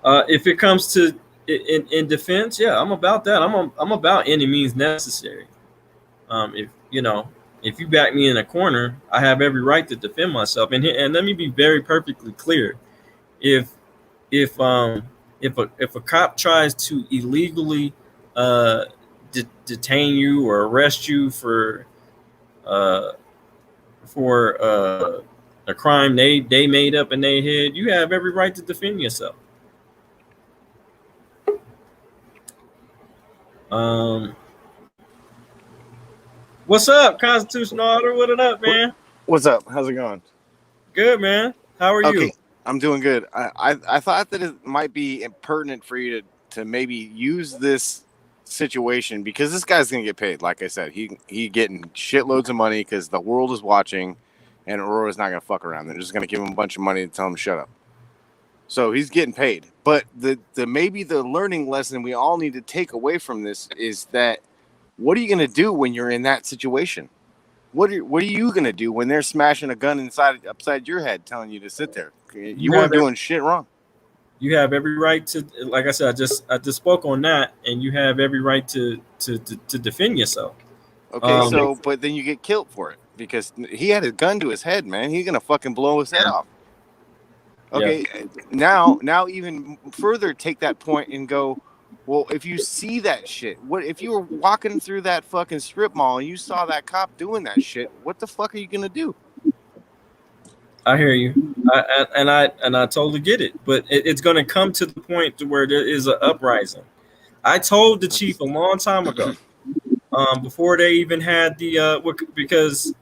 If it comes to in defense, yeah, I'm about that. I'm about any means necessary. If If you back me in a corner, I have every right to defend myself. And let me be very perfectly clear. If if um if a cop tries to illegally uh detain you or arrest you uh for a crime they made up in their head, you have every right to defend yourself. Um, what's up, Constitutional Order? What it up, man? What's up? How's it going? Good, man. How are you? Okay, I'm doing good. I thought that it might be pertinent for you to maybe use this situation because this guy's gonna get paid. Like I said, he getting shitloads of money because the world is watching, and Aurora's not gonna fuck around. They're just gonna give him a bunch of money and tell him to shut up. So he's getting paid. But the maybe the learning lesson we all need to take away from this is that what are you gonna do when you're in that situation? What are you gonna do when they're smashing a gun upside your head, telling you to sit there? You weren't doing shit wrong. You have every right to, like I said, I just spoke on that, and you have every right to defend yourself. Okay, so but then you get killed for it because he had a gun to his head, man. He's gonna fucking blow his head off. Okay, now even further take that point and go, well, if you see that shit, what if you were walking through that fucking strip mall and you saw that cop doing that shit? What the fuck are you gonna do? I hear you, I totally get it, but it's gonna come to the point to where there is an uprising. I told the chief a long time ago, before they even had the because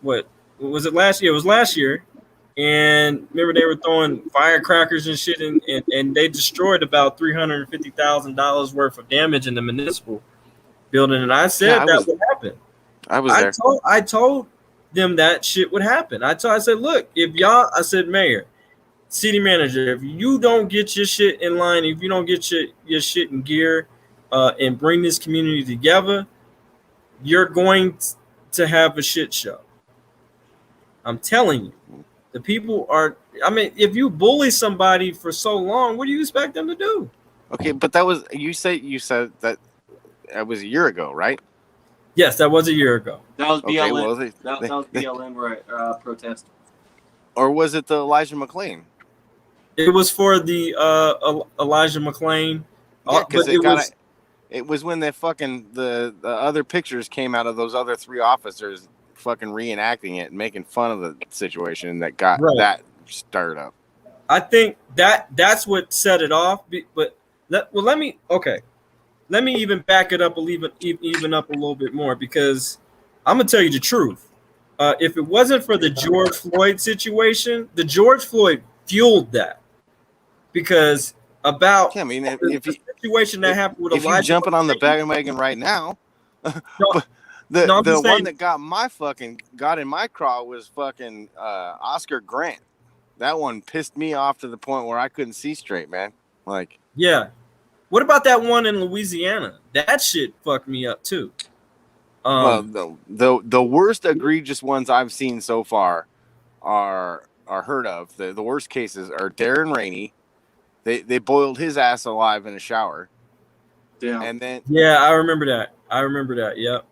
what was it last year? It was last year. And remember, they were throwing firecrackers and shit, and they destroyed about $350,000 worth of damage in the municipal building. And I said that would happen. I was there. I told them that shit would happen. I said, look, I said, Mayor, city manager, if you don't get your shit in line, if you don't get your shit in gear, and bring this community together, you're going to have a shit show. I'm telling you. The people are, I mean, if you bully somebody for so long, what do you expect them to do? Okay, but that was, you said that was a year ago, right? Yes, that was a year ago. That was BLM. Well, that was BLM protest. Or was it the Elijah McClain? It was for the Elijah McClain. Yeah, because it was when the other pictures came out of those other three officers fucking reenacting it and making fun of the situation that got that stirred up. I think that's what set it off. But let me even back it up even up a little bit more, because I'm gonna tell you the truth. If it wasn't for the George Floyd situation, the George Floyd fueled that, because if the situation that happened with Elijah, you're jumping on the bandwagon right now. The one that got in my craw was fucking Oscar Grant. That one pissed me off to the point where I couldn't see straight, man. Like, yeah. What about that one in Louisiana? That shit fucked me up too. Well, the worst egregious ones I've seen so far are heard of. The worst cases are Darren Rainey. They boiled his ass alive in a shower. Yeah. And then I remember that. Yep.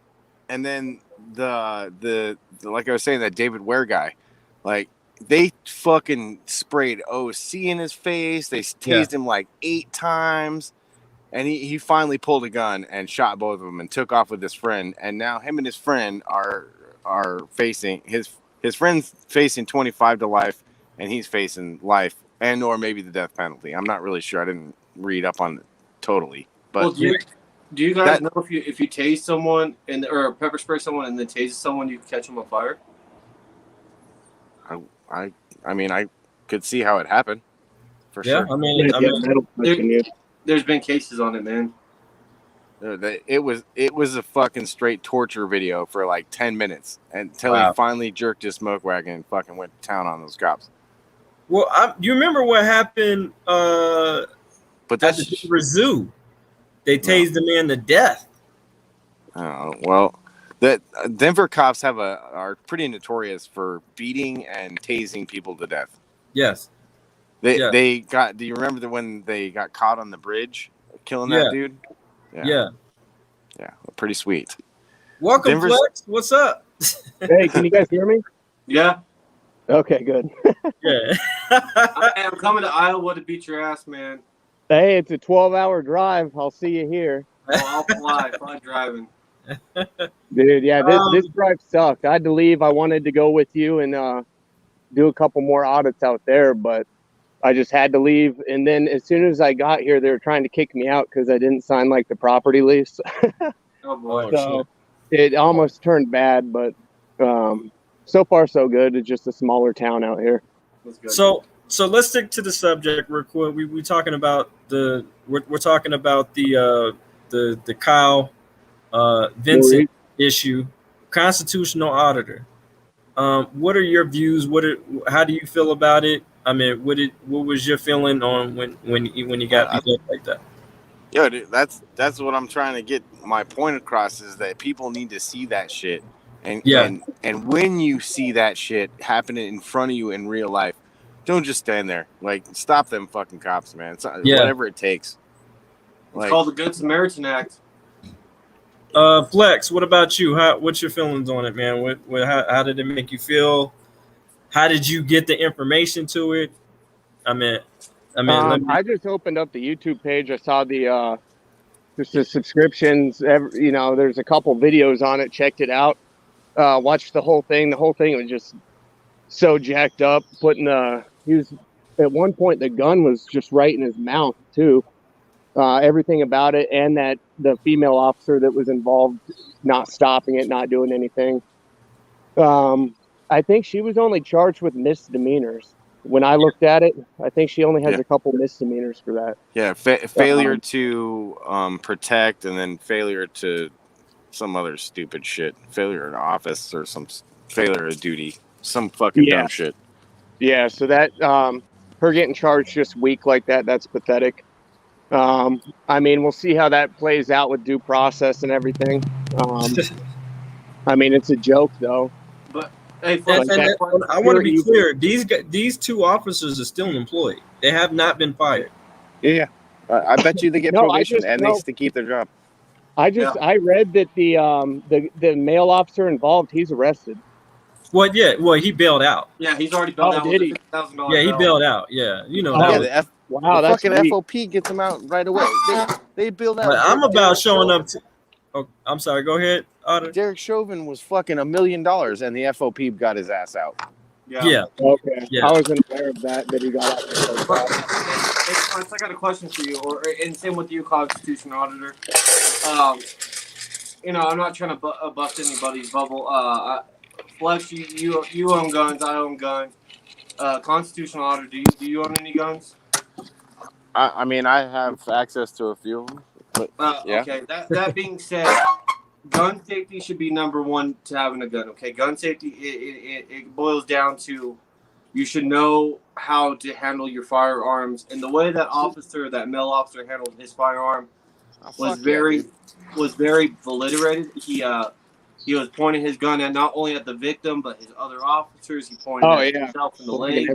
And then the like I was saying, that David Ware guy, like they fucking sprayed OC in his face. They tased him like 8 times, and he finally pulled a gun and shot both of them and took off with his friend. And now him and his friend are facing his friend's facing 25 to life, and he's facing life and or maybe the death penalty. I'm not really sure. I didn't read up on it totally, but. Well, do you guys know if you tase someone or pepper spray someone and then tase someone, you can catch them on fire? I mean, I could see how it happened. For sure. I mean, there's been cases on it, man. It was a fucking straight torture video for like 10 minutes until he finally jerked his smoke wagon and fucking went to town on those cops. Well, you remember what happened? But that's at the zoo. They tased the man to death. Oh, well, that Denver cops are pretty notorious for beating and tasing people to death. Yes. They got. Do you remember when they got caught on the bridge killing that dude? Yeah. Pretty sweet. Welcome, Denver's- Flex. What's up? Hey, can you guys hear me? Yeah. Okay, good. Yeah. I'm coming to Iowa to beat your ass, man. Hey, it's a 12-hour drive. I'll see you here. Oh, I'll fly driving. Dude, yeah, this drive sucked. I had to leave. I wanted to go with you and do a couple more audits out there, but I just had to leave. And then as soon as I got here, they were trying to kick me out because I didn't sign like the property lease. Oh boy. So it almost turned bad, but so far so good. It's just a smaller town out here. So let's stick to the subject real quick. We're talking about the Kyle Vincent issue, constitutional auditor. What are your views? How do you feel about it? I mean, what was your feeling on when you got beat up like that? Yo, dude, that's what I'm trying to get my point across, is that people need to see that shit. And when you see that shit happening in front of you in real life, don't just stand there. Like, stop them fucking cops, man. It's whatever it takes. It's called the Good Samaritan Act. Flex, what about you? What's your feelings on it, man? How did it make you feel? How did you get the information to it? I just opened up the YouTube page. I saw just the subscriptions. There's a couple videos on it. Checked it out. Watched the whole thing. The whole thing was just so jacked up. He was at one point, the gun was just right in his mouth too. Everything about it, and that the female officer that was involved, not stopping it, not doing anything. I think she was only charged with misdemeanors. When I looked at it, I think she only has a couple misdemeanors for that. Yeah, failure to protect, and then failure to some other stupid shit. Failure in office, or some failure of duty. Some fucking dumb shit. Yeah, so that her getting charged just weak like that, that's pathetic. I mean, we'll see how that plays out with due process and everything. I mean, it's a joke though. But hey, I want to be clear. These two officers are still employed. They have not been fired. Yeah, I bet you they get probation and they still keep their job. I read that the male officer involved, he's arrested. Well, he bailed out. Yeah, he's already bailed out. Did he? $50,000 Yeah, he bailed out. Yeah, the that's fucking sweet. FOP gets them out right away. They bailed out. But I'm about showing up. Oh, I'm sorry. Go ahead, Audit. Derek Chauvin was fucking $1 million, and the FOP got his ass out. Yeah. Okay. Yeah. I wasn't aware of that he got out. I got a question for you, and same with you, Constitution Auditor. I'm not trying to bust anybody's bubble. Flex, you own guns. I own guns. Constitutional Auditor, do you own any guns? I mean, I have access to a few of them. But, yeah. Okay. That being said, gun safety should be number one to having a gun. Okay, gun safety it boils down to you should know how to handle your firearms, and the way that male officer handled his firearm was very validated. He was pointing his gun at not only at the victim but his other officers. He pointed at himself in the leg.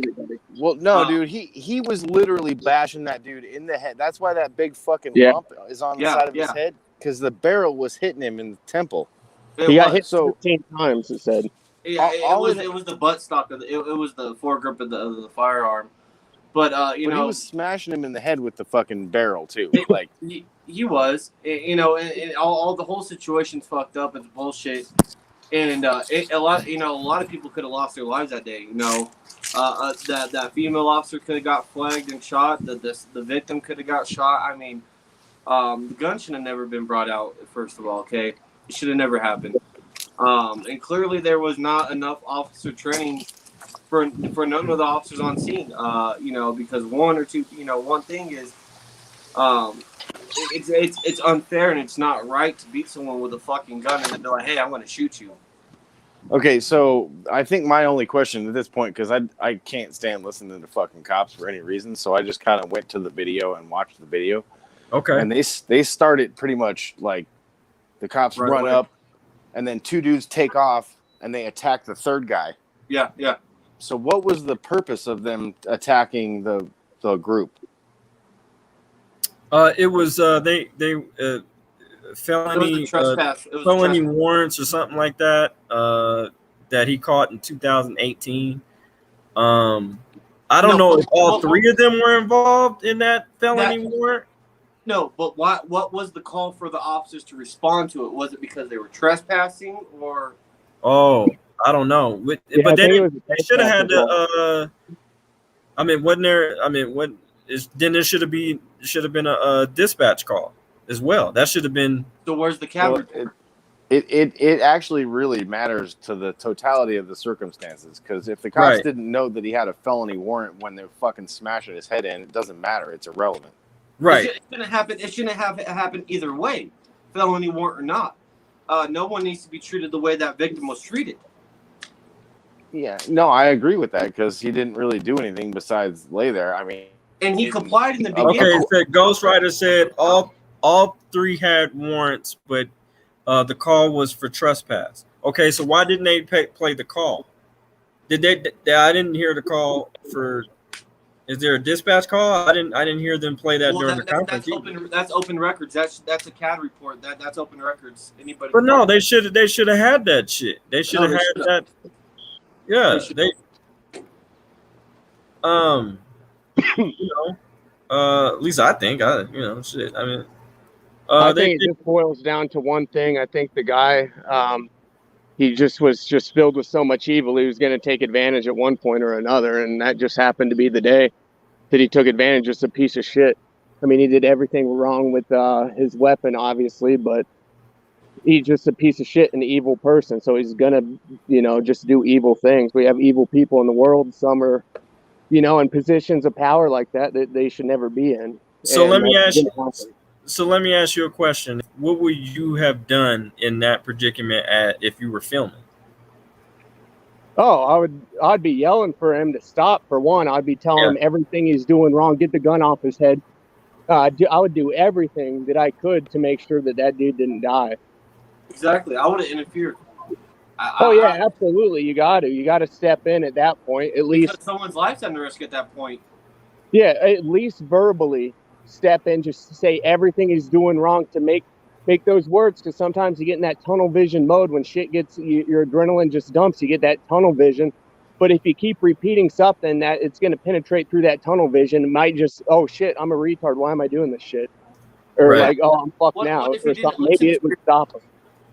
Well, no, dude, he was literally bashing that dude in the head. That's why that big fucking lump is on the side of his head, because the barrel was hitting him in the temple. He got hit 15 times. It said. Yeah, it was the buttstock of it was the foregrip of the firearm. But he was smashing him in the head with the fucking barrel too. He was, and all the whole situation's fucked up. It's bullshit, and a lot of people could have lost their lives that day. That female officer could have got flagged and shot. The victim could have got shot. I mean, the gun should have never been brought out. First of all, okay, it should have never happened. And clearly there was not enough officer training for none of the officers on scene. Because one thing is, it's unfair and it's not right to beat someone with a fucking gun and then be like, hey, I'm going to shoot you. Okay, so I think my only question at this point, because I can't stand listening to fucking cops for any reason, so I just kind of went to the video and watched the video. Okay. And they started pretty much like the cops run up, and then two dudes take off and they attack the third guy. Yeah. So what was the purpose of them attacking the group? It was felony trespass. It was a felony trespass. warrants or something like that that he caught in 2018. I don't know if all three of them were involved in that felony warrant. No, but what was the call for the officers to respond to it? Was it because they were trespassing or? Oh, I don't know. But they should have had the. I mean, wasn't there? I mean, what is? Then there should have been a dispatch call as well. That should have been. So where's the cab report? It actually really matters to the totality of the circumstances, because if the cops didn't know that he had a felony warrant when they fucking smashing his head in, it doesn't matter. It's irrelevant. Right. It shouldn't happen. It shouldn't have happened either way, felony warrant or not. No one needs to be treated the way that victim was treated. Yeah, no, I agree with that, because he didn't really do anything besides lay there. I mean, and he complied in the beginning. Okay, so Ghostwriter said all three had warrants, but the call was for trespass. Okay, so why didn't they play the call? Did they? I didn't hear the call for. Is there a dispatch call? I didn't hear them play that during the conference. That's open records. That's a CAD report. That's open records. Anybody? But no, they should have had that shit. They should have had that. Yeah, at least I think shit. I mean, I think it just boils down to one thing. I think the guy, he was filled with so much evil. He was going to take advantage at one point or another, and that just happened to be the day that he took advantage. Just a piece of shit. I mean, he did everything wrong with his weapon, obviously, but he's just a piece of shit, an evil person. So he's gonna, just do evil things. We have evil people in the world. Some are, in positions of power like that they should never be in. So let me ask you a question. What would you have done in that predicament if you were filming? Oh, I'd be yelling for him to stop. For one, I'd be telling him everything he's doing wrong. Get the gun off his head. I would do everything that I could to make sure that dude didn't die. Exactly. I would have interfered. Absolutely. You got to step in at that point. At least someone's life's under risk at that point. Yeah, at least verbally step in, just say everything he's doing wrong to make those words, because sometimes you get in that tunnel vision mode when shit gets your adrenaline just dumps. You get that tunnel vision, but if you keep repeating something that it's going to penetrate through that tunnel vision, it might just, oh shit, I'm a retard. Why am I doing this shit? Or like, oh, I'm fucked now. Or something. Maybe it would stop him.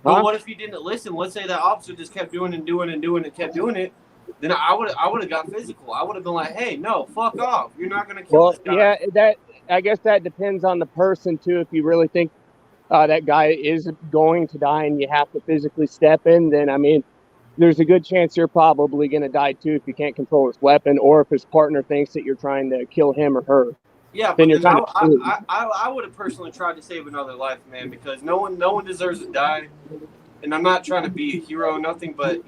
But what if he didn't listen? Let's say that officer just kept doing and doing and doing and kept doing it. Then I would have got physical. I would have been like, "Hey, no, fuck off! You're not gonna kill this guy." Yeah, I guess that depends on the person too. If you really think that guy is going to die and you have to physically step in, then I mean, there's a good chance you're probably gonna die too if you can't control his weapon, or if his partner thinks that you're trying to kill him or her. Yeah, then but I would have personally tried to save another life, man, because no one deserves to die. And I'm not trying to be a hero or nothing, but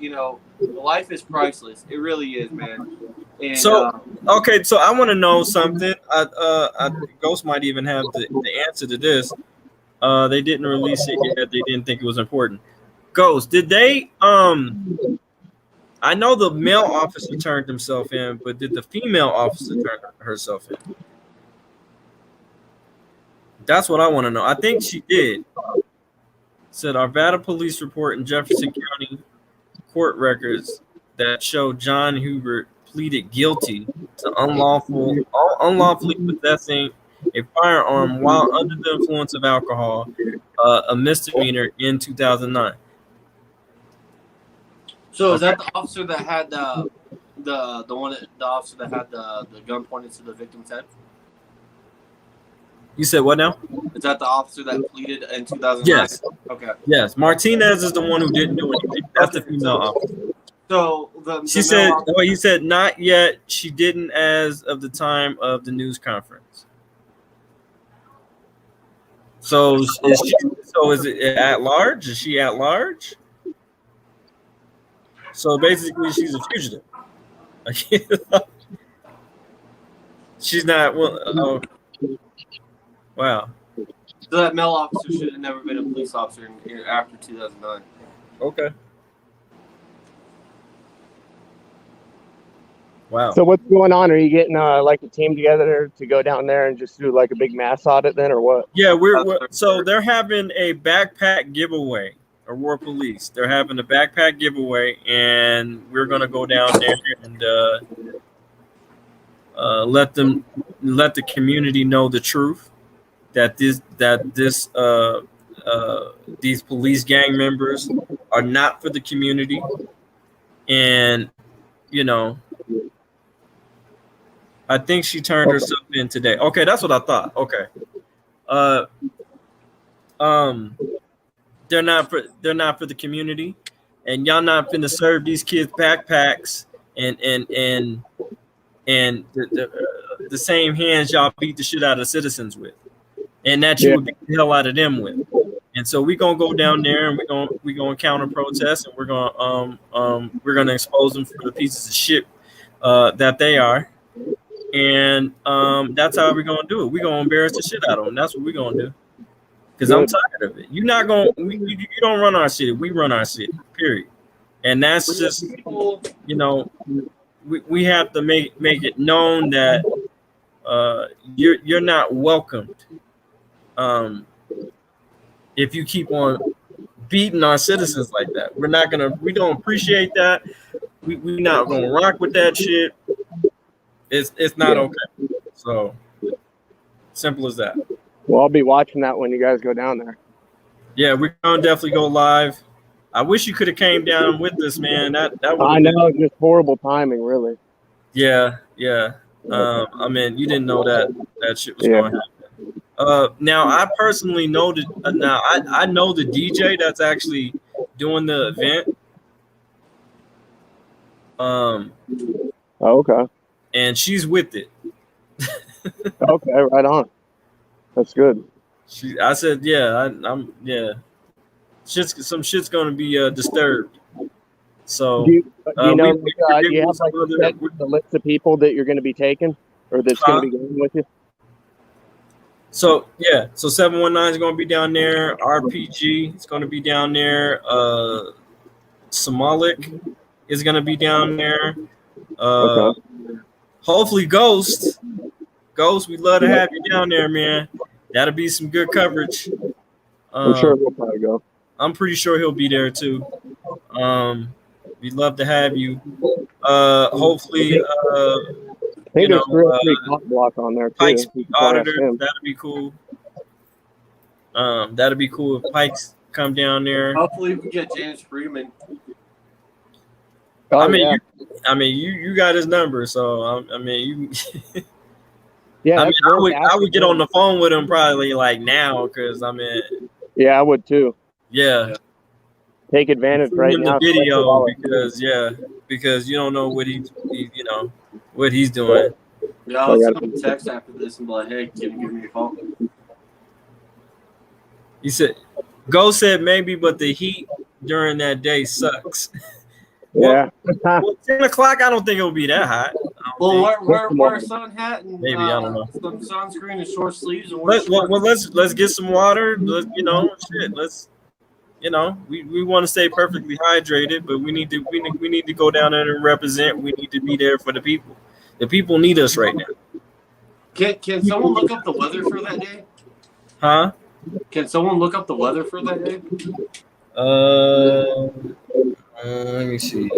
life is priceless. It really is, man. And, so I want to know something. Ghost might even have the answer to this. They didn't release it yet. They didn't think it was important. Ghost, did they? I know the male officer turned himself in, but did the female officer turn herself in? That's what I want to know. I think she did. Said Arvada police report in Jefferson County court records that show John Hubert pleaded guilty to unlawfully possessing a firearm while under the influence of alcohol, a misdemeanor in 2009. So is that the officer that had the officer that had the gun pointed to the victim's head? You said what now? Is that the officer that pleaded in 2009? Yes. Okay. Yes. Martinez is the one who didn't do anything. That's the female officer. So he said not yet. She didn't as of the time of the news conference. So is it at large? Is she at large? So basically, she's a fugitive. She's not. Well, wow. So that male officer should have never been a police officer after 2009. Okay. Wow. So what's going on? Are you getting like a team together to go down there and just do like a big mass audit then, or what? Yeah, so they're having a backpack giveaway. Aurora Police. They're having a backpack giveaway, and we're gonna go down there and let the community know the truth that these police gang members are not for the community, and you know. I think she turned herself in today. Okay, that's what I thought. Okay. They're not for the community, and y'all not finna serve these kids backpacks and the same hands y'all beat the shit out of citizens with, and that you would beat the hell out of them with. And so we're gonna go down there and we're gonna counter protest, and we're gonna expose them for the pieces of shit that they are. And that's how we're gonna do it. We're gonna embarrass the shit out of them. That's what we're gonna do. Because I'm tired of it. You're not gonna. You don't run our city. We run our city. Period. And that's just, you know, we have to make it known that you're not welcomed. If you keep on beating our citizens like that, we don't appreciate that. We're not gonna rock with that shit. It's not okay. So simple as that. Well, I'll be watching that when you guys go down there. Yeah, we're gonna definitely go live. I wish you could have came down with us, man. That I know, it's just horrible timing, really. Yeah. I mean, you didn't know that shit was going to happen. Now I personally know that. I know the DJ that's actually doing the event. Okay. And she's with it. Okay, right on. That's good. I said, yeah, I'm yeah. Some shit's gonna be disturbed. So do you know, you have like the list of people that you're going to be taking, or that's going to be going with you? So yeah, so 719 is going to be down there. RPG is going to be down there. Somalik is going to be down there. Okay. Hopefully Ghost, we'd love to have you down there, man. That'll be some good coverage. I'm sure he'll probably go. I'm pretty sure he'll be there too. We'd love to have you. Hopefully, I think there's 3 or 3 cop block on there too. Pike's auditor, that'd be cool. That'd be cool if Pike's come down there. Hopefully, we get James Freeman. I mean, you got his number, so I mean, you. Yeah, I would get on the phone with him probably like now, because I mean. Yeah, I would too. Yeah. Take advantage right now. The video because you don't know what what he's doing. Yeah, I'll send him a text after this and be like, hey, can you give me a call? He said, Go said maybe, but the heat during that day sucks. Yeah. Well, 10 o'clock, I don't think it'll be that hot. Well, wear a sun hat and maybe I don't know. Some sunscreen and short sleeves. And let's get some water. Let's we want to stay perfectly hydrated, but we need to go down there and represent. We need to be there for the people. The people need us right now. Can someone look up the weather for that day? Huh? Can someone look up the weather for that day? Let me see.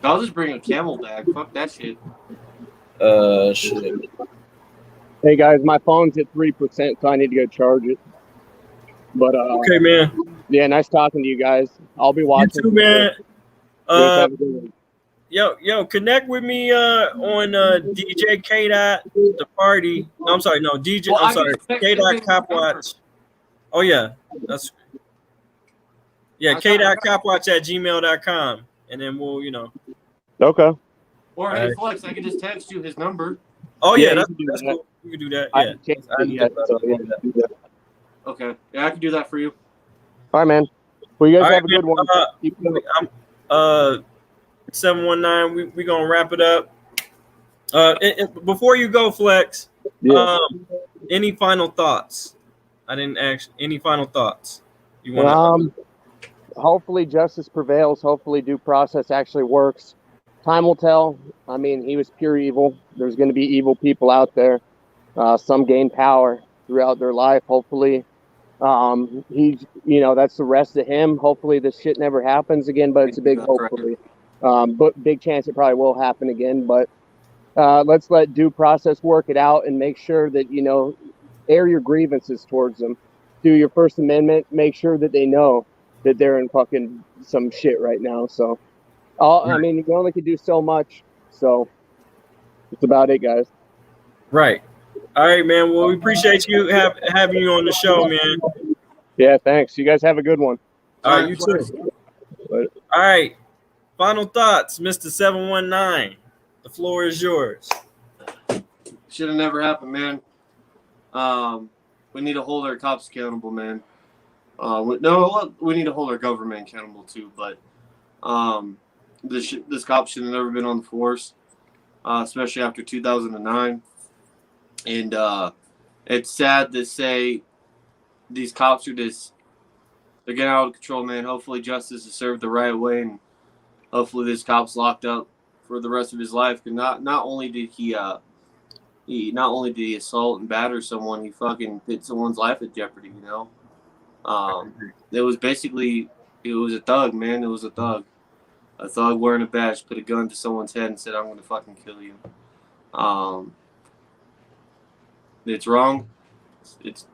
I'll just bring a camel bag. Fuck that shit. Shit. Hey guys, my phone's at 3%, so I need to go charge it. But okay, man. Yeah, nice talking to you guys. I'll be watching. You too, man. Yo, connect with me on DJ K Dot the party. No, I'm sorry, no DJ. I'm sorry, K Dot Cop Watch. Oh yeah, that's K Dot Cop Watch at gmail.com, and then we'll Okay. Or hey, Flex, I can just text you his number. Oh yeah, that's cool. We can do that. Yeah. Okay. Yeah, I can do that for you. All right, man. Well, you guys have a good one. 719. We gonna wrap it up. Before you go, Flex. Any final thoughts? I didn't ask. Any final thoughts? You want? Hopefully justice prevails. Hopefully due process actually works. time will tell. I mean, he was pure evil. There's going to be evil people out there. Some gain power throughout their life. Hopefully, that's the rest of him. Hopefully, this shit never happens again. But it's a big hopefully. But big chance it probably will happen again. But let's let due process work it out and make sure that air your grievances towards them. Do your First Amendment. Make sure that they know that they're in fucking some shit right now. So. I mean, you only can do so much, so that's about it, guys. Right. All right, man. Well, we appreciate you having you on the show, man. Yeah, thanks. You guys have a good one. All right, you too. All right. Final thoughts, Mr. 719. The floor is yours. Should have never happened, man. We need to hold our cops accountable, man. We need to hold our government accountable too, but this cop should have never been on the force, especially after 2009. And it's sad to say these cops are they're getting out of control, man. Hopefully justice is served the right way, and hopefully this cop's locked up for the rest of his life. Because not only did he assault and batter someone, he fucking put someone's life at jeopardy. It was a thug, man. It was a thug. A thug wearing a badge put a gun to someone's head and said, "I'm going to fucking kill you." It's wrong. It's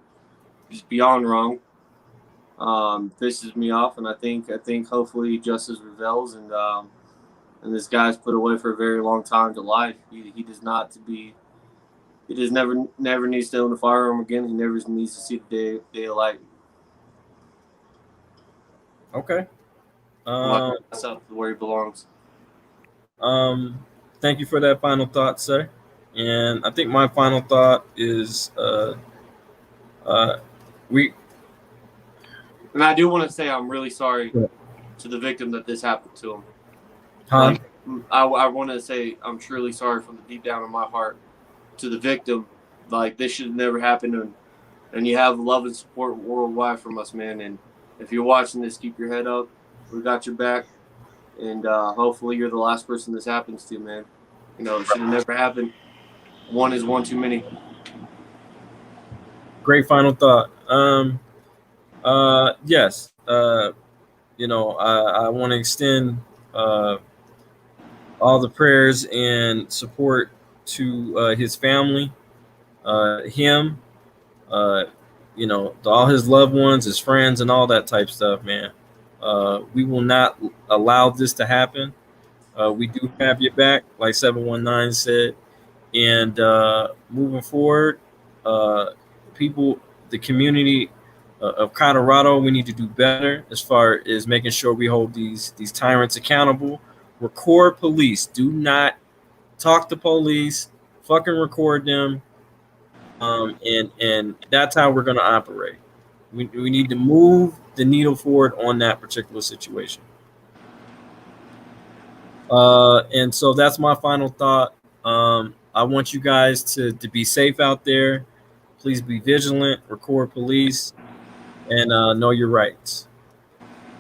just beyond wrong. Pisses me off, and I think hopefully justice prevails, and this guy's put away for a very long time to life. He does not to be. He just never needs to own a firearm again. He never needs to see the day of light. Okay. That's up where he belongs. Thank you for that final thought, sir. And I think my final thought is And I do want to say I'm really sorry to the victim that this happened to him. Huh? I want to say I'm truly sorry from the deep down of my heart to the victim. Like, this should have never happened, and you have love and support worldwide from us, man. And if you're watching this, keep your head up. We got your back, and hopefully you're the last person this happens to, man. It should have never happened. One is one too many. Great final thought. Yes. I want to extend all the prayers and support to his family, him, all his loved ones, his friends, and all that type stuff, man. We will not allow this to happen. We do have your back, like 719 said. And moving forward, the community of Colorado, we need to do better as far as making sure we hold these tyrants accountable. Record police. Do not talk to police. Fucking record them. And that's how we're going to operate. We need to move the needle forward on that particular situation. And so that's my final thought. I want you guys to be safe out there. Please be vigilant, record police, and know your rights.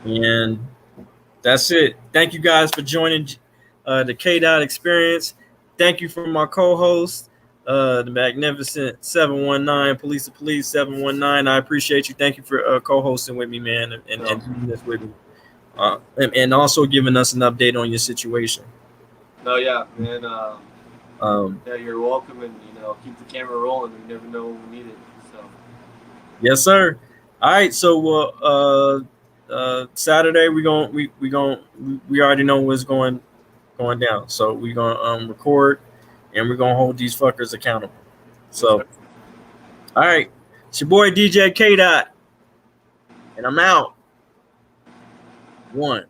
And that's it. Thank you guys for joining the K-Dot experience. Thank you for my co-host, the magnificent 719, Police to Police 719. I appreciate you. Thank you for co-hosting with me, man, and doing this with me. And also giving us an update on your situation. No, yeah, man. Yeah, you're welcome, and keep the camera rolling. We never know when we need it. So. Yes, sir. All right, so Saturday we already know what's going down. So we're gonna record, and we're gonna hold these fuckers accountable. So, all right, it's your boy DJ K-Dot, and I'm out. 1.